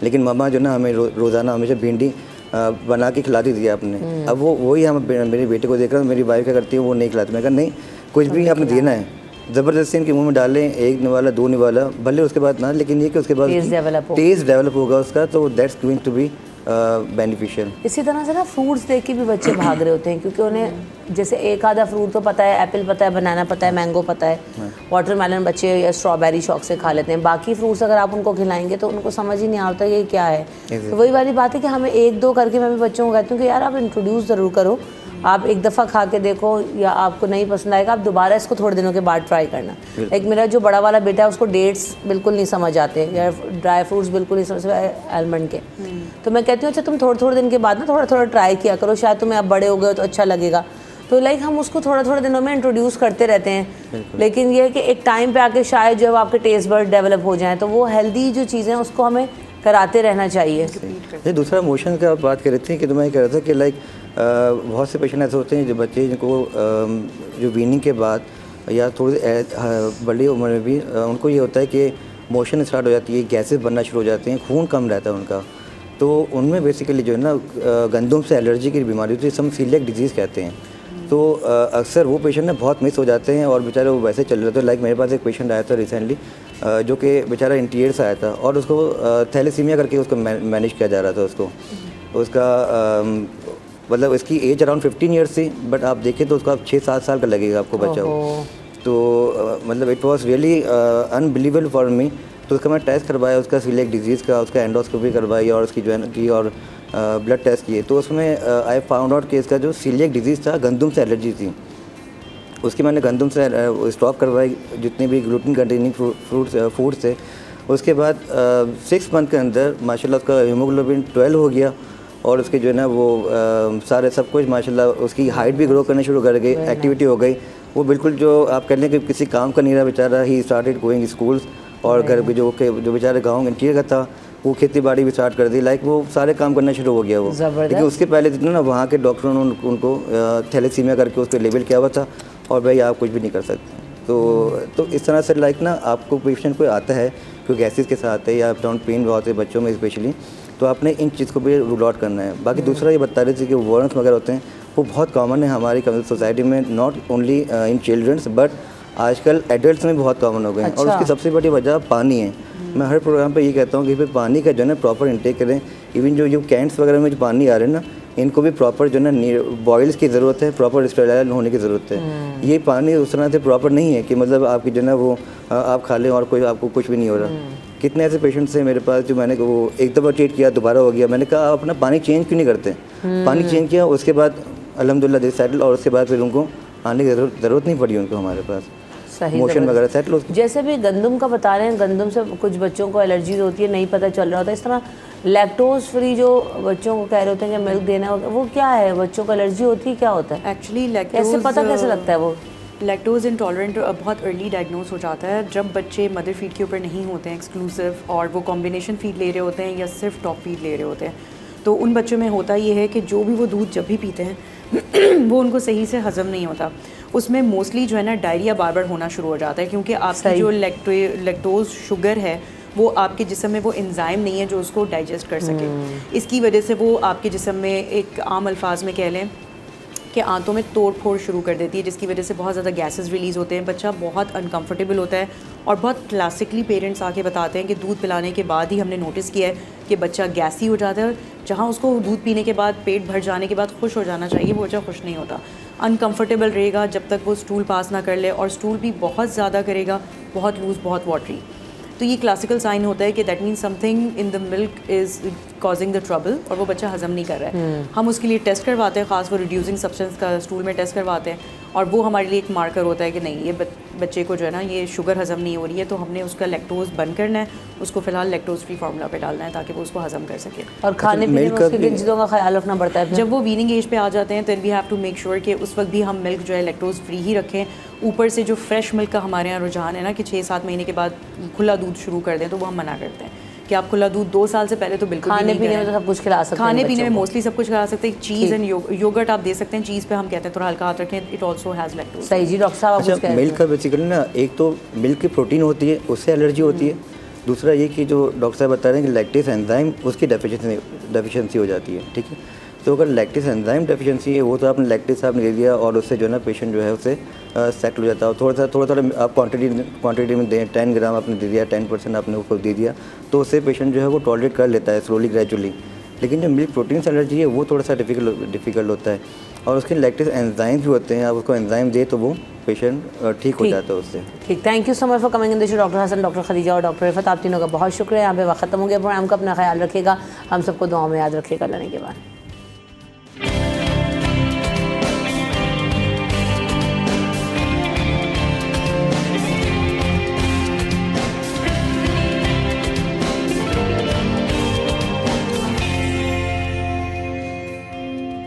लेकिन मम्मा जो ना हमें रोज़ाना हमेशा भिंडी बना के खिलाती थी आपने। अब वो वही हम मेरे बेटे को देख रहा हूँ, मेरी वाइफ क्या करती है वो नहीं खिलाती। मैं कहा नहीं, कुछ भी आपने देना है ज़बरदस्ती इनके मुंह में डालें, एक निवाला दो निवाला भले उसके बाद ना, लेकिन ये कि उसके बाद टेस्ट डेवलप होगा उसका, तो that's going to be beneficial. इसी तरह से ना फ्रूट्स देख के भी बच्चे भाग रहे होते हैं, क्योंकि उन्हें जैसे एक आधा फ्रूट तो पता है, एप्पल पता है, बनाना पता है, मैंगो पता है, वाटरमेलन बच्चे या स्ट्रॉबेरी शौक से खा लेते हैं। बाकी फ्रूट्स अगर आप उनको खिलाएंगे तो उनको समझ ही नहीं आता ये क्या है। तो वही वाली बात है कि हमें 1-2 करके मैं भी बच्चों को कहती हूँ कि यार आप इंट्रोड्यूस ज़रूर करो, आप एक दफ़ा खा के देखो, या आपको नहीं पसंद आएगा आप दोबारा इसको थोड़े दिनों के बाद ट्राई करना। एक मेरा जो बड़ा वाला बेटा है उसको डेट्स बिल्कुल नहीं समझ आते, या ड्राई फ्रूट्स बिल्कुल नहीं समझ, आलमंड के। तो मैं कहती हूँ अच्छा तुम थोड़े दिन के बाद ना थोड़ा थोड़ा ट्राई किया करो, शायद तुम्हें अब बड़े हो गए तो अच्छा लगेगा। तो लाइक हम उसको थोड़े दिनों में इंट्रोड्यूस करते रहते हैं, लेकिन ये है कि एक टाइम पे आके शायद जो है आपके टेस्ट बर्ड डेवलप हो जाएँ, तो वो हेल्दी जो चीज़ें हैं उसको हमें कराते रहना चाहिए। ये दूसरा मोशन का आप बात कर रहे थे कि तो मैं कह रहा था कि लाइक बहुत से पेशेंट ऐसे होते हैं जो बच्चे जिनको जो वीनिंग के बाद या थोड़ी बड़ी उम्र में भी उनको ये होता है कि मोशन स्टार्ट हो जाती है, गैसेस बनना शुरू हो जाते हैं, खून कम रहता है उनका, तो उनमें बेसिकली जो है ना गंदम से एलर्जी की बीमारी होती है, हम सीलिएक डिजीज़ कहते हैं। तो अक्सर वो पेशेंट ना बहुत मिस हो जाते हैं और बेचारे वो वैसे चल रहे थे। लाइक मेरे पास एक पेशेंट आया था रिसेंटली, जो कि बेचारा इंटीरियर से आया था और उसको थैलेसीमिया करके उसको मैनेज किया जा रहा था उसको। उसका मतलब इसकी एज अराउंड 15 ईयर्स थी, बट आप देखें तो उसको आप 6-7 साल का लगेगा आपको बच्चा हो। तो मतलब it was really unbelievable for me. तो उसका मैं टेस्ट करवाया, उसका सीलिएक डिजीज़ का, उसका एंडोस्कोपी करवाई और उसकी जो है की और ब्लड टेस्ट किए। तो उसमें आई फाउंड आउट कि इसका जो सीलिएक डिजीज़ था, गंदम से एलर्जी थी। उसकी मैंने गंदम से स्टॉप करवाई जितने भी ग्लूटेन कंटेनिंग फूड्स थे। उसके बाद 6 मंथ के अंदर माशाल्लाह उसका हीमोग्लोबिन 12 हो गया और उसके जो है ना वो सारे सब कुछ माशाल्लाह उसकी हाइट भी ग्रो करने शुरू कर गई, एक्टिविटी हो गई। वो बिल्कुल जो आप कह लें कि किसी काम का नहीं रहा बेचारा। ही स्टार्टेड गोइंग स्कूल्स और घर पे जो बेचारे गाँव इंटीरियर का था वो खेती बाड़ी भी स्टार्ट कर दी। लाइक वो सारे काम करना शुरू हो गया वो। लेकिन उसके पहले जितना ना वहाँ के डॉक्टरों ने उनको थैलेसीमिया करके उस पर लेबल किया हुआ था और भाई आप कुछ भी नहीं कर सकते। तो इस तरह से लाइक ना आपको पेशेंट कोई आता है कोई गैसेस के साथ है या अपडाउन पेन बहुत है बच्चों में स्पेशली, तो आपने इन चीज़ को भी रूल आउट करना है। बाकी दूसरा ये बता रहे थे कि वर्म्स वगैरह होते हैं, वो बहुत कॉमन है हमारी सोसाइटी में, not only in childrens but आजकल एडल्ट्स में बहुत कॉमन हो गए हैं। और उसकी सबसे बड़ी वजह पानी है। मैं हर प्रोग्राम पे ये कहता हूँ कि भाई पानी का जो है ना प्रॉपर इंटेक करें। इवन जो कैंट्स वगैरह में जो पानी आ रहे हैं ना, इनको भी प्रॉपर जो है ना बॉयल्स की ज़रूरत है, प्रॉपर स्टेराइल होने की ज़रूरत है। ये पानी उस तरह से प्रॉपर नहीं है कि मतलब आपकी जो है ना वो आप खा लें और कोई आपको कुछ भी नहीं हो रहा। कितने ऐसे पेशेंट्स हैं मेरे पास जो मैंने वो एक दफ़ा ट्रीट किया, दोबारा हो गया। मैंने कहा आप अपना पानी चेंज क्यों नहीं करते? पानी चेंज किया, उसके बाद अल्हम्दुलिल्लाह दे सेटल और उसके बाद फिर उनको आने की ज़रूरत नहीं पड़ी उनको हमारे पास। सही, मोशन वगैरह सेटल। जैसे भी गंदम का बता रहे हैं, गंदम से कुछ बच्चों को एलर्जी होती है, नहीं पता चल रहा होता है। इस तरह लैक्टोज फ्री जो बच्चों को कह रहे होते हैं कि मिल्क देना होगा, वो क्या है? बच्चों को एलर्जी होती है, क्या होता है एक्चुअली कैसे पता कैसे लगता है वो? लैक्टोज इंटॉलरेंट बहुत अर्ली डायग्नोस हो जाता है जब बच्चे मदर फीड के ऊपर नहीं होते हैं एक्सक्लूसिव, और वो कॉम्बिनेशन फीड ले रहे होते हैं या सिर्फ टॉप फीड ले रहे होते हैं। तो उन बच्चों में होता ये है कि जो भी वो दूध जब भी पीते हैं वो उनको सही से हज़म नहीं होता। उसमें मोस्टली जो है ना डायरिया बार बार होना शुरू हो जाता है, क्योंकि आपकी जो लैक्टोज शुगर है वो आपके जिस्म में वो एंजाइम नहीं है जो उसको डाइजेस्ट कर सके। इसकी वजह से वो आपके जिस्म में एक आम अल्फाज में कह लें कि आंतों में तोड़ फोड़ शुरू कर देती है, जिसकी वजह से बहुत ज़्यादा गैसेस रिलीज़ होते हैं। बच्चा बहुत अनकंफर्टेबल होता है और बहुत क्लासिकली पेरेंट्स आके बताते हैं कि दूध पिलाने के बाद ही हमने नोटिस किया है कि बच्चा गैसी हो जाता है। जहाँ उसको दूध पीने के बाद पेट भर जाने के बाद खुश हो जाना चाहिए, वो बच्चा खुश नहीं होता, अनकंफर्टेबल रहेगा जब तक वो स्टूल पास ना कर ले, और स्टूल भी बहुत ज़्यादा करेगा, बहुत लूज़, बहुत वाटरी। तो ये क्लासिकल साइन होता है कि that means something in the milk is causing the trouble और वो बच्चा हज़म नहीं कर रहा है। हम उसके लिए टेस्ट करवाते हैं, ख़ास वो रिड्यूसिंग सब्सटेंस का स्टूल में टेस्ट करवाते हैं, और वो हमारे लिए एक मार्कर होता है कि नहीं, ये बच्चे को जो है ना ये शुगर हज़म नहीं हो रही है, तो हमने उसका लैक्टोज बंद करना है, उसको फ़िलहाल लैक्टोज फ्री फार्मूला पे डालना है ताकि वो उसको हज़म कर सके। और खाने पीने में उसकी किन चीज़ों का ख्याल रखना पड़ता है? जब वो वीनिंग एज पे आ जाते हैं तो we have to make sure कि उस वक्त भी हम मिल्क जो है लैक्टोज फ्री ही रखें। ऊपर से जो फ्रेश मिल्क का हमारे यहाँ रुझान है ना कि 6-7 महीने के बाद खुला दूध शुरू कर दें, तो वो हम मना करते हैं कि आप खुला दूध 2 साल से पहले तो बिल्कुल खाने पीने में तो सब कुछ खिला सकते हैं, खाने पीने में मोस्टली सब कुछ खिला सकते हैं। चीज़ एंड योगर्ट आप दे सकते हैं, चीज़ पे हम कहते हैं थोड़ा हल्का हाथ रखें, इट ऑल्सो हैज़ लैक्टोज। सही जी, डॉक्टर साहब अच्छा, मिल्क का बेसिकली ना एक तो मिल्क की प्रोटीन होती है, उससे एलर्जी होती है। दूसरा ये कि जो डॉक्टर साहब बता रहे हैं कि लैक्टेज एंजाइम उसकी डेफिशिएंसी हो जाती है, ठीक है। तो अगर लैक्टेज एंजाइम डेफिशिएंसी है वो तो आपने लैक्टेज आपने दे दिया और उससे जो है ना पेशेंट जो है उससे सेटल हो जाता है। थोड़ा आप क्वांटिटी में दें, 10 ग्राम आपने दे दिया, 10% आपने उसको दे दिया, तो उससे पेशेंट जो है वो टॉलरेट कर लेता है स्लोली ग्रेजुअली। लेकिन जो मिल्क प्रोटीन से एलर्जी है वो थोड़ा सा डिफ़िकल्ट होता है, और उसके लैक्टेज एंजाइम भी होते हैं, आप उसको एंजाइम दे तो वो पेशेंट ठीक हो जाता है उससे। ठीक, thank you so much for coming in the show doctor Hasan, doctor Khadija और डॉक्टर रिफत, आप तीनों का बहुत शुक्रिया। यहाँ पे वक्त खत्म हो गया प्रोग्राम का। अपना ख्याल रखिएगा, हम सबको दुआओं में याद रखिएगा। लेने के बाद